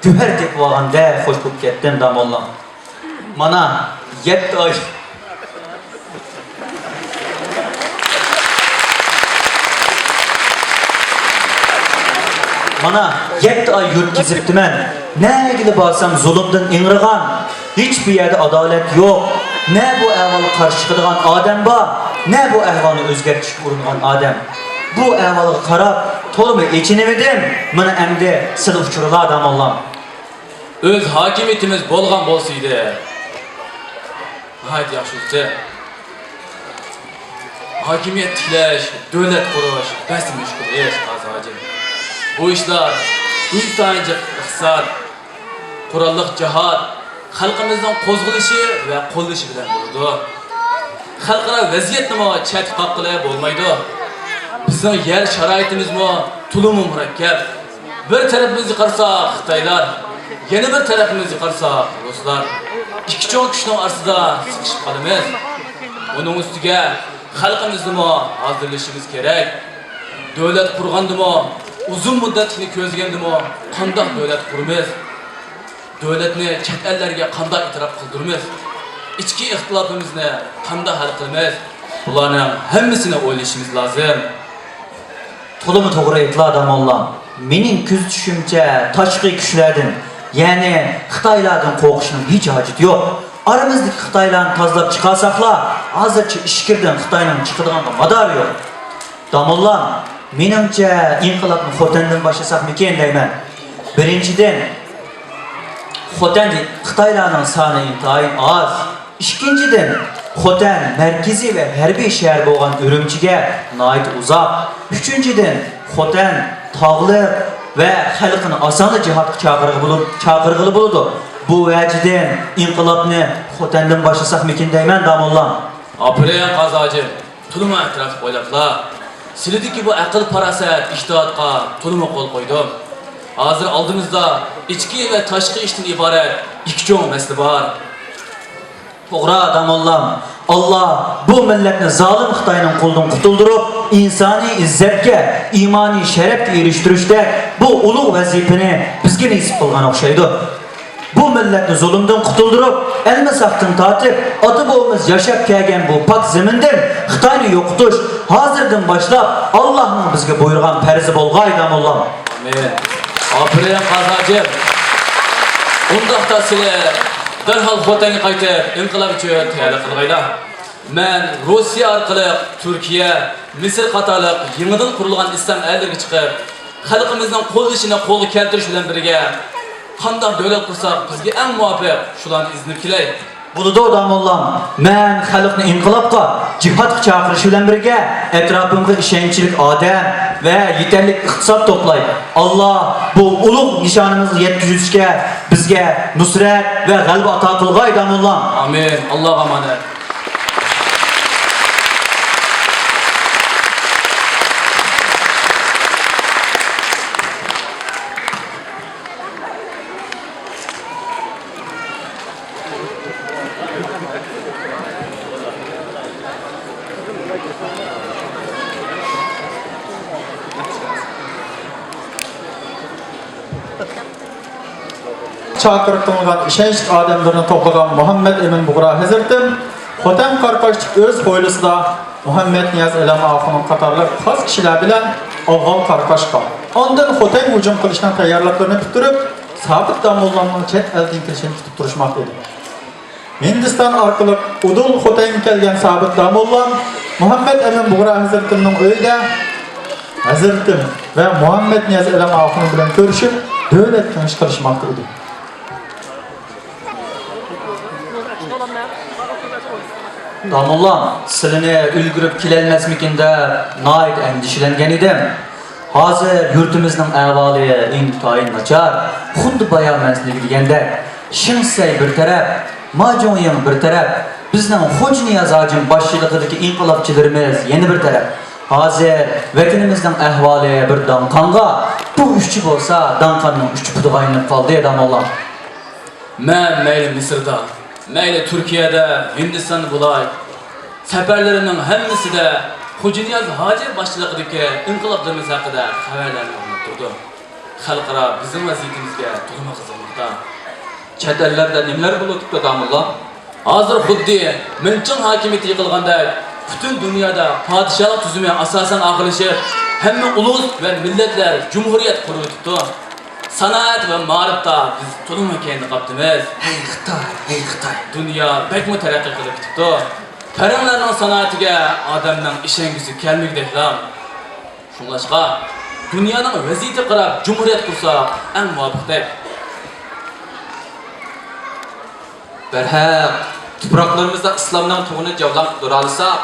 guhar tepib olganda xo'sh bo'lib ketdim damallar. Mana 7 oy Mana 7 oy yurtkizibdiman. Negili barsam zulmdan ingrigan, hiçbir yerde adalet yok. Ne bu ahvolga qarshi chiqadigan odam bor, ne bu ahvolni o'zgartirishga uringan odam. bu ahvolga qarab to'liq echinimidim. Mana endi sil uchurlar adam Alloh. Öz hakimiyetimiz bolgan bolsaydı. Haydi yaxşısı. Hakimiyet tiklash, devlet kuruş, bäst müşkül iş Qazı. Bu işler intanca iqtisad, quralliq cihat, xalqimizning qo'zg'alishi va qo'llashi bilan bo'ladi. Xalqaro vaziyat nima chet qaqilib bo'lmaydi. Bizning yer sharoitimizmi tulum murakkab. Bir tarafimizni qarasak Xitoylar, yana bir tarafimizni qarasak Ruslar. İki cho'ng kuchning orasida siqishib qolamiz. Uning ustiga xalqimizni hazırlashimiz kerak. Davlat qurgandimi, uzun muddatni ko'zgandimi, qanday davlat quramiz? Davlatni chet ellarga qanday e'tirof qildiramiz? İchki ixtilofimizni qanday hal qilamiz? Bularning hammasini o'ylashimiz lozim. To'liq to'g'ri aytlar adam Alloh. Mening ko'z tushimcha tashqi kuchlardan, ya'ni Xitoylardan qo'rqishning hech hojati yo'q. Aramizdagi Xitoylarni tozalab chiqarsaqlar, hozircha ishkirdan Xitoyning chiqadiganiga mador yo'q. Damollar, meningcha inqilobni Xotandan boshlasak-mikin deyman. Birinchidan, Xotan Xitoylarning soni intayin oz. Ikkinchidan, Xotan markaziy va harbiy shahar bo'lgan Urumchiga nihoyat uzoq. Uchinchidan, Xotan tog'li va xalqini osonli jihodga chaqirg'ili bo'ladi. Bu vajidan inqilobni Xotandan boshlasak-mikin deyman damollar. Apireyan Qazı, tuluma etraf qo'ylablar. Sizlardagi bu aql farosat ijtihodga tuluma qo'l qo'ydim. Hozir oldimizda ichki va tashqi ishdan iborat ikki cho'ng masala bor. To'g'ri adam Allah bu millatni zolim Xitoyning qo'lidan qutuldirib, insoniy izzatga, iymoniy sharafga erishtirishda bu ulug' vazifani bizga nasib qilgan o'xshaydi. Bu millatni zulmdan qutuldirib, almasaqdan tortib, ota-bobamiz yashab kelgan bu pok zamindan Xitoyni yo'qotish hozirdan boshlab Allohning bizga buyurgan farzi bo'lg'ay damollar. Amin. Apireyan Qazı. Undaqda sizlar darhol Xotanga qaytib, inqilob uchun tayyorlik qilinglar. Men Rossiya orqali Turkiya, Misr qatorliq yangidan qurilgan islom ellariga chiqib, xalqimizning qo'llashini qo'lga keltirish bilan birga qanday davlat qursak bizga eng muvofiq shularni iznib kelay. Bo'ladi odamlar. Men xalqni inqilobga, jihodga chaqirish bilan birga atrofimga ishonchli odam va yetarli iqtisod to'play. Alloh bu ulug' nishonimizni yetkazishga bizga nusrat va g'alaba ato qilg'ay odamlar. Amin. Allohga omonat. Çakırtılgan işençlik adamlarını toplagan Muhammed Emin Buğra Hazretim, Xotan Qarqaşlık öz hoylusida Muhammed Niyaz Elam Ağa'nın qatarlar xas kişiler bilen Avval Qarqaşqa. Ondan Xotan hücum qilishdan tayyorliqlarini bitirib, sabit damollarning chet eldan kirishini kutib turishmoqda edi. Hindiston orqali Udul Xotanga kelgan sabit damollar Muhammed Emin Buğra Hazretimning uyida Hazretim ve Muhammed Niyaz Elam Ağa'nın bilan ko'rishib, davlat kengəş qilishmoqda edi. Damollar, sizini ulgurib kelolmasmikin de nayt endişelengen edim. Hozir yurtimizning ahvoli intayin nachar. Xuddi bayon masligi deganda, Shinsay bir taraf, Majo'yin bir taraf, bizning Xo'j Niyaz hojim boshchiligidagi inqilobchilarimiz yana bir taraf. Hozir vatanimizning ahvoli bir danqonga, bu uchchi bo'lsa, danqonning uchi pudiga aylanib qoldi damollar. Men mayli Misrda, mayli Turkiyada, Hindistonda bo'lay, safarlarining hammasida Xo'j Niyaz hoji boshchiligidagi inqiloblarimiz haqida xabarlarni olib turdi. Xalqaro bizning vaziyatimizga to'g'ri qiziqmoqda. Chet ellarda nimalar bo'lib turibdi damollar? Hozir xuddi Minching hokimiyati yiqilgandek, butun dunyoda podshohlik tuzumi asosan oqilishib, hamma ulug' va millatlar jumhuriyat qurib o'tibdi. Sanoat va ma'rifatda biz to'liq keyinda qolibmiz. Hey Xitoy. Dunyo bekmi taraqqiy qilib ketibdi. Paranglarning sanoatiga odamning ishongisi kelmagdeklar. Şunlaşqa, dünyanın vaziyeti qarab cumhuriyet kursa en muvafiqdir. Berhaq, tupraklarımızda İslam'dan tuğunu cavlaq duralısa,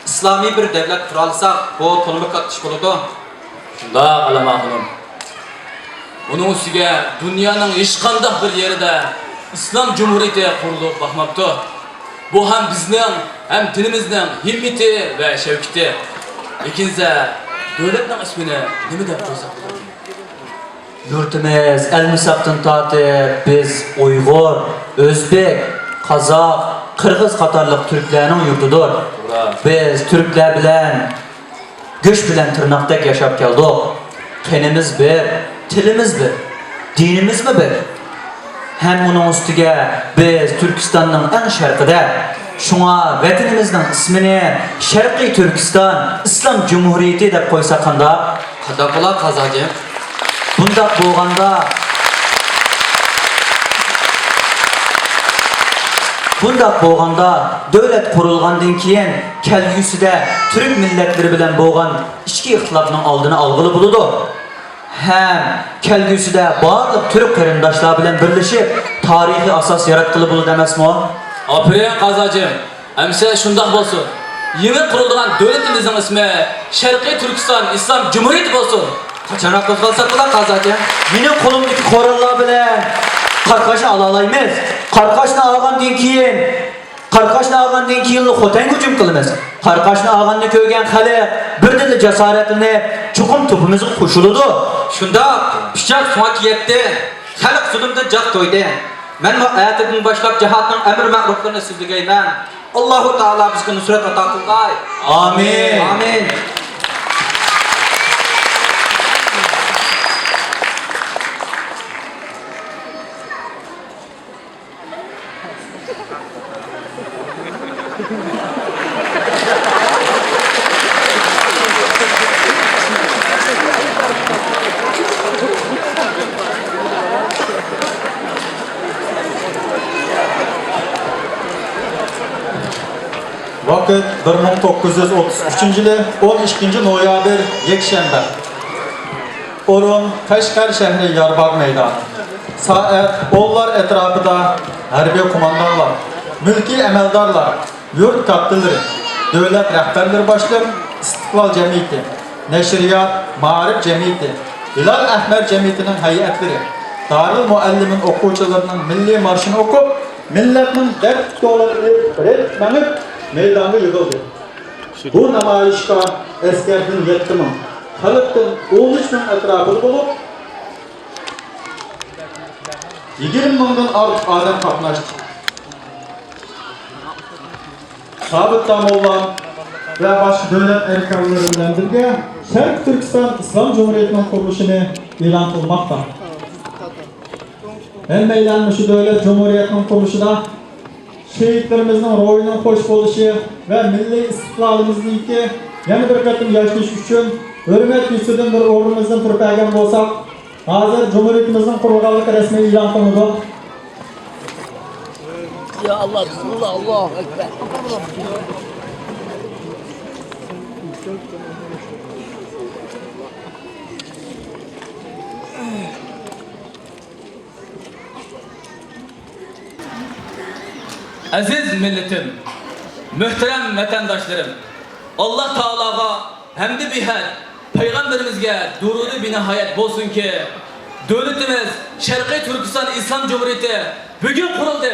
İslami bir devlet kuralsa, bu tolma katış buludu. Şunda alama hanım. Bunun üstüge dünyanın hiç qandaq bir yerinde İslam Cumhuriyeti kurulup bakmaptı. Bu hem bizning, hem dinimizning himmeti ve şevkiti. İkinci, devletning ismini nima deb qo'ysak bo'ladi? Yurtimiz el-misaqdan tatib biz Uyg'ur, Özbek, Qozaq, Qirg'iz qatorliq Türklarning yurtidir. Biz Türklar bilan göç bilan tırnaqdek yaşab keldik. Qenimiz bir, tilimiz bir, dinimiz mi bir? Hem onun üstüge biz Türkistan'ın en şarkıda, şuna vatanimizin ismini Şarkı Türkistan İslam Cumhuriyeti deb qo'ysaqanda, qadaqala qazacım. Bundaq bo'lganda devlet kurulgandan keyin kelgüsüde Türk milletleri bilen bo'lgan ichki ixtilofning oldini olg'ili bo'ladi. Hem kelgüsüde barliq Türk qarindoshlar bilan birleşip tarihi asas yaratqili bo'ladi emasmi? Aferin qazacım. Emse şundaq bolsun. Yeni kurulduğun devletimizin ismi Şarkı Türkistan İslam Cumhuriyeti bolsun. Kaçanak qozg'alsak bilan qazacı. Mening qo'limdagi qorallar bilan qarqashni ola olamiz. Qarqashni olgandan keyin xo'tan hujum qilamiz. Qarqashni olganni ko'rgan xalq birdil jasoratini chuqum topimizga qo'shiladi. Shunda pichoq so'ngga yetdi. Xalq zulmdan joq to'ydi. Men bu ayatdan boshlab jihodning amr ma'ruflarini so'zlayman. Allohu taolo bizga nusrat ato qilgay. Amin. Amin. Vakit 1933 yılı 12 noyabr Yekşembe. Orun Kaşgar şehri Yarbağ meydanı. Saat onlar etrafında harbiy kumandanlar, mülki emeldarlar, yurt kaptıları, devlet rehberleri başlar, İstiklal Cemiyeti, Neşriyat, Ma'arif Cemiyeti, Hilal Ahmer Cemiyeti'nin heyetleri, Darül Muallim'in okuyucularının milli marşını okup, milletin dert doları öğretmenip meydanda yığıldı. Bu namayişka eskerden yetkimin, halkın 13.000 etrafı bulup, 20.000'dan artık adam katlaştı. Sabit Damoğlan ve başka devlet erkanları bilen birge Şarkı Türkistan İslam Cumhuriyeti'nin kuruluşunu ilan kılmakta. Hem meylanmışı devlet Cumhuriyeti'nin kuruluşuna şehitlerimizin ruhunun hoş buluşu ve milli istiklalimizninki yeni bir katım yaşayış üçün hürmet yüzüden bir uğrumuzdan pürpergen bolsak, hazır Cumhuriyetimizin kurulganlık resmi ilan kılındı. Ya Allah, Bismillah, Allahu Ekber. Aziz milletim, muhterem vatandaşlarım, Allah Teala'ga hamdi bihat, Peygamberimizge durudu binihayet bolsun ki, devletimiz Şarkı Türkistan İslam Cumhuriyeti bugün kuruldu.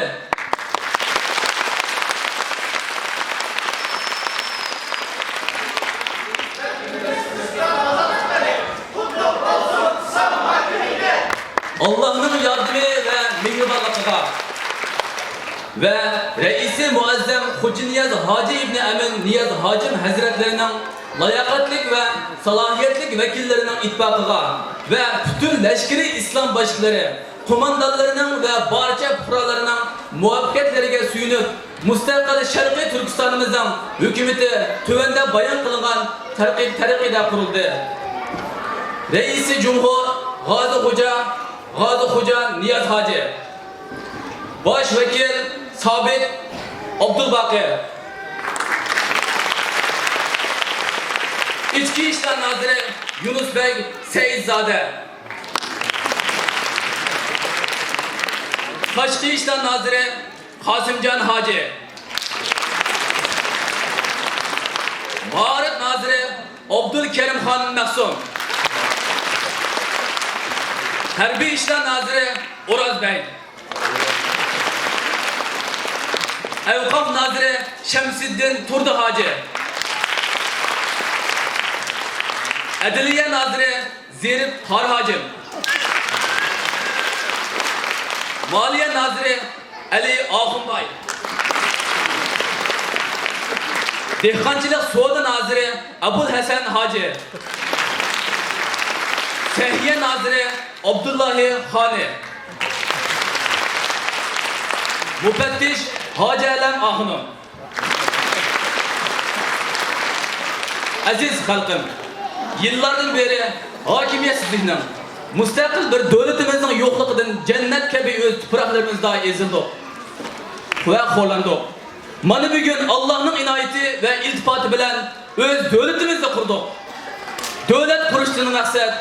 Allah'ın yardımı ve mihribanlığı ve Reisi Muazzem Hoca Niyaz Hacı İbni Emin Niyaz Hacım Hazretlerinin layakatlik ve salahiyetlik vekillerinin ittifakıga ve bütün leşkeri İslam başlıkları, kumandanlarının ve barca puralarının muvaffakiyetlerine suyunup müstakil Şarkı Türkistan'ımızın hükümeti tüvende bayan kılınan tariqide kuruldu. Reisi Cumhur Gazi Hoca Niyaz Hacı, Başvekil Sabit Abdülbakir, İç İçki İşler Nazırı Yunus Bey Seyidzade. Taşkı İşler Nazırı Kasımcan Hacı. Mağarip Nazırı Abdülkerim Hanım Mahsun. Harbiy İşler Nazırı Uraz Bey. Evkaf Nazırı Şemsiddin Turdu Hacı. Adliye Nazırı Zerif Har Hacım. Maliye Nazırı Ali Ahunbay. Dehqonchilik Sodi Nazırı Abul Hasan Hacı. Sehiye Nazırı Abdullahi Khani. Müfettiş Hacı Alem Ahunum. Aziz halkım, yıllardan beri hakimiyetsizlikten, müstakil bir devletimizin yokluğundan cennet gibi öz topraklarımızda ezildik ve horlandık. Mana bugün Allah'ın inayeti ve iltifatı bilen öz devletimizni kurduk. Devlet kuruşunun maksat,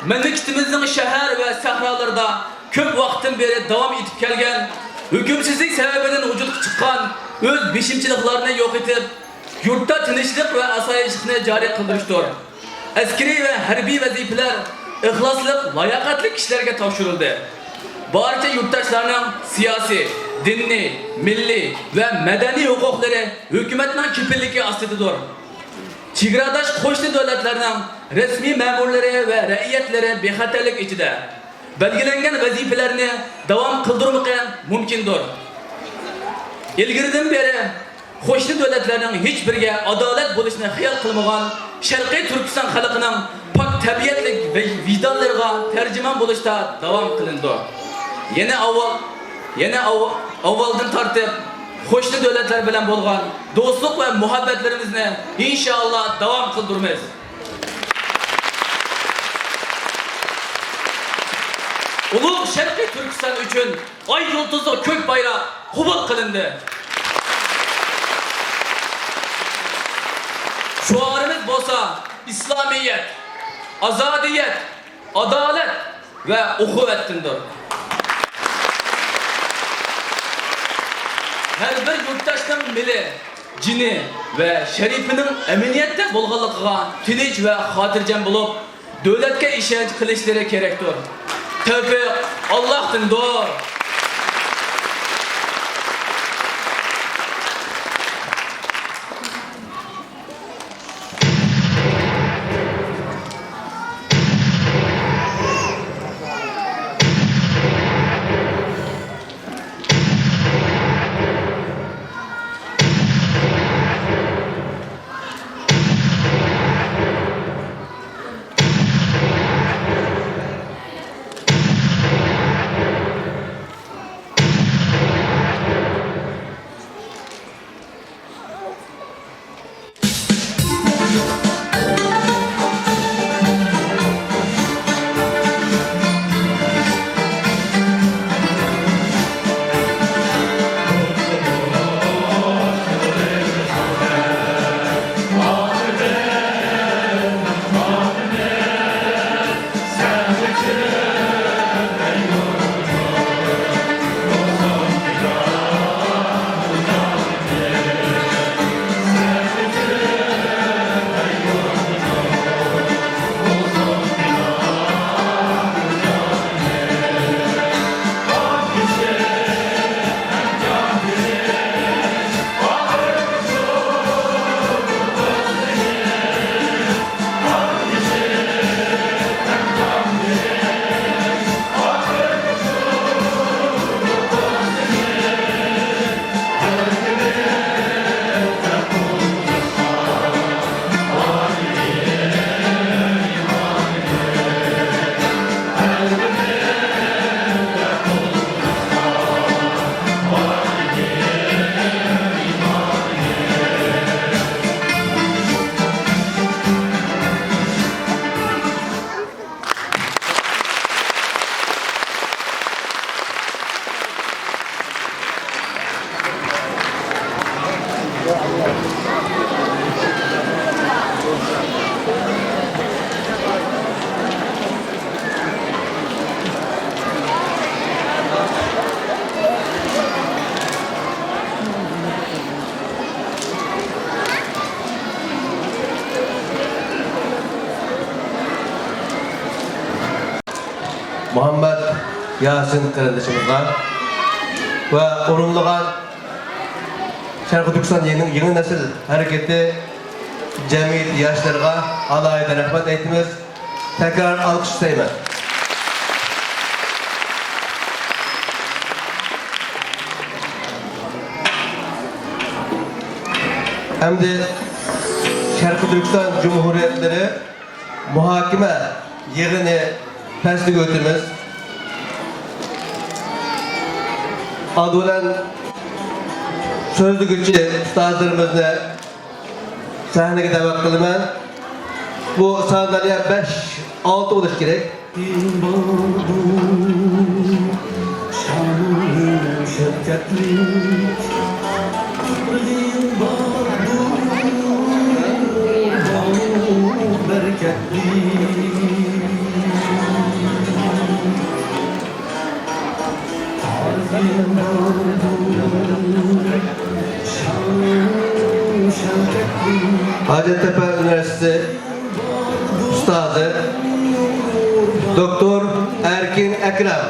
memleketimizin şehir ve sahralarda köp vaktin beri devam etip gelgen, hükümsüzlük sebebinden vücuduk çıkan öz biçimçiliklerini yok edip, yurtta tinçlik ve asayişlikini cari kıldırıştır. Askeri ve harbi vazifeler ihlaslık, layakatli kişilerge tavşırıldı. Barca yurttaşlarının siyasi, dinni, milli ve medeni hukukları hükümetin kipilliki aslididir. Çigradaş koştu devletlerinin resmi memurları ve raiyetlere bexaterlik içinde belgelengen vazifelerini devam kıldırmak mümkündür. İlgiriden beri koştu devletlerinin hiçbirine adalet buluşunu hayal kılmagan Şarkı Türkistan halkının pak tabiatlik ve vicdanlarına tercüman buluşta devam kılındı. Yine avvaldan tartıp hoşlu devletler bilen bolgan dostluk ve muhabbetlerimizni inşallah devam kıldırmayız. Ulug' Sharqiy Türkistan üçün ay yıldızlı kök bayrağı hubul kılındı. Şuarımız bolsa İslamiyet, azadiyet, adalet ve uhuvvettindir. Her bir yurttaşның mili, cini ve şerifinin eminiyette bolğanlıqqa tinç ve hatircem bulup, devletke işenç kılışları kerektir. Tevfik Allah'tındır. Muhammed Yasin kardeşimizle ve onunla Şarkı Türkistan yeni nesil hareketi cemiyet yaşlarına alayda rahmet etimiz. Tekrar alkış isteyim. Hem de Şarkı Türkistan Cumhuriyetleri muhakeme yığını peslik ötümüz. Adı olan sözlü güçlü ustazlarımızla sahneye davet kılıman. Bu sandalye 5-6 oluş gerek. Hacettepe Üniversitesi Üstadı Doktor Erkin Ekrem.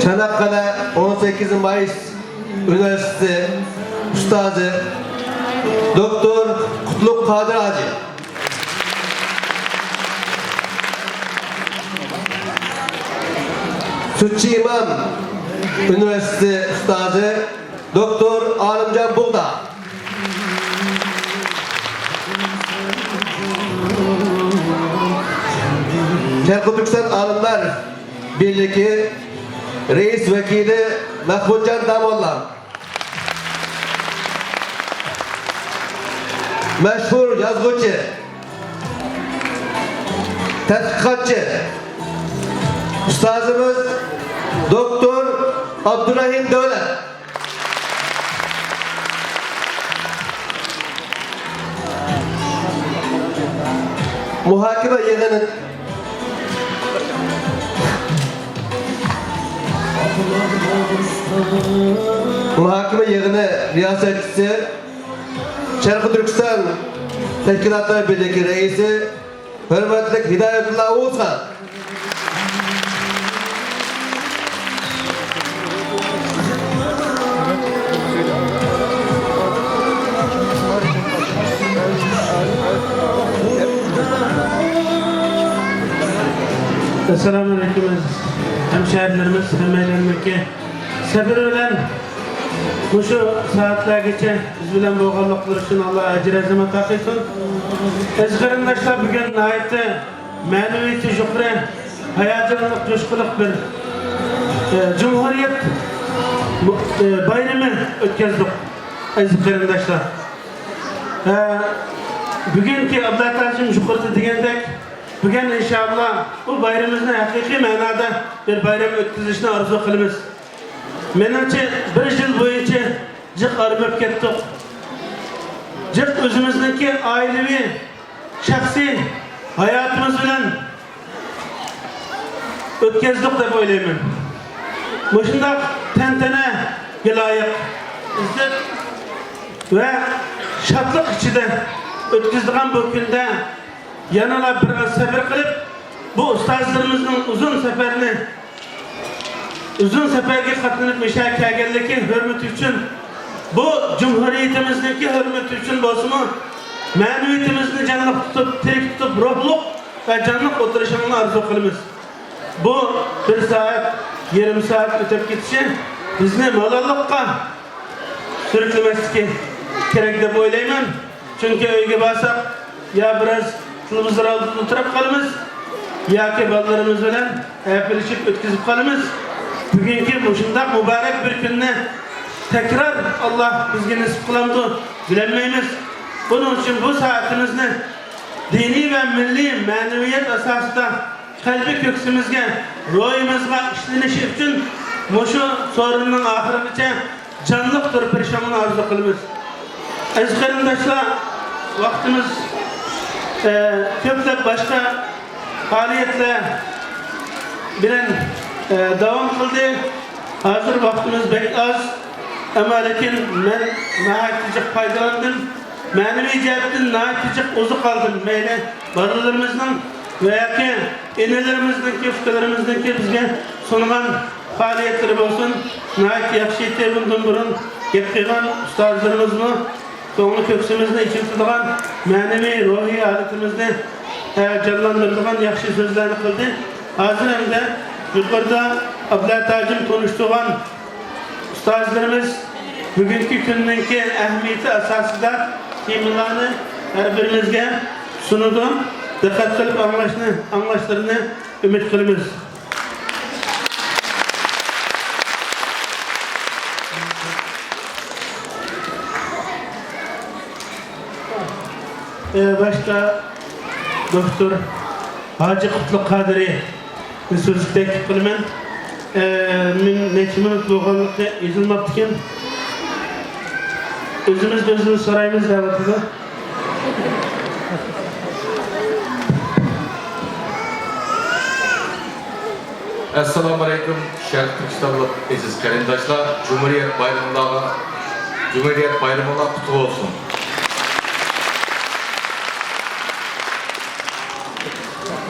Çanakkale 18 Mayıs Üniversitesi Üstadı Doktor Kutluk Kadir Hacı. Sütçü İmam Üniversitesi Üstadı Doktor Alimcan Buğda. Şarkı Türkistan Alimler Birliği Reis Vekili Mahmudcan Damolla. Meşhur yazgıcı, tetkikatçı, Ustazımız Doktor Abdurrahim Devlet. Muhakeme yığının riyasetçisi Şarkı Türkistan Teşkilatlar Birliği Reisi Hürmetli Hidayetullah Oğuzhan. Esselamu Aleyküm hemşehrilerimiz, hemeylenmeki sefer ölen bu şu saatler geçe biz bilen boğalıklar için Allah acir azamet takılsın. Ezgerindaşlar bugün ayette meneviyeti şükre hayacanlık, coşkuluk bir Cumhuriyet bayramı ötkezdik ezgerindaşlar. Bugünkü Abdülhamid Tacim şükürtü degендek bugün inşallah bu bayramımızın hakiki manada bir bayram ötkazishni arzu qilamiz. Menimcha bir yil boyunca jiq armab ketdik. Jiq o'zimizniki oilaviy, shaxsiy hayotimiz bilan o'tkazdik deb o'ylayman. Mushundaq tantanaga loyiq izzat va shodlik ichida o'tkazilgan bu kunda yanala bir sefer qilib bu ustozlarimizning uzun seferga qatnab mishak kelganligi hurmati uchun bu Cumhuriyetimizdagi hurmati uchun bo'lsa-mu ma'naviyatimizni jonliq tutib, tirik tutib, ruhliq va jonliq o'tirishini arzu qilamiz. Bu bir soat, yarım soat o'tib ketishi bizni malollikqa sürüklemasligi kerak deb o'ylayman. Chunki uyga borsak ya biraz şunumuzlar altında oturup kalımız, ya ki ballarımız bilen yapılışıp ötkizip kalımız. Bugünkü bu şundak mübarek bir günde tekrar Allah bizge nasip kılamdı, bilemeyimiz. Bunun için bu saatimizni dini ve milli maneviyat asasında kalbi köksümüzge, ruhumuzga işleniş için şu sorunun ahiretice canlıktır perişanını arzu kılımız. Aziz kardeşler, vaktimiz köplep başka faaliyetler bilen devam kıldı. Hazır vaktimiz pek az. Ama lakin ben nahayetçik faydalandım. Manevi cihetten nahayetçik uzak aldım. Meyle balalarımızdan veya ki enelerimizden ki, ustalarımızdan ki bizge sunulan faaliyetleri olsun. Nahayet yakşiyeti bundan burun yapılan ustazlarımızla soğunu köksümüzde için tutulan manevi ruhi aletimizni canlandırılan yakşı sözlerini kıldı. Hazır hem de yukarıda Ablatacım konuştuğun ustazlarımız bugünkü gündeki ehemmiyeti asasında imanlarını her birimizge sunudu. Dikkat kılıp anlaşlarını ümit kılımız. Başta Doktor Hacı Kutluk Kadri sözü teklif kılımın min neçimimiz boğanlıkta yazılmaptıken özümüz sorayımız davetinde. Assalamu alaikum Şərq Türkistanlı aziz qarindaşlar. Cumhuriyet bayramına kutlu olsun.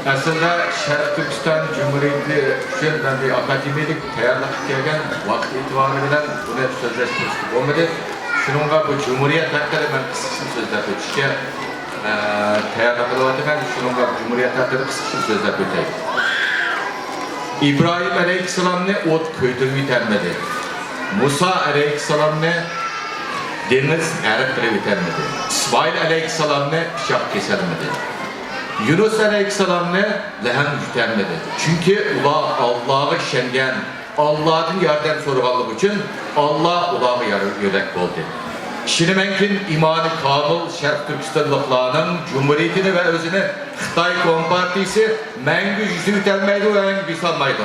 Aslında Şərq Türkistan Cumhuriyeti üçün ben bir akademiyalik tayarlıq kelgen vaqt itibarı bilen bunu sözleştirdik olmadı. Şununla bu Cumhuriyet hakkında ben kısıksın sözler ötüşke tayarlıq olatıken şununla Cumhuriyet hakkında kısıksın sözler öteyim. İbrahim Aleyhisselam'ı ot köydürü bitermedi. Musa Aleyhisselam'ı deniz erikleri bitermedi. İsmail Aleyhisselam'ı şak keselmedi. Yunus Aleyhisselam'ı lehen bitermedi. Çünkü Allah'ı şengen, Allah'ın yardım soruğallığı için Allah Allah'ı yörek oldu. Şimdi mümkün imanı kamil Şərq Türkistanlıklarının Cumhuriyetini ve özünü Xitay Kompartisi məngü yüzü bitermeydi ve məngü bisalmaydı.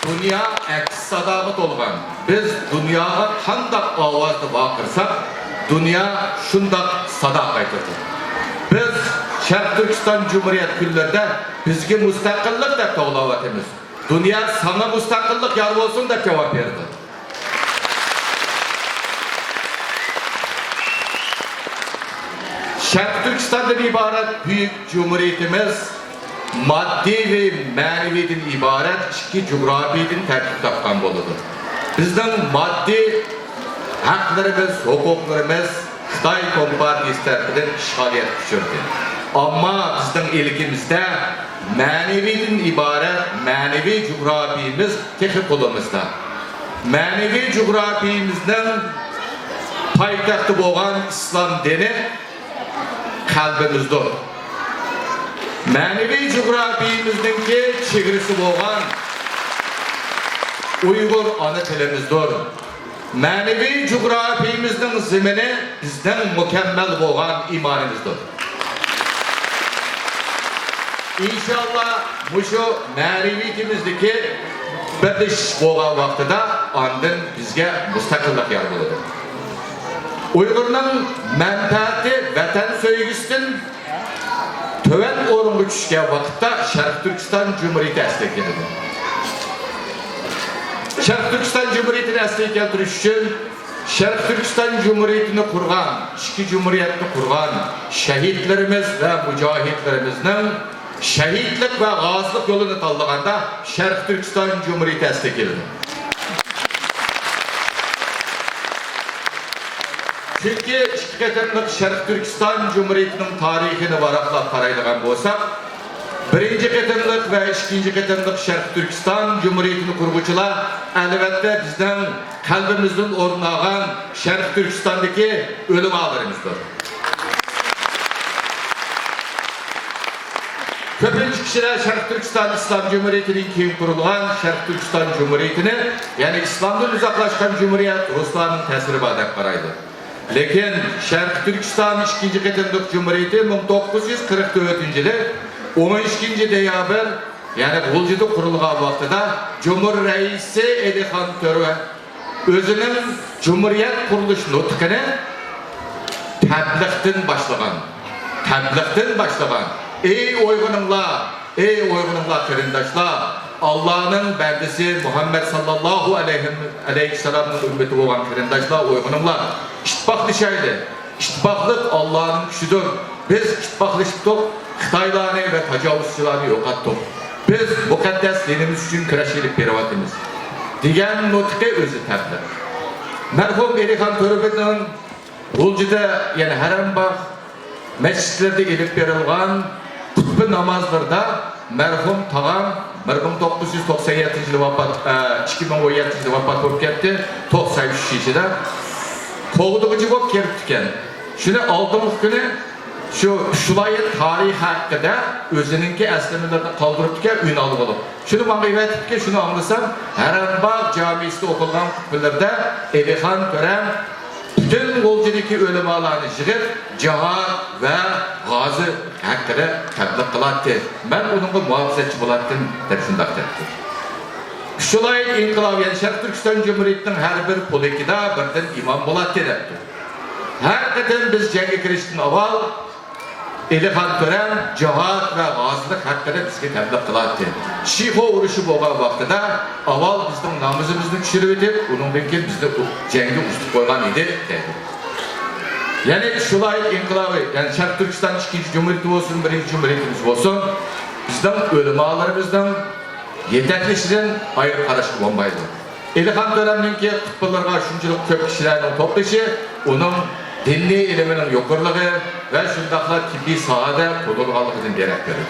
Dünya əks sadamat olğan. Biz dünyaya qandaq avazda bakırsak, dünya şundaq sada qaytırdı. Biz Şərq Türkistan Cumhuriyet günlerde bizge müstakillik dep toğlavatımız. Dünya sana müstakillik yar olsun dep cevap verdi. Şərq Türkistan'dan ibaret büyük cumhuriyetimiz maddi ve maneviyetin ibaret iki coğrafiyeden terkip tapkan boludur. Bizden maddi haklarımız, hukuklarımız Xitay Kompartiyası tarafından işgaliyet düşürdü. Ama bizden ilgimizde maneviyetin ibaret manevi coğrafiyemiz tek kolumuzda. Manevi coğrafiyemizden payitahtı boğan İslam dini kalbimizdir. Manevi coğrafiyemizdeki çevresi boğan Uygur ana tilimizdir. Manevi coğrafiyemizden zemini bizden mükemmel boğan imanımızdır. İnşallah şu maneviyetimizdeki bir iş boğan vaxtıda andın bizge müstakillik yer buludur. Uygur'un menfaati vatan söygüsünün töven orunlu düşken vakitte Şərq Türkistan Cumhuriyeti əslek edilir. Şərq Türkistan Cumhuriyeti'ni əslek getiriş için Şərq Türkistan Cumhuriyeti'ni kurgan, iki Cumhuriyetini kurgan şehitlerimiz ve mücahitlerimizin şehitlik ve gazlık yolunu tanıdığında Şərq Türkistan Cumhuriyeti əslek edilir. Çünkü şirketimlik Şərq Türkistan Cumhuriyeti'nin tarihini varaqlap qaraydigan bolsak, birinci ketimlik ve ikinci ketimlik Şərq Türkistan Cumhuriyeti'ni kurgucular elbette bizden kalbimizden ornagan Şərq Türkistan'daki ölüm ağlarımızdır. Köpüncü kişiler Şərq Türkistan İslam Cumhuriyeti'nin kim kurulgan Şərq Türkistan Cumhuriyeti'ni yani İslam'dan uzaklaşkan Cumhuriyet Ruslarının tesiri badek qaraydı. Lekin Şərq Türkistan 2. Ketimlik Cumhuriyeti 1944 yılı 12. deyabir yani Gulcu'da kurulgan vaxtıda Cumhur Reisi Edixan Törü özünün Cumhuriyet kuruluş nutkini təbliğden başlagan. Ey oygunumlar qarindaşlar, Allah'ın bendisi Muhammed sallallahu aleyhi ve sellem'in ümmeti olan kırındaşlar uygunumlar. İttifaklaşaydı. İttifaklık Allah'ın güçüdür. Biz ittifaklaştık, Xitaylarını ve tecavüzçülerini yok attık. Biz mukaddes dinimiz için küreşilip beravatimiz. Diyen nutki özü təbdir. Merhum Elihan Törübet'in Ulcu'da yani Harambağ mescitlerde elip verilgan kutbu namazlarda merhum tağam 1997 yılı vafat, 2017 yılı vafat olup gitti, 93 yılda. Kovduğucu bop keliptiken. Şunu aldığımız günü şulayet tarihi hakkında özününki eslemelerini kaldırıpken ün alıp olup. Şunu bana ivetipken şunu anlasam, Harambağ Camisi'de okulan kutbularda Elihan Törem bütün Olcu'daki ölemalarını yığıp cihat ve gazi hakkında tebliğ kılattı. Ben onunla muhafazetçi bulattım dersindak derdi. Şulay İnkılab Şarkı Türkistan Cumhuriyeti'nin her bir polikida birden imam bulattı derdi. Hakikaten biz cengi kiriştin aval Elihan Törem cihat ve gazilik hakkında bizge tebliğ kılattı. Şiho uruşu boğan vaxtıda aval bizden namazımızı düşürüp edip onundan ki bizde cengi ustuk koygan idi dedi. Yani şulay inkılabı, yani Şarkı Türkistan 2. Cumhuriyeti olsun, 1. Cumhuriyetimiz olsun, bizden ölümalarımızdan yetekleşiden ayrı karışık olmaydı. Elihan Törem'nin ki kutbularga şunçuluk köp kişilerinin toplayışı, onun dinli iliminin yokurluğu ve şundakla tibbi sahada kodurgalıqının gerek verir.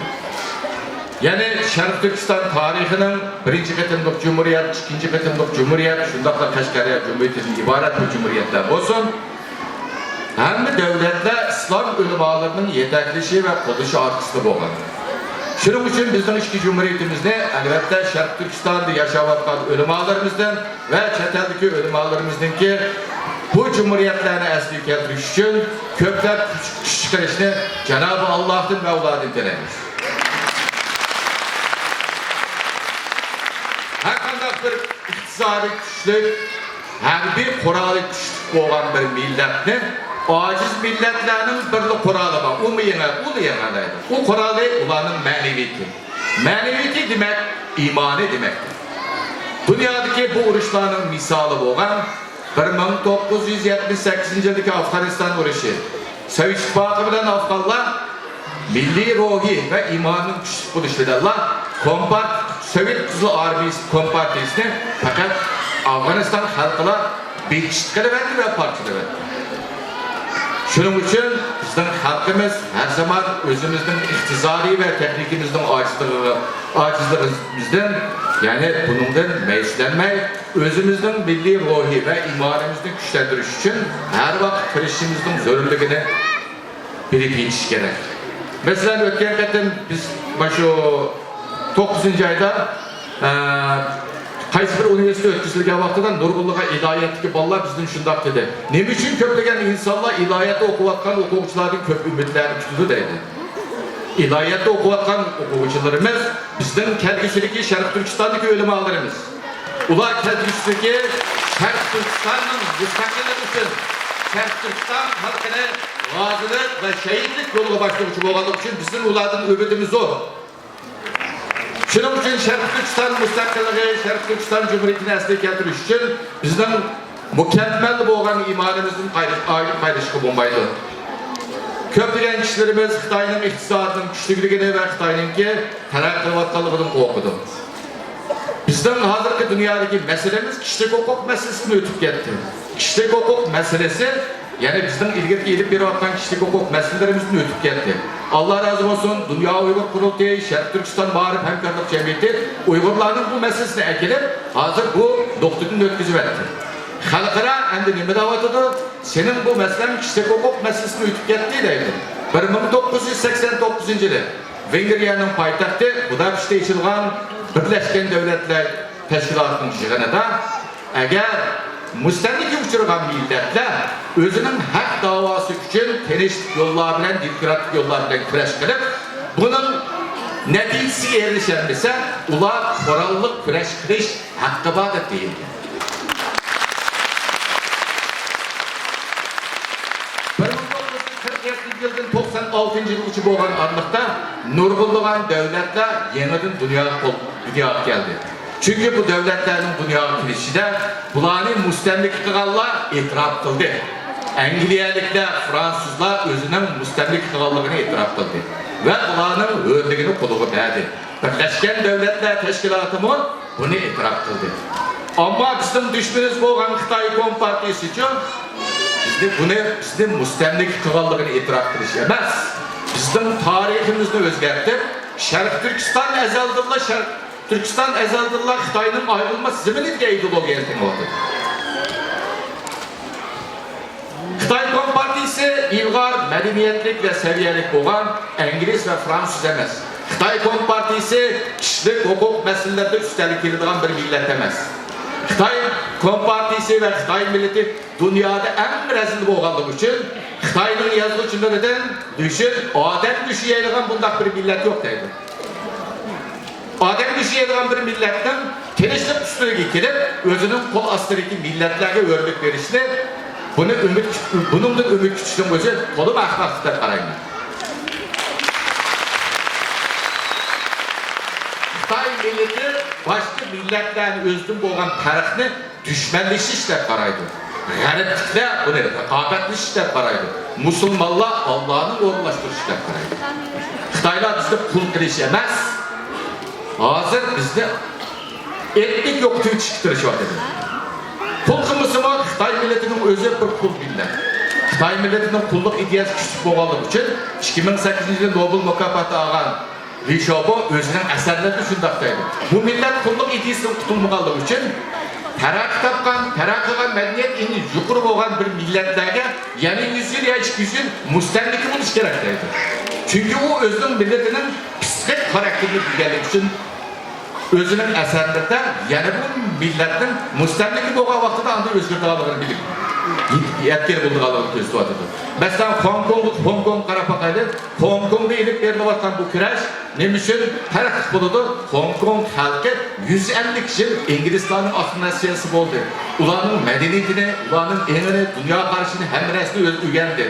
Yani Şarkı Türkistan tarihinin 1. Qatımlık Cumhuriyet, 2. Qatımlık Cumhuriyet, şundakla Kaşgarya Cumhuriyeti'nin ibaret bir cumhuriyetler olsun, hem de devletler İslam ölümalarının yetekleşi ve koduşu artısı boğan. Şunun için bizden iki cumhuriyetimizde elbette Şarkı Türkistan'da yaşavatkan ölümalarımızdan ve çeteldeki ölümalarımızdan ki bu cumhuriyetlerine esli keltiriş için kökler çıkarışını Cenab-ı Allah'ın Mevlad'ın dileriz. Herkanda bir iktisadi güçlük, her bir kuralı güçlük olan bir milletini aciz milletlerinin bir kuralı var. O mu yine, o da yine. O kuralı olanın meneviyeti. Meneviyeti demek, imanı demektir. Dünyadaki bu uruşların misali olan 1978 yıldaki Afganistan uruşu. Sovyet İttifakı bilen Afganlar milli ruhi ve imanın güçlük buluşlarla Sovyet Kızıl Armiyası Kompartiyasını fakat Afganistan halkına bir çıtkılı verdi ve parçalı verdi. Şunun için bizden halkımız her zaman özümüzün iktizari ve teknikimizden acizliğimizden yani bunundan meyillenmeyi özümüzün milli ruhi ve imanımızı güçlendiriş için her vakit kirişimizin zorunluluğunu bilip yetiş gerek. Mesela ötken kadın biz şu 9. ayda Qaysi bir üniversite ötküzülgen vaxtıdan Nurgulluğa ilahiyatdaki ballar bizden şundak dedi. Ne için köplegen insanlar ilahiyatda okuvatkan okuvçuların köp ümitlerini tutudu dedi. İlahiyatda okuvatkan okuvçularımız bizden kelgüsüdeki Şarkı Türkistan'daki ölümalarımız. Ular kelgüsüdeki Şarkı Türkistan'ın müstakillik için Şarkı Türkistan halkına gazilik ve şehitlik yoluna başlamış olmak için bizim uladın ümidimiz o. Şunun için Şarkı Türkistan müstakilliği, Şarkı Türkistan Cumhuriyeti'ni esli keltiriş için bizden mükemmel boğan imanımızın ayrı paylaşığı olmaydı. Köplegen kişilerimiz Xitay'ın iktisadının güçlülüğünü ve Xitay'ınki terakkivatkalılığını okudu. Bizden hazırki dünyadaki meselemiz kişilik hukuk meselesini ötüp gitti. Kişilik hukuk meselesi yani bizden ilgili gelip bir atkan kişilik hukuk meselelerimizin ötüp gitti. Allah razı olsun Dünya Uygur Kurultayı, Şarkı Türkistan Marif Hemkarlık Cemiyeti Uygurların bu meselesine ekilip hazır bu doktorunu ötküzü verdi. Halkara hem de nime davatıdı, senin bu meselen kişilik hukuk meselesini ötüp gitti deydi. 1989 yılı Vengriya'nın payitahtı Budapest'te içilgan Birleşken Devletler Teşkilatı'nın yığınında eğer müstenlik uçurgan milletler özünün hak davası için tenişlik yollar bilen, demokratik yollar bilen küreş kılıp bunun neticesi erişenmese ular korallık küreş kırış hakkı bağlı değildir. 1947 yıldan 96. yıl uçup olan anlıkta Nurgulluğun devletler yeniden dünya dünyaya geldi. Çünkü bu devletlerin dünyaya girişinde bularını müstemlik kılallar itiraf kıldı. Angliyalikler, Fransızlar özünün müstemlik kıllığını itiraf kıldı. Ve bularının öldüğünü kuluğu verdi. Birleşken Devletler Teşkilatı bunu itiraf kıldı. Ama bizim düşmanımız olan Xitay Kompartiyası için bizim müstemlik kıllığını itiraf kılış emez. Bizim tarihimizni özgertip, Şarkı Türkistan ezeldillah Xitayning ayrılmaz zeminiga ideologiya eltimoqda. Xitay Kompartiyasi ilg'or madaniyatlik ve seviyelik bo'lgan İngiliz ve Fransız emas. Xitay Kompartiyasi kishilik huquq masalalarida ustalik keladigan bir millat emas. Xitay Kompartiyasi ve Xitay milleti dünyada en rezil bo'lganligi uchun Xitayning yozuvchilaridan düşün, odam düşüydigan bundaq bir millat yo'q deydi. Odam düşüydigan bir millatning tinchlik ustiga kelib, o'zining qo'l ostidagi millatlarga o'rnak berishni, buningdan umid kutishning o'zi to'liq ahmoqlik deb qarayman. Xitoy millati boshqa millatlarning o'zidan bo'lgan tarixni dushmanlashish deb qaraydi. G'aribliklar buni raqobatlashish deb qaraydi. Musulmonlar Allohni o'rnashtirishni deb qaraydi. Xitoylar bizni pul qilish emas, hozir bizni etnik yo'qotib chiqarishyapti. Pul qilmasimi Xitoy millatining o'zi bir pul millat. Xitoy millatining pullik ideyasi kuchli bo'lganligi uchun 2008-yilda Nobel mukofoti olgan Li Xiaobo o'zining asarlarida shunday deydi. Bu millat pullik ideyasidan qutulmaganligi uchun taraqqiy topgan, taraqqigan madaniyat eng yuqori bo'lgan bir millatlarga yana 100 yil yoki 200 yil mustamlika bo'lish kerak deydi. Chunki u o'zining millatining psixik xarakterini bilganligi uchun o'zining asarlarida yana bu millatning mustamlika bo'lgan vaqtida unda o'zgartirganligini bilib yetkir bo'lganligini ko'rsatyapti. Masalan, Hong Kong qarab boqaylik. Hong Kongda ilib berilayotgan bu kurash nima uchun taraqqi bo'ladi? Hong Kong xalqi 150 yil inglizlarning assimilyatsiyasi bo'ldi. Ularning madaniyatini, ularning engini, dunyo qarashini hammasini o'zi o'rgandi.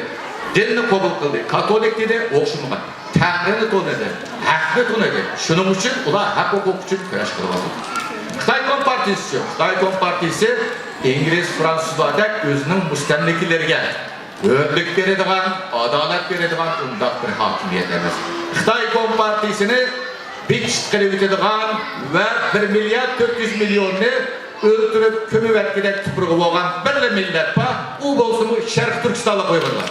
Dinni qabul qildi. Katolik dini o'xshamagan. Tangrini to'nadi, haqni to'nadi. Shuning uchun ular haq huquq uchun kurash qilyapti. Xitoy Kompartiyasi İngiliz, Fransızlardek özünün müstemlikileriga o'rnak beradigan, adolat beradigan undaq bir hokimiyat emas. Xitoy Kompartiyasini bitchit qilib o'tadigan va 1 milliard 400 millionni o'ltirib ko'mib atgidek tuprug'i bo'lgan bir millat bor. U bo'lsa bu Sharq Turkistonlik Uyg'urlar.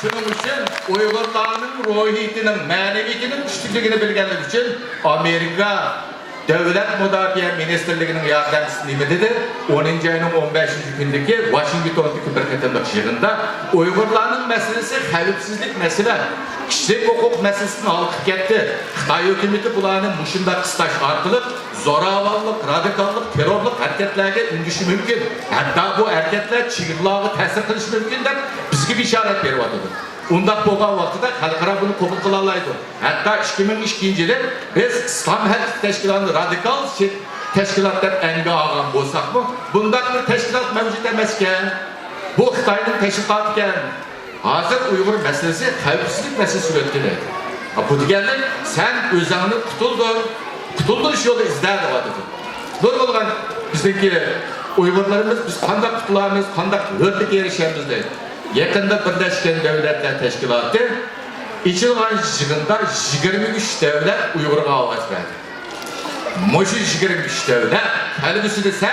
Şunun için Uygurlarının ruhiyetinin, maneviyetinin güçlülüğünü bilgenlik için Amerika Devlet Müdafiye Ministerliğinin yardımcısı nime dedi? 10. ayının 15. gündeki Washington'daki bir katılımlık yığında Uygurlarının meselesi xavfsizlik mesele, kişilik hukuk meselesini alıp gitti. Xitay hükümeti bularını muşunda kıstaş artılıp zoravallık, radikallık, terörlük hareketlerine ündüşü mümkün. Hatta bu hareketler çığırlığı tesir kılışı mümkün de bizge bir işaret veriyordu. Undaq bo'lgan vaqtida xalqaro buni qabul qila oladi. Hatto 2002-yilda biz Islom Harbiy Tashkilotini radikal tashkilot deb anga olgan bo'lsak-mu, bundaq bir tashkilot mavjud emas ekan. Bu Xitoyning tashkiloti ekan. Hozir Uyg'ur masalasi xavfsizlik masalasi o'tdi. Bu degani sen o'zingni qutuldirish yo'li izlayapti. Zo'r bo'lgan bizdagi Uyg'urlarimiz biz qanday qutulamiz, qanday o'rnak erishamiz deydi. Yakında Birleşken Devletler Teşkilatı içilen yığında 23 devlet Uygur'a avaz verdi. Moşu 23 devlet, halbuki sen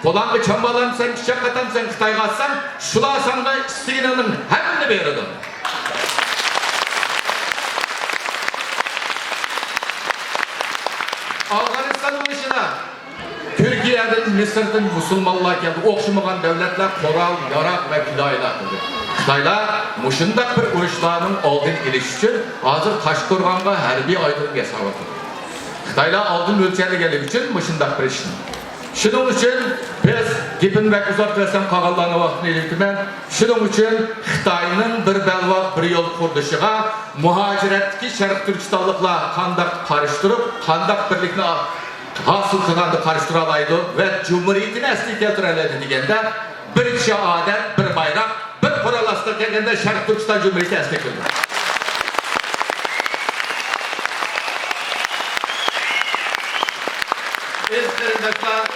Polan'da çambalan sen, çiçek atan sen, Xitayga atsan, şula sana isteğinin hepsini verirdim. Afganistan'ın işine Türkiye'den, Mısır'dan Müslümanlar geldi, okşamayan devletler Koral, Yarak ve Pilaylar'dı. Xitaylar muşundaq bir urushlarning oldin olish uchun hozir Toshqo'rg'onga harbiy aydin yasatyapti. Xitaylar oldin o'lchanligiligi uchun muşundaq bir ishni. Shuning uchun biz gapimni uzatmasam qolganlarning vaqtini elitiman. Shuning uchun Xitoyning bir balvoq bir yo'l qurdishiga muhojiratdagi Sharq Turkistonliklar qandaq qarishtirib, qandaq birlikni hosil qilganini qarashtira oladi va jumuriyatni asliga keltira oladi deganda bir şehadet, bir bayrak, bir kuralastır kelgende Şarkı Türkistan Cumhuriyeti esne kıldı. Ezlerindeşler,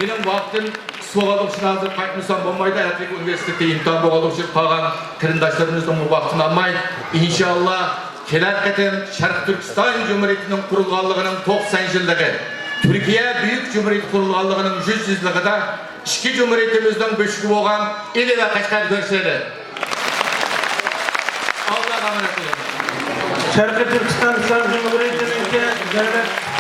benim vaktim soğalık için hazır kaçmışsam olmaydı. Ertlik Üniversitesi imtihan boğalık için kalan kırındaşlarımızın bu vaktini almayın. İnşallah kelerketen Şarkı Türkistan Cumhuriyeti'nin kurulganlığının 90 yıllığı, Türkiye Büyük Cumhuriyeti kurulganlığının 100 yıllığı da iki Cumhuriyetimizden büşkü olan ili ve Kaşgar görseli. Allah'a emanet olun. Şarkı Türkistan İslam Cumhuriyeti'nin devlet